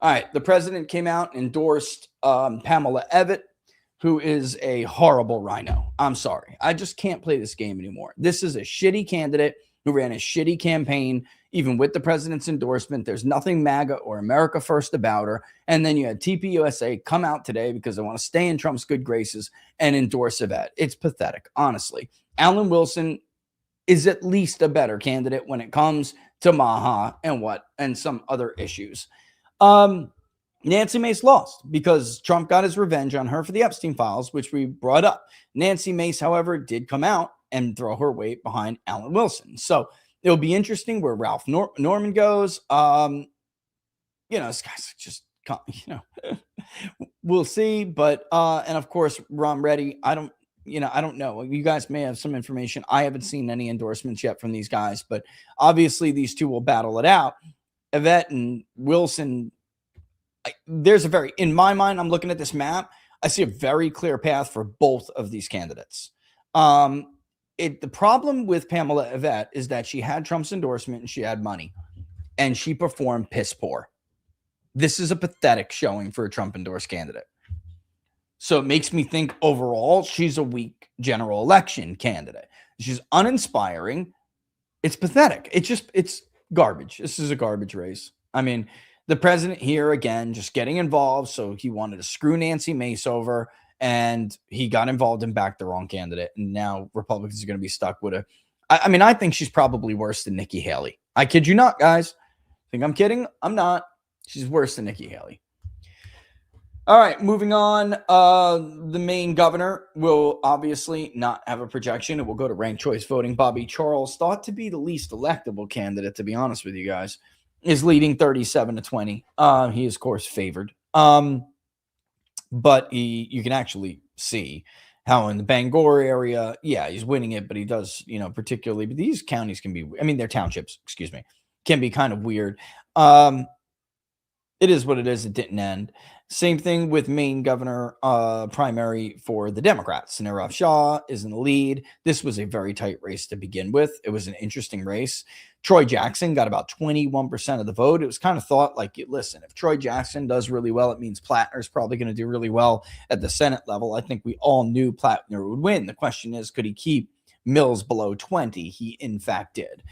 All right. The president came out and endorsed Pamela Evitt, who is a horrible rhino. I'm sorry. I just can't play this game anymore. This is a shitty candidate who ran a shitty campaign, even with the president's endorsement. There's nothing MAGA or America First about her. And then you had TPUSA come out today because they want to stay in Trump's good graces and endorse Yvette. It's pathetic, honestly. Alan Wilson is at least a better candidate when it comes to Maha and some other issues. Nancy Mace lost because Trump got his revenge on her for the Epstein files, which we brought up. Nancy Mace, however, did come out and throw her weight behind Alan Wilson. So it'll be interesting where Ralph Norman goes. This guy's just, we'll see. But, and of course, Ron Reddy, I don't know. You guys may have some information. I haven't seen any endorsements yet from these guys, but obviously these two will battle it out. Yvette and Wilson, in my mind, I'm looking at this map. I see a very clear path for both of these candidates. The problem with Pamela Yvette is that she had Trump's endorsement and she had money, and she performed piss poor. This is a pathetic showing for a Trump endorsed candidate. So it makes me think overall she's a weak general election candidate. She's uninspiring. It's pathetic. It's garbage. This is a garbage race. I mean, the president here, again, just getting involved. So he wanted to screw Nancy Mace over, and he got involved and backed the wrong candidate. And now Republicans are going to be stuck with I think she's probably worse than Nikki Haley. I kid you not, guys. Think I'm kidding? I'm not. She's worse than Nikki Haley. All right, moving on. The Maine governor will obviously not have a projection. It will go to ranked choice voting. Bobby Charles, thought to be the least electable candidate, to be honest with you guys, is leading 37-20. He is, of course, favored. But you can actually see how in the Bangor area, he's winning it, but he does, particularly, but these counties can be, their townships, can be kind of weird. It is what it is. It didn't end. Same thing with Maine governor primary for the Democrats. Nirav Shah is in the lead. This was a very tight race to begin with. It was an interesting race. Troy Jackson got about 21% of the vote. It was kind of thought like, listen, if Troy Jackson does really well, it means Plattner's probably going to do really well at the Senate level. I think we all knew Plattner would win. The question is, could he keep Mills below 20? He in fact did.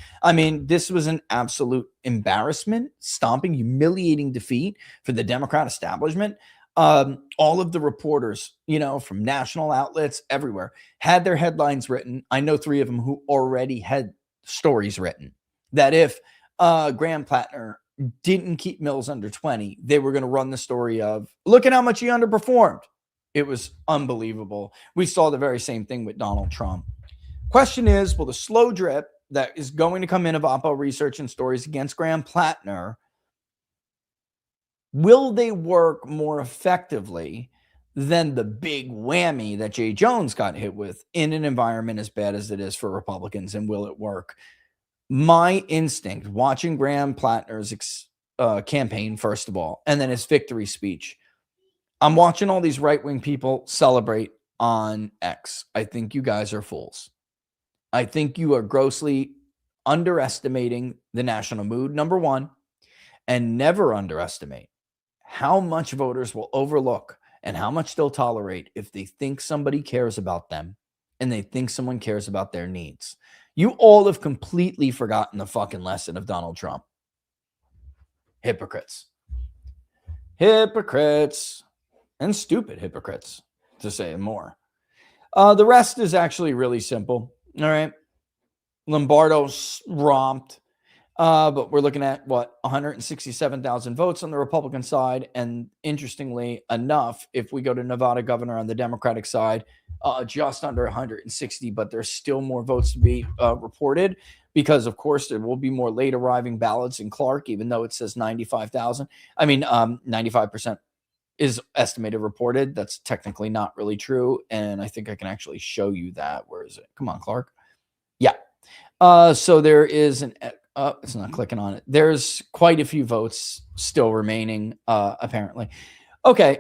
This was an absolute embarrassment, stomping, humiliating defeat for the Democrat establishment. All of the reporters, from national outlets everywhere, had their headlines written. I know 3 of them who already had stories written that if Graham Plattner didn't keep Mills under 20, they were going to run the story of, look at how much he underperformed. It was unbelievable. We saw the very same thing with Donald Trump. Question is, will the slow drip that is going to come in of Oppo research and stories against Graham Plattner, will they work more effectively than the big whammy that Jay Jones got hit with in an environment as bad as it is for Republicans? And will it work? My instinct, watching Graham Plattner's campaign, first of all, and then his victory speech, I'm watching all these right-wing people celebrate on X. I think you guys are fools. I think you are grossly underestimating the national mood, number one, and never underestimate how much voters will overlook and how much they'll tolerate if they think somebody cares about them and they think someone cares about their needs. You all have completely forgotten the fucking lesson of Donald Trump. Hypocrites. Hypocrites. And stupid hypocrites, to say more. The rest is actually really simple. All right. Lombardo romped. But we're looking at 167,000 votes on the Republican side. And interestingly enough, if we go to Nevada governor on the Democratic side, just under 160, but there's still more votes to be reported because, of course, there will be more late arriving ballots in Clark, even though it says 95,000. 95% is estimated reported. That's technically not really true. And I think I can actually show you that. Where is it? Come on, Clark. Yeah. So there is it's not clicking on it. There's quite a few votes still remaining, apparently. Okay.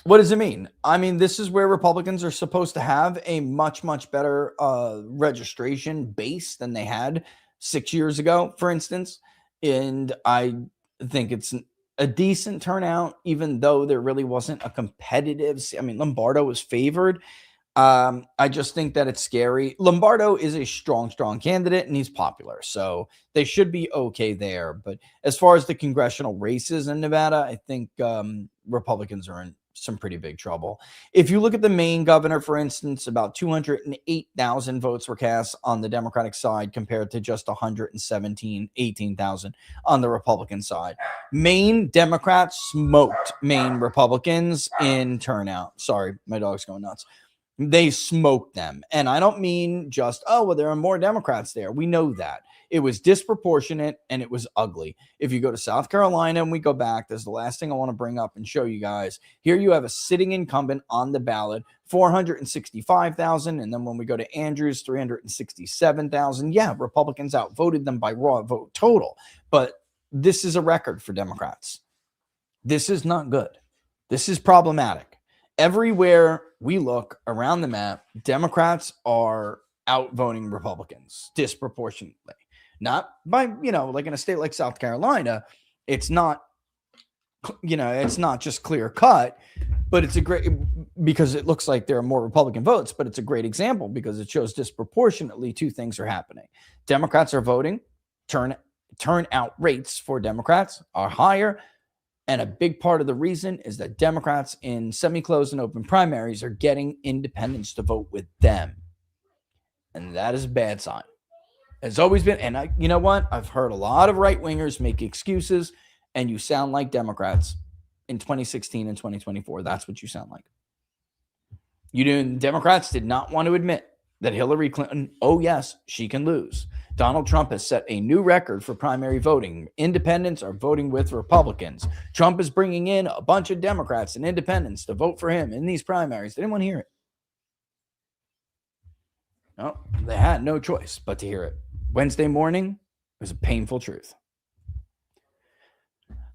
What does it mean? I mean, this is where Republicans are supposed to have a much, much better registration base than they had 6 years ago, for instance. And I think it's a decent turnout, even though there really wasn't a competitive. I mean, Lombardo was favored. I just think that it's scary. Lombardo is a strong candidate and he's popular. So they should be okay there. But as far as the congressional races in Nevada, I think Republicans are in some pretty big trouble. If you look at the Maine governor, for instance, about 208,000 votes were cast on the Democratic side compared to just 18,000 on the Republican side. Maine Democrats smoked Maine Republicans in turnout. Sorry, my dog's going nuts. They smoked them. And I don't mean just, oh, well, there are more Democrats there. We know that. It was disproportionate and it was ugly. If you go to South Carolina and we go back, there's the last thing I want to bring up and show you guys. Here you have a sitting incumbent on the ballot, 465,000. And then when we go to Andrews, 367,000. Yeah, Republicans outvoted them by raw vote total. But this is a record for Democrats. This is not good. This is problematic. Everywhere we look around the map, Democrats are outvoting Republicans disproportionately. Not by, like in a state like South Carolina, it's not, it's not just clear cut, but it's a great, because it looks like there are more Republican votes, but it's a great example because it shows disproportionately two things are happening. Democrats are voting, turnout rates for Democrats are higher. And a big part of the reason is that Democrats in semi-closed and open primaries are getting independents to vote with them. And that is a bad sign. It's always been, and you know what? I've heard a lot of right-wingers make excuses, and you sound like Democrats in 2016 and 2024. That's what you sound like. Democrats did not want to admit that Hillary Clinton, oh yes, she can lose. Donald Trump has set a new record for primary voting. Independents are voting with Republicans. Trump is bringing in a bunch of Democrats and independents to vote for him in these primaries. They didn't want to hear it. No, they had no choice but to hear it. Wednesday morning was a painful truth.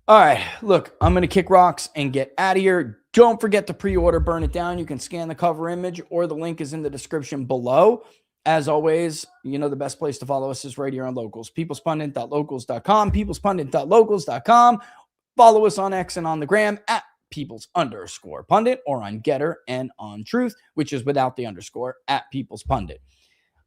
All right, look, I'm going to kick rocks and get out of here. Don't forget to pre-order Burn It Down. You can scan the cover image or the link is in the description below. As always, the best place to follow us is right here on Locals. peoplespundit.locals.com, peoplespundit.locals.com. Follow us on X and on the gram at peoples_pundit or on Getter and on Truth, which is without the underscore, at peoplespundit.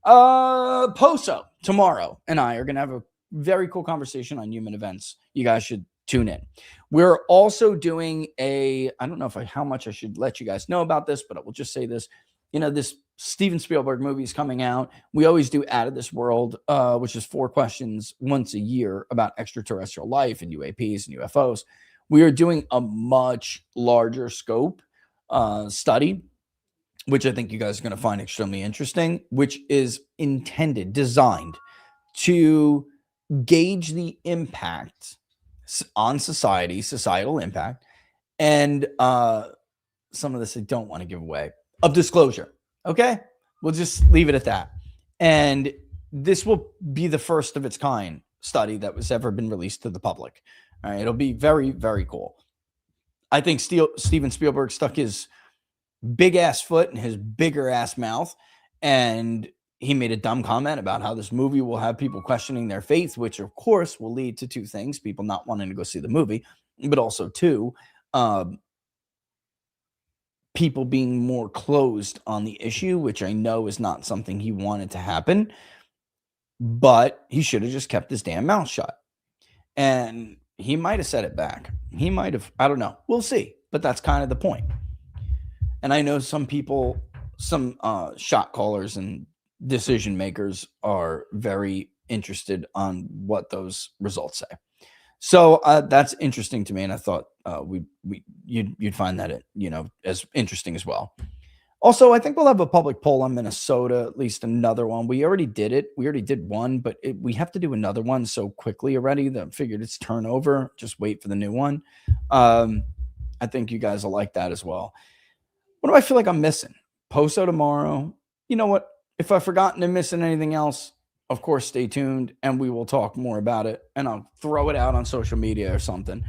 Poso tomorrow and I are going to have a very cool conversation on human events. You guys should tune in. We're also doing I don't know how much I should let you guys know about this, but I will just say this. This Steven Spielberg movie is coming out. We always do Out of This World, which is 4 questions once a year about extraterrestrial life and UAPs and UFOs. We are doing a much larger scope study, which I think you guys are going to find extremely interesting, which is designed to gauge the impact on societal impact, and some of this I don't want to give away, of disclosure. Okay? We'll just leave it at that. And this will be the first of its kind study that was ever been released to the public. All right? It'll be very, very cool. I think Steven Spielberg stuck his big-ass foot in his bigger-ass mouth, and he made a dumb comment about how this movie will have people questioning their faith, which, of course, will lead to 2 things. People not wanting to go see the movie, but also 2, people being more closed on the issue, which I know is not something he wanted to happen, but he should have just kept his damn mouth shut. And he might have said it back. He might have, I don't know. We'll see. But that's kind of the point. And I know some people, some shot callers and decision makers are very interested on what those results say. So that's interesting to me, and I thought you'd find that as interesting as well. Also, I think we'll have a public poll on Minnesota, at least another one. We already did it. We already did one, but we have to do another one so quickly already that I figured it's turnover. Just wait for the new one. I think you guys will like that as well. What do I feel like I'm missing? Poso tomorrow. You know what? If I've forgotten to missing anything else, of course, stay tuned and we will talk more about it. And I'll throw it out on social media or something.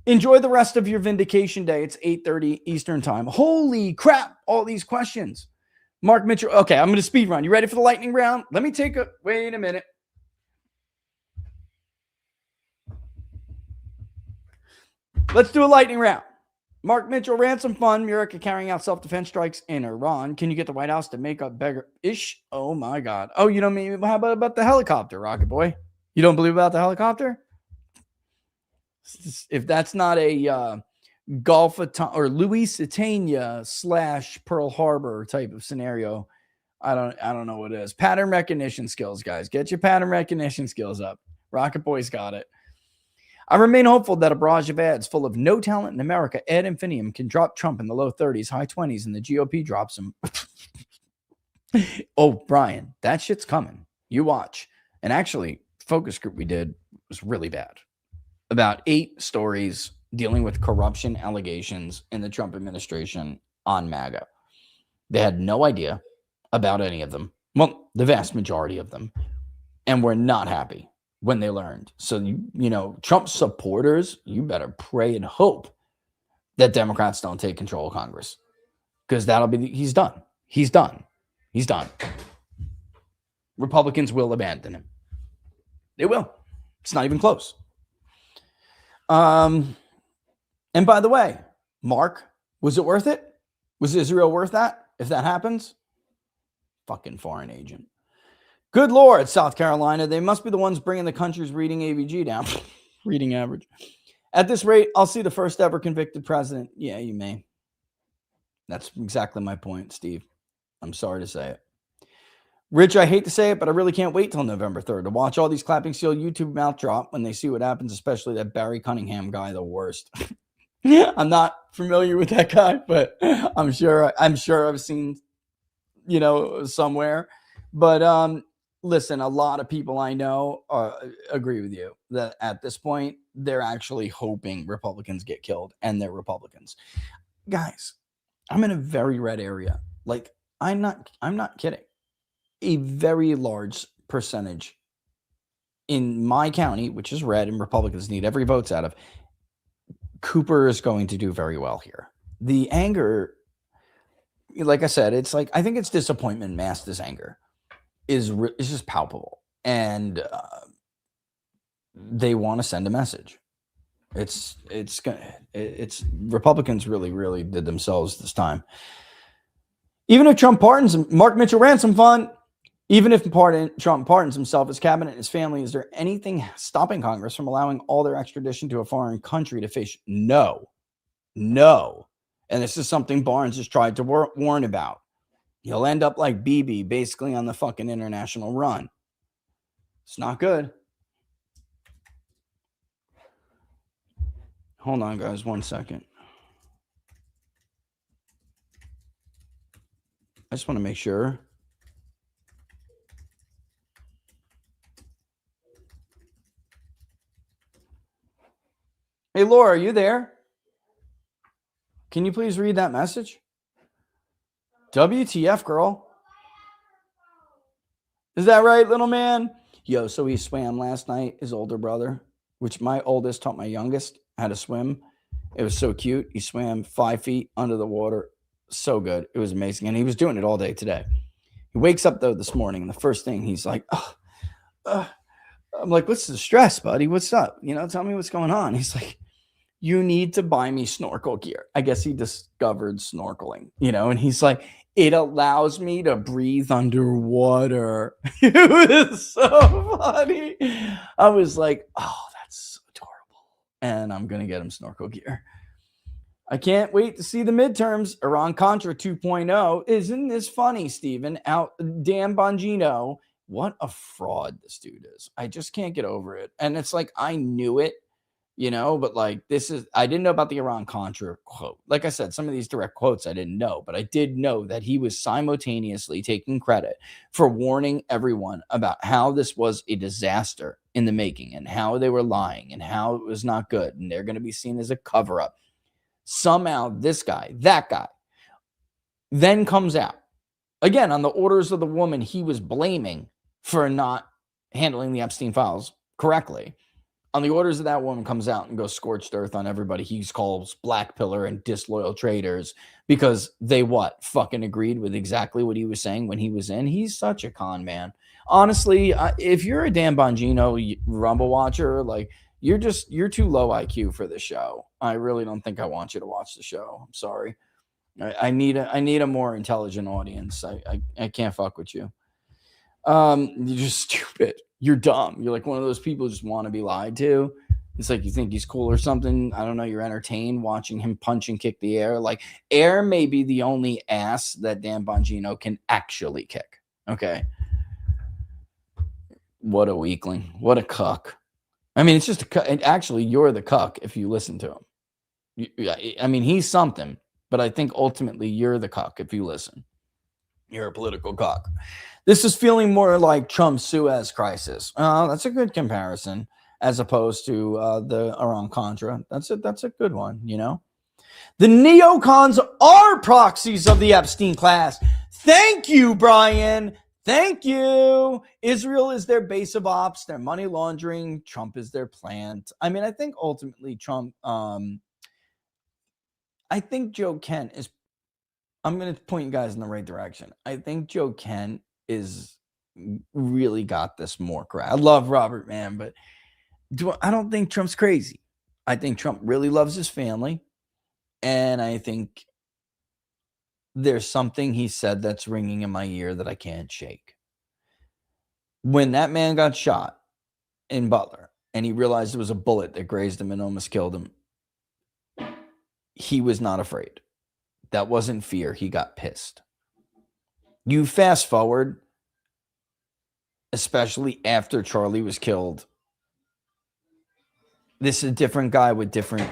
Enjoy the rest of your Vindication day. It's 8:30 Eastern time. Holy crap, all these questions. Mark Mitchell. Okay, I'm going to speed run. You ready for the lightning round? Let me take a, wait a minute. Let's do a lightning round. Mark Mitchell, ransom fund, America carrying out self-defense strikes in Iran. Can you get the White House to make up beggar-ish? Oh my God. Oh, you don't mean, how about the helicopter, Rocket Boy? You don't believe about the helicopter? If that's not a Gulf or Lusitania / Pearl Harbor type of scenario, I don't know what it is. Pattern recognition skills, guys. Get your pattern recognition skills up. Rocket Boy's got it. I remain hopeful that a barrage of ads full of no talent in America ad infinitum can drop Trump in the low 30s, high 20s, and the GOP drops him. Oh, Brian, that shit's coming. You watch. And actually, focus group we did was really bad. About 8 stories dealing with corruption allegations in the Trump administration on MAGA. They had no idea about any of them. Well, the vast majority of them. And were not happy when they learned. So, you know, Trump supporters, you better pray and hope that Democrats don't take control of Congress. Because that'll be, he's done. He's done. He's done. Republicans will abandon him. They will. It's not even close. And by the way, Mark, was it worth it? Was Israel worth that? If that happens, fucking foreign agent. Good Lord, South Carolina. They must be the ones bringing the country's reading AVG down. Reading average. At this rate, I'll see the first ever convicted president. Yeah, you may. That's exactly my point, Steve. I'm sorry to say it. Rich, I hate to say it, but I really can't wait till November 3rd to watch all these clapping steel YouTube mouth drop when they see what happens, especially that Barry Cunningham guy, the worst. I'm not familiar with that guy, but I'm sure I've seen, you know, somewhere. But listen, a lot of people I know agree with you that at this point, they're actually hoping Republicans get killed, and they're Republicans. Guys, I'm in a very red area. Like, I'm not kidding. A very large percentage in my county, which is red and Republicans need every vote out of, Cooper is going to do very well here. The anger, like I said, it's like, I think it's disappointment masked as anger is just palpable. And they want to send a message. It's Republicans really did themselves this time. Even if Trump pardons him, Mark Mitchell ransom fund, even if Trump pardons himself, his cabinet, and his family, is there anything stopping Congress from allowing all their extradition to a foreign country to face? No. And this is something Barnes has tried to warn about. He'll end up like Bibi, basically on the fucking international run. It's not good. Hold on, guys, 1 second. I just want to make sure. Hey, Laura, are you there? Can you please read that message? WTF, girl. Is that right, little man? Yo, so he swam last night, his older brother, which my oldest taught my youngest how to swim. It was so cute. He swam 5 feet under the water. So good. It was amazing. And he was doing it all day today. He wakes up, though, this morning, and the first thing he's like, I'm like, what's the stress, buddy? What's up? You know, tell me what's going on. He's like, you need to buy me snorkel gear. I guess he discovered snorkeling, you know, and he's like, it allows me to breathe underwater. It was so funny. I was like, oh, that's adorable. And I'm going to get him snorkel gear. I can't wait to see the midterms. Iran-Contra 2.0. Isn't this funny, Steven? Dan Bongino. What a fraud this dude is. I just can't get over it. And it's like, I knew it, you know, but like, I didn't know about the Iran-Contra quote. Like I said, some of these direct quotes I didn't know, but I did know that he was simultaneously taking credit for warning everyone about how this was a disaster in the making and how they were lying and how it was not good. And they're going to be seen as a cover-up. Somehow this guy, that guy, then comes out again on the orders of the woman he was blaming for not handling the Epstein files correctly, on the orders of that woman, comes out and goes scorched earth on everybody he calls black pillar and disloyal traitors because they fucking agreed with exactly what he was saying when he was in. He's such a con man. Honestly, if you're a Dan Bongino Rumble watcher, like you're too low IQ for the show. I really don't think I want you to watch the show. I'm sorry. I need a more intelligent audience. I can't fuck with you. You're just stupid. You're dumb. You're like one of those people who just want to be lied to. It's like you think he's cool or something. I don't know. You're entertained watching him punch and kick the air. Like air may be the only ass that Dan Bongino can actually kick. Okay. What a weakling. What a cuck. I mean, it's just a cuck. Actually, you're the cuck if you listen to him. I mean, he's something, but I think ultimately you're the cuck if you listen. You're a political cuck. This is feeling more like Trump's Suez crisis. That's a good comparison as opposed to the Iran-Contra. That's a good one, you know? The neocons are proxies of the Epstein class. Thank you, Brian. Thank you. Israel is their base of ops, their money laundering. Trump is their plant. I mean, I think ultimately Trump, I think Joe Kent is, I'm going to point you guys in the right direction. I think Joe Kent is really got this more correct. I love Robert, man, but I don't think Trump's crazy. I think Trump really loves his family. And I think there's something he said that's ringing in my ear that I can't shake. When that man got shot in Butler and he realized it was a bullet that grazed him and almost killed him, he was not afraid. That wasn't fear. He got pissed. You fast forward, especially after Charlie was killed. This is a different guy with different,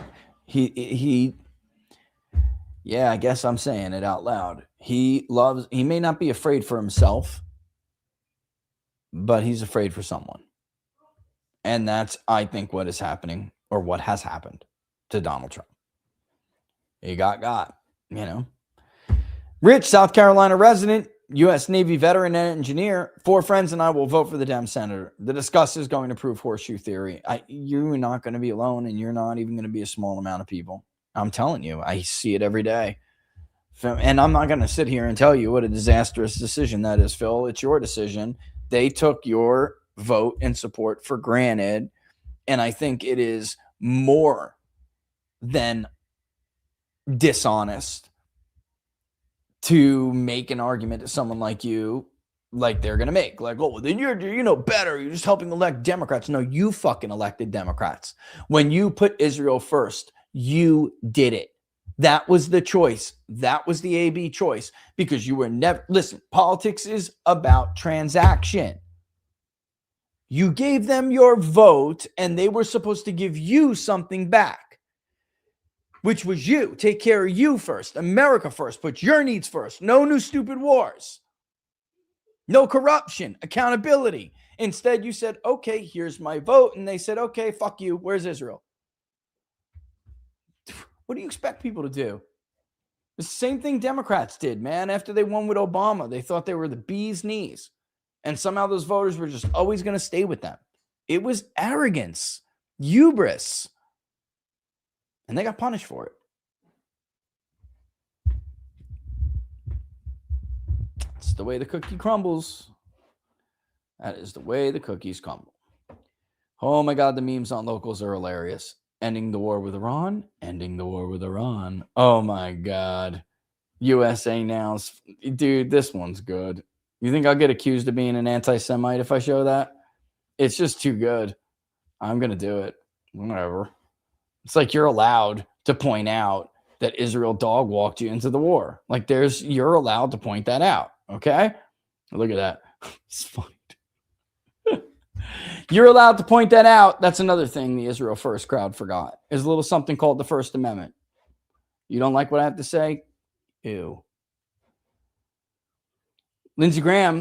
yeah, I guess I'm saying it out loud. He may not be afraid for himself, but he's afraid for someone. And that's, I think, what is happening or what has happened to Donald Trump. He got, you know. Rich, South Carolina resident, U.S. Navy veteran and engineer. 4 friends and I will vote for the Dem senator. The discuss is going to prove horseshoe theory. You're not going to be alone, and you're not even going to be a small amount of people. I'm telling you, I see it every day. And I'm not going to sit here and tell you what a disastrous decision that is, Phil. It's your decision. They took your vote and support for granted, and I think it is more than dishonest to make an argument to someone like you, like they're going to make. Like, oh, well, then you're better. You're just helping elect Democrats. No, you fucking elected Democrats. When you put Israel first, you did it. That was the choice. That was the AB choice because you were never, listen, politics is about transaction. You gave them your vote and they were supposed to give you something back, which was you. Take care of you first. America first. Put your needs first. No new stupid wars. No corruption. Accountability. Instead, you said, okay, here's my vote. And they said, okay, fuck you. Where's Israel? What do you expect people to do? The same thing Democrats did, man. After they won with Obama, they thought they were the bee's knees. And somehow those voters were just always going to stay with them. It was arrogance, hubris. And they got punished for it. That's the way the cookie crumbles. That is the way the cookies crumble. Oh my God, the memes on locals are hilarious. Ending the war with Iran. Ending the war with Iran. Oh my God. USA now. Dude, this one's good. You think I'll get accused of being an anti-Semite if I show that? It's just too good. I'm going to do it. Whatever. It's like you're allowed to point out that Israel dog walked you into the war. Like you're allowed to point that out. Okay? Look at that. It's funny. You're allowed to point that out. That's another thing the Israel First crowd forgot. There's a little something called the First Amendment. You don't like what I have to say? Ew. Owen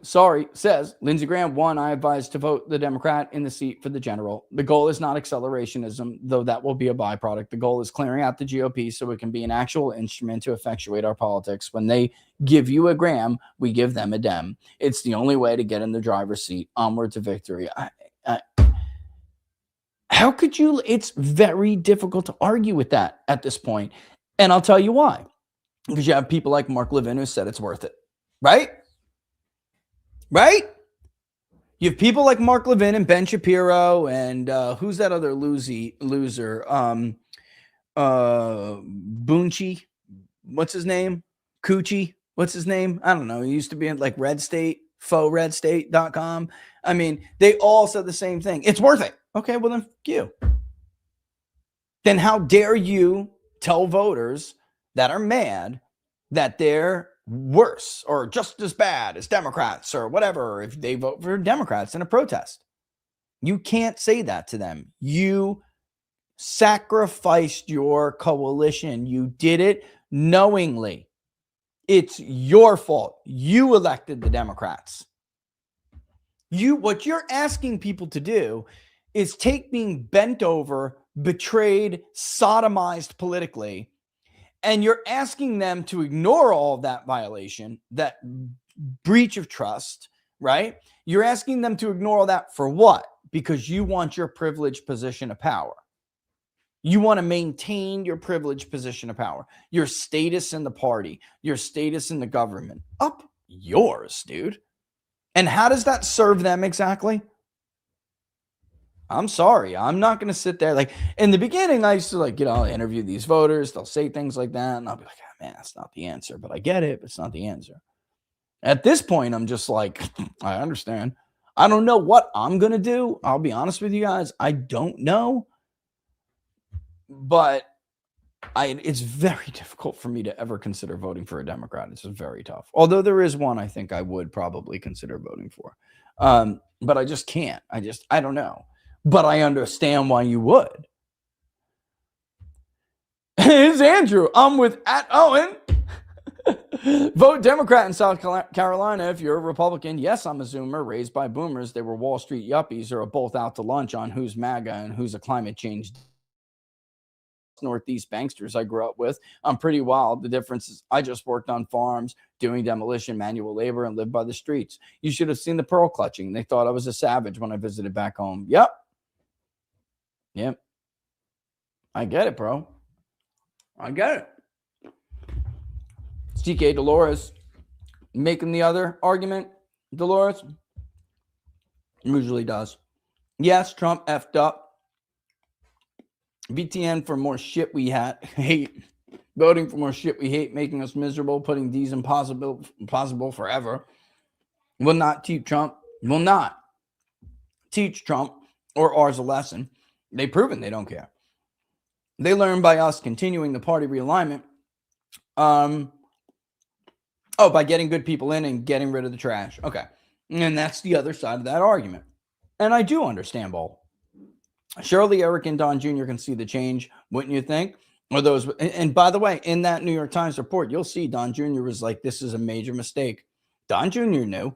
says, Lindsey Graham won. I advise to vote the Democrat in the seat for the general. The goal is not accelerationism, though that will be a byproduct. The goal is clearing out the GOP so it can be an actual instrument to effectuate our politics. When they give you a Graham, we give them a Dem. It's the only way to get in the driver's seat. Onward to victory. How could you? It's very difficult to argue with that at this point. And I'll tell you why. Because you have people like Mark Levin who said it's worth it. Right? Right? You have people like Mark Levin and Ben Shapiro and who's that other loser? Boonchi. What's his name? Coochie. What's his name? I don't know. He used to be in like Red State, fauxredstate.com. I mean, they all said the same thing. It's worth it. Okay, well then fuck you. Then how dare you tell voters that are mad that they're worse or just as bad as Democrats or whatever if they vote for Democrats in a protest? You can't say that to them. You sacrificed your coalition. You did it knowingly. It's your fault. You elected the Democrats. What you're asking people to do is take being bent over, betrayed, sodomized politically, and you're asking them to ignore all of that violation, that breach of trust, right? You're asking them to ignore all that for what? Because you want your privileged position of power. You want to maintain your privileged position of power, your status in the party, your status in the government. Up yours, dude. And how does that serve them exactly? I'm sorry. I'm not going to sit there. Like in the beginning, I used to interview these voters. They'll say things like that. And I'll be like, oh, man, that's not the answer. But I get it. But it's not the answer. At this point, I'm just like, I understand. I don't know what I'm going to do. I'll be honest with you guys. I don't know. But it's very difficult for me to ever consider voting for a Democrat. It's very tough. Although there is one I think I would probably consider voting for. But I just can't. I don't know. But I understand why you would. It's Andrew. I'm with @Owen. Vote Democrat in South Carolina if you're a Republican. Yes, I'm a Zoomer, raised by boomers. They were Wall Street yuppies who are both out to lunch on who's MAGA and who's a climate change Northeast banksters I grew up with. I'm pretty wild. The difference is I just worked on farms, doing demolition, manual labor, and lived by the streets. You should have seen the pearl clutching. They thought I was a savage when I visited back home. Yep. I get it, bro. I get it. CK Dolores making the other argument. Dolores usually does. Yes, Trump effed up. VTN for more shit we hate. Voting for more shit we hate, making us miserable, putting these impossible forever. Will not teach Trump or ours a lesson. They've proven they don't care. They learn by us continuing the party realignment. By getting good people in and getting rid of the trash. Okay. And that's the other side of that argument. And I do understand both. Surely Eric and Don Jr. can see the change, wouldn't you think? Or those, and by the way, in that New York Times report, you'll see Don Jr. was like, this is a major mistake. Don Jr. knew.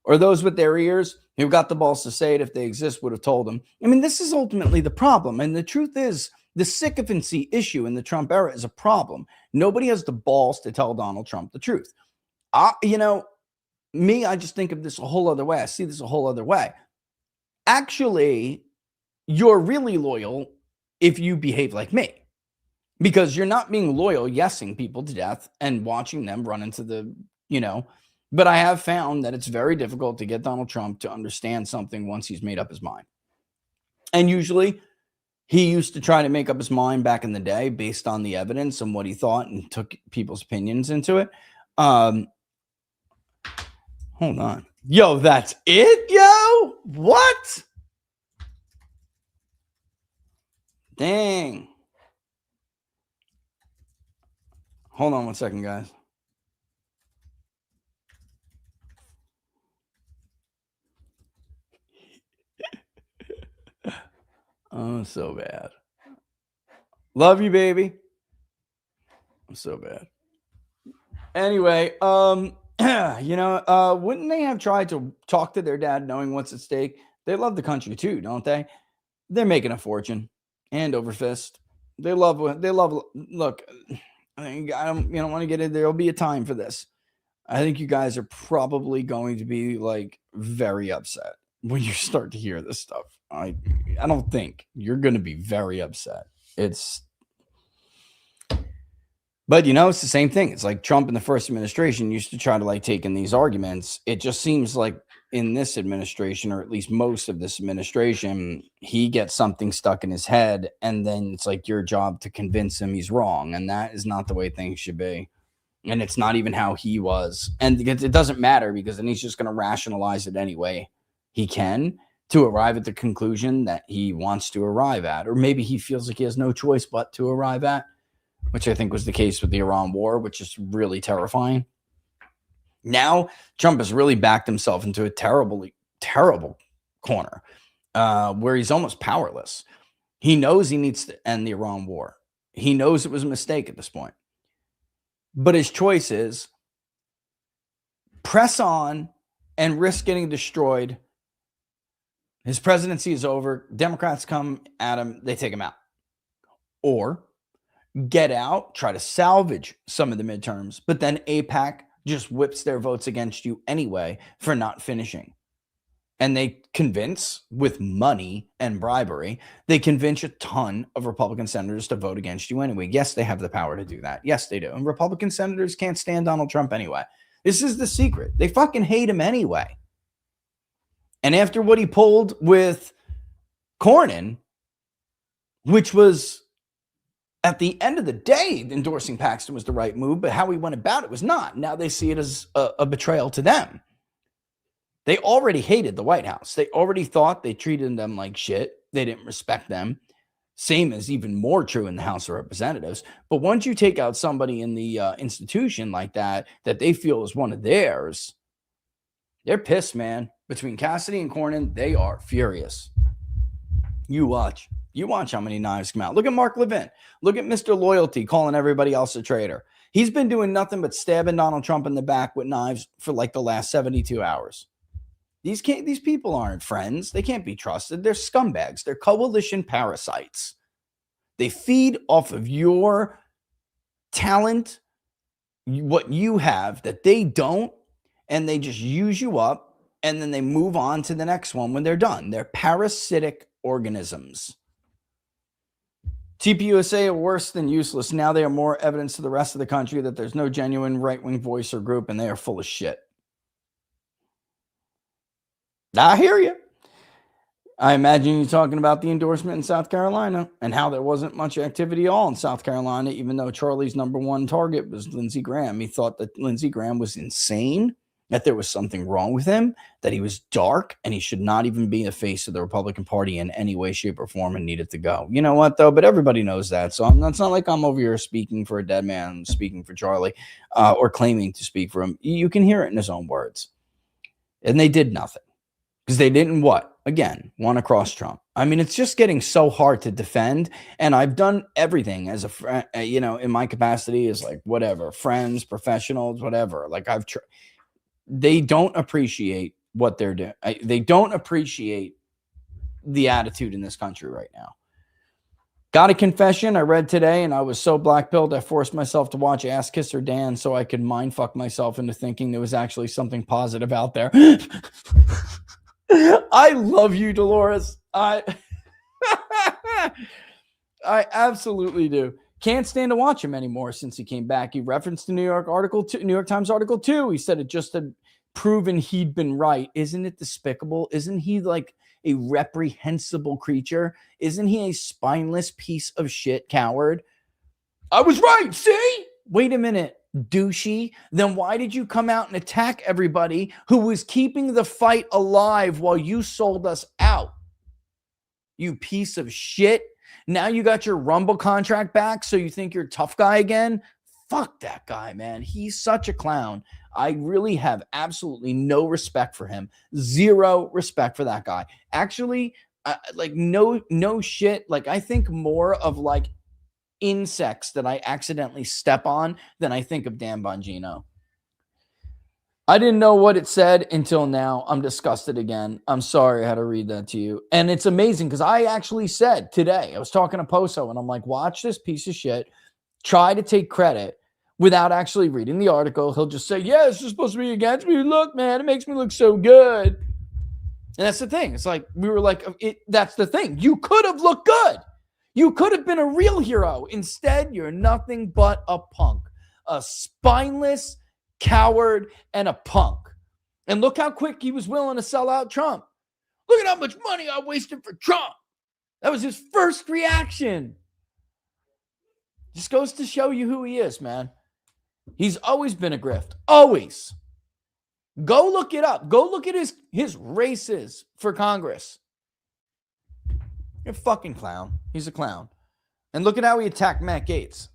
Or those with their ears who got the balls to say it if they exist would have told them. I mean, this is ultimately the problem. And the truth is, the sycophancy issue in the Trump era is a problem. Nobody has the balls to tell Donald Trump the truth. I just think of this a whole other way. I see this a whole other way. Actually, you're really loyal if you behave like me, because you're not being loyal, yesing people to death and watching them run into the, but I have found that it's very difficult to get Donald Trump to understand something once he's made up his mind. And usually he used to try to make up his mind back in the day based on the evidence and what he thought and took people's opinions into it. Hold on. Yo, that's it, yo? What? Dang. Hold on one second, guys. Oh, so bad. Love you, baby. I'm so bad. Anyway, wouldn't they have tried to talk to their dad knowing what's at stake? They love the country too, don't they? They're making a fortune. Hand over fist. They love. Look, I don't want to get in. There'll be a time for this. I think you guys are probably going to be like very upset. when you start to hear this stuff. I don't think you're going to be very upset. But, it's the same thing. It's like Trump in the first administration used to try to like take in these arguments. It just seems like in this administration, or at least most of this administration, he gets something stuck in his head, and then it's like your job to convince him he's wrong. And that is not the way things should be. And it's not even how he was. And it doesn't matter, because then he's just going to rationalize it anyway he can to arrive at the conclusion that he wants to arrive at. Or maybe he feels like he has no choice but to arrive at, which I think was the case with the Iran war, which is really terrifying. Now, Trump has really backed himself into a terrible corner where he's almost powerless. He knows he needs to end the Iran war. He knows it was a mistake at this point. But his choice is press on and risk getting destroyed. His presidency is over. Democrats come at him. They take him out. Or get out, try to salvage some of the midterms, but then AIPAC just whips their votes against you anyway for not finishing. And they convince, with money and bribery, they convince a ton of Republican senators to vote against you anyway. Yes, they have the power to do that. Yes, they do. And Republican senators can't stand Donald Trump anyway. This is the secret. They fucking hate him anyway. And after what he pulled with Cornyn, which was, at the end of the day, endorsing Paxton was the right move, but how he went about it was not. Now they see it as a betrayal to them. They already hated the White House. They already thought they treated them like shit. They didn't respect them. Same is even more true in the House of Representatives. But once you take out somebody in the institution like that they feel is one of theirs, they're pissed, man. Between Cassidy and Cornyn, they are furious. You watch. You watch how many knives come out. Look at Mark Levin. Look at Mr. Loyalty calling everybody else a traitor. He's been doing nothing but stabbing Donald Trump in the back with knives for like the last 72 hours. These people aren't friends. They can't be trusted. They're scumbags. They're coalition parasites. They feed off of your talent, what you have that they don't, and they just use you up, and then they move on to the next one when they're done. They're parasitic organisms. TPUSA are worse than useless. Now they are more evidence to the rest of the country that there's no genuine right-wing voice or group, and they are full of shit. I hear you. I imagine you're talking about the endorsement in South Carolina and how there wasn't much activity at all in South Carolina, even though Charlie's number one target was Lindsey Graham. He thought that Lindsey Graham was insane, that there was something wrong with him, that he was dark, and he should not even be the face of the Republican Party in any way, shape, or form and needed to go. You know what, though? But everybody knows that. So it's not like I'm over here speaking for a dead man, speaking for Charlie, or claiming to speak for him. You can hear it in his own words. And they did nothing. Because they didn't what? Again, want to cross Trump. I mean, it's just getting so hard to defend. And I've done everything as a friend, in my capacity as like whatever, friends, professionals, whatever. Like they don't appreciate what they're doing. They don't appreciate the attitude in this country right now. Got a confession I read today, and I was so black-pilled I forced myself to watch Ass Kisser Dan so I could mindfuck myself into thinking there was actually something positive out there. I love you, Dolores. I absolutely do. Can't stand to watch him anymore since he came back. He referenced the New York Times article 2. He said it just had proven he'd been right. Isn't it despicable? Isn't he like a reprehensible creature? Isn't he a spineless piece of shit coward? I was right. See? Wait a minute, douchey. Then why did you come out and attack everybody who was keeping the fight alive while you sold us out? You piece of shit. Now you got your Rumble contract back, so you think you're a tough guy again? Fuck that guy, man. He's such a clown. I really have absolutely no respect for him. Zero respect for that guy. Actually, no shit. Like, I think more of like insects that I accidentally step on than I think of Dan Bongino. I didn't know what it said until now. I'm disgusted again. I'm sorry I had to read that to you. And it's amazing because I actually said today, I was talking to Poso and I'm like, watch this piece of shit try to take credit without actually reading the article. He'll just say, yeah, this is supposed to be against me. Look, man, it makes me look so good. And that's the thing. It's like, we were like, that's the thing. You could have looked good. You could have been a real hero. Instead, you're nothing but a punk, a spineless coward and a punk. And look how quick he was willing to sell out Trump. Look at how much money I wasted for Trump. That was his first reaction. Just goes to show you who he is, man. He's always been a grift. Always. Go look it up. Go look at his races for Congress. You're a fucking clown. He's a clown. And look at how he attacked Matt Gaetz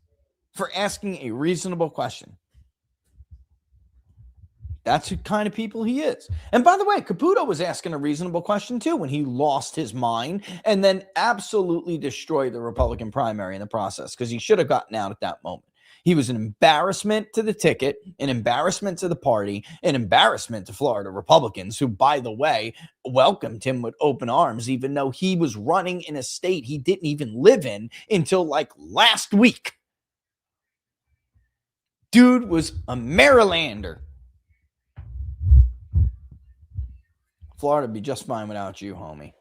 for asking a reasonable question. That's the kind of people he is. And by the way, Caputo was asking a reasonable question too when he lost his mind and then absolutely destroyed the Republican primary in the process because he should have gotten out at that moment. He was an embarrassment to the ticket, an embarrassment to the party, an embarrassment to Florida Republicans who, by the way, welcomed him with open arms, even though he was running in a state he didn't even live in until like last week. Dude was a Marylander. Florida would be just fine without you, homie.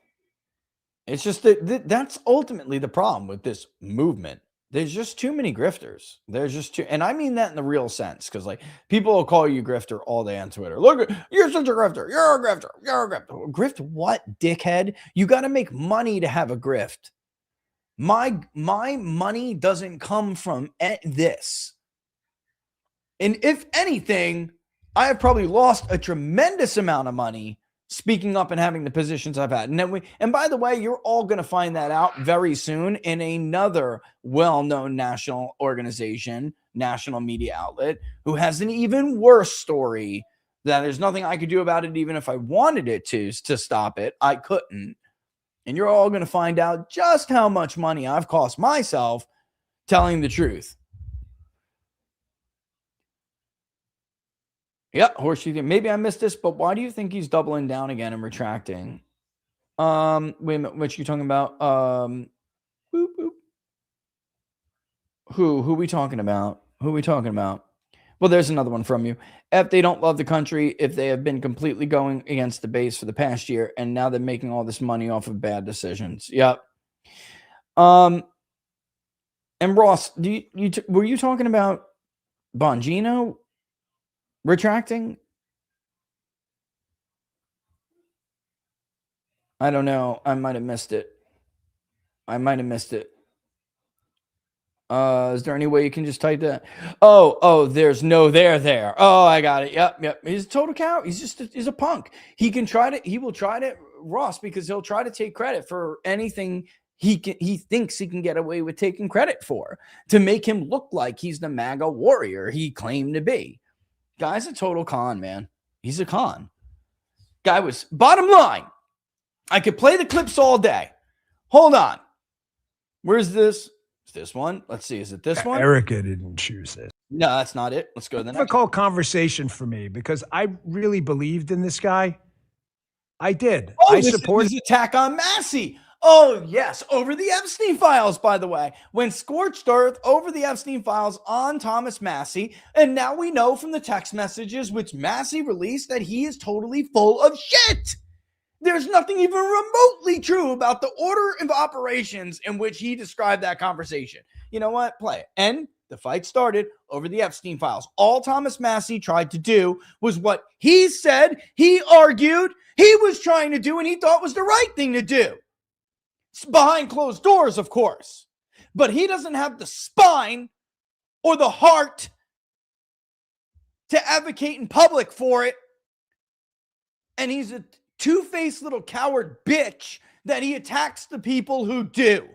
It's just that that's ultimately the problem with this movement. There's just too many grifters. There's just too, and I mean that in the real sense, because like people will call you grifter all day on Twitter. Look, you're such a grifter. You're a grifter. You're a grifter. Grift what, dickhead? You got to make money to have a grift. My money doesn't come from this. And if anything, I have probably lost a tremendous amount of money speaking up and having the positions I've had. And by the way, you're all going to find that out very soon in another well-known national organization, national media outlet, who has an even worse story that there's nothing I could do about it. Even if I wanted it to stop it, I couldn't. And you're all going to find out just how much money I've cost myself telling the truth. Yeah, horseshoe. Maybe I missed this, but why do you think he's doubling down again and retracting? Wait a minute, what you talking about? Boop, boop. Who we talking about? Who we talking about? Well, there's another one from you. If they don't love the country, if they have been completely going against the base for the past year, and now they're making all this money off of bad decisions. Yep. And Ross, were you talking about Bongino retracting? I don't know. I might have missed it. Is there any way you can just type that? Oh, there's no there. Oh, I got it. Yep. He's a total coward. He's a punk. He will try to, Ross, because he'll try to take credit for anything he thinks he can get away with taking credit for to make him look like he's the MAGA warrior he claimed to be. Guy's a total con, man. He's a con. Guy was, bottom line, I could play the clips all day. Hold on. Where's this? It's this one. Let's see. Is it this one? Erica didn't choose this. No, that's not it. Let's go to the next. Difficult conversation for me because I really believed in this guy. I did. I supported his attack on Massey. Oh, yes. Over the Epstein files, by the way. Went scorched earth over the Epstein files on Thomas Massey. And now we know from the text messages which Massey released that he is totally full of shit. There's nothing even remotely true about the order of operations in which he described that conversation. You know what? Play it. And the fight started over the Epstein files. All Thomas Massey tried to do was what he said, he argued, he was trying to do, and he thought was the right thing to do. Behind closed doors, of course. But he doesn't have the spine or the heart to advocate in public for it. And he's a two-faced little coward bitch that he attacks the people who do.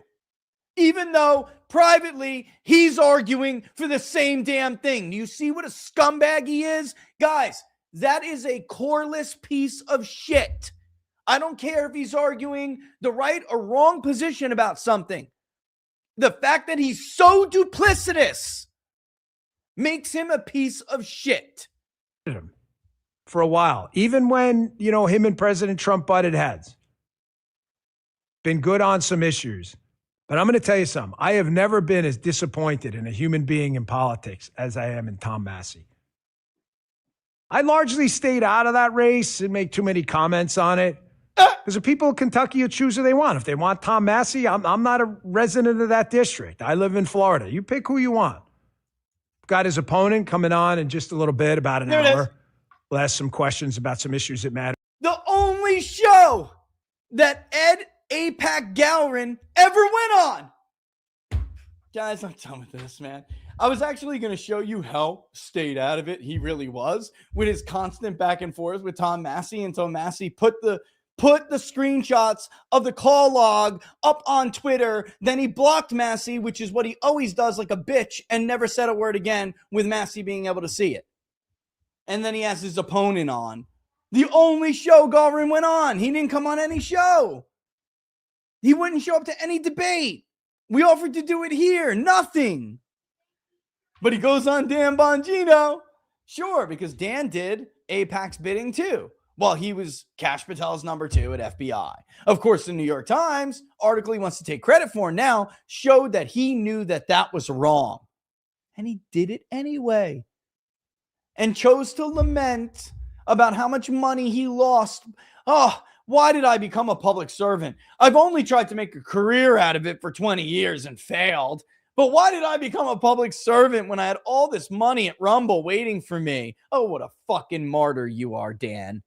Even though privately he's arguing for the same damn thing. Do you see what a scumbag he is? Guys, that is a coreless piece of shit. I don't care if he's arguing the right or wrong position about something. The fact that he's so duplicitous makes him a piece of shit. For a while, even when, him and President Trump butted heads. Been good on some issues. But I'm going to tell you something. I have never been as disappointed in a human being in politics as I am in Tom Massey. I largely stayed out of that race and make too many comments on it. Because the people of Kentucky will choose who they want. If they want Tom Massey, I'm not a resident of that district. I live in Florida. You pick who you want. Got his opponent coming on in just a little bit, about an hour. We'll ask some questions about some issues that matter. The only show that Ed APAC Gowron ever went on. Guys, I'm done with this, man. I was actually going to show you how stayed out of it he really was with his constant back and forth with Tom Massey until Massey put the screenshots of the call log up on Twitter. Then he blocked Massey, which is what he always does, like a bitch, and never said a word again with Massey being able to see it. And then he has his opponent on. The only show Gowron went on. He didn't come on any show. He wouldn't show up to any debate. We offered to do it here. Nothing. But he goes on Dan Bongino. Sure, because Dan did APAC's bidding too. Well, he was Kash Patel's number 2 at FBI. Of course, the New York Times article he wants to take credit for now showed that he knew that that was wrong. And he did it anyway. And chose to lament about how much money he lost. Oh, why did I become a public servant? I've only tried to make a career out of it for 20 years and failed. But why did I become a public servant when I had all this money at Rumble waiting for me? Oh, what a fucking martyr you are, Dan.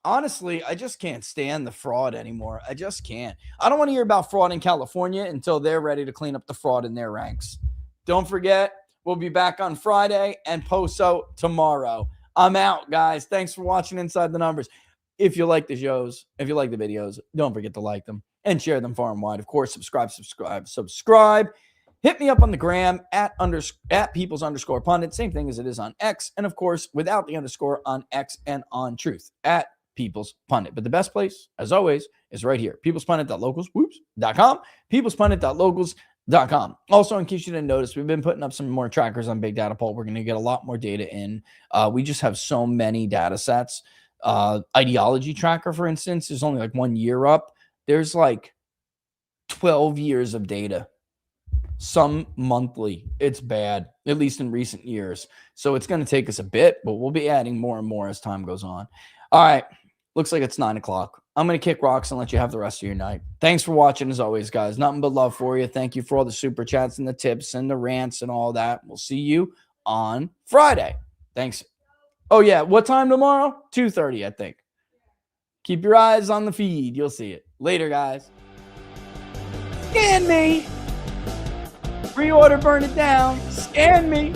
Honestly, I just can't stand the fraud anymore. I just can't. I don't want to hear about fraud in California until they're ready to clean up the fraud in their ranks. Don't forget, we'll be back on Friday and Poso tomorrow. I'm out, guys. Thanks for watching Inside the Numbers. If you like the shows, if you like the videos, don't forget to like them and share them far and wide. Of course, subscribe. Hit me up on the gram at peoples_pundit. Same thing as it is on X. And of course, without the underscore on X and on Truth at People's Pundit. But the best place, as always, is right here. peoplespundit.locals.com. peoplespundit.locals.com. Also, in case you didn't notice, we've been putting up some more trackers on Big Data Poll. We're going to get a lot more data in. We just have so many data sets. Ideology tracker, for instance, is only like 1 year up. There's like 12 years of data. Some monthly. It's bad, at least in recent years. So it's going to take us a bit, but we'll be adding more and more as time goes on. All right. Looks like it's 9 o'clock. I'm going to kick rocks and let you have the rest of your night. Thanks for watching as always, guys. Nothing but love for you. Thank you for all the super chats and the tips and the rants and all that. We'll see you on Friday. Thanks. Oh, yeah. What time tomorrow? 2:30, I think. Keep your eyes on the feed. You'll see it. Later, guys. Scan me. Pre-order, burn it down. Scan me.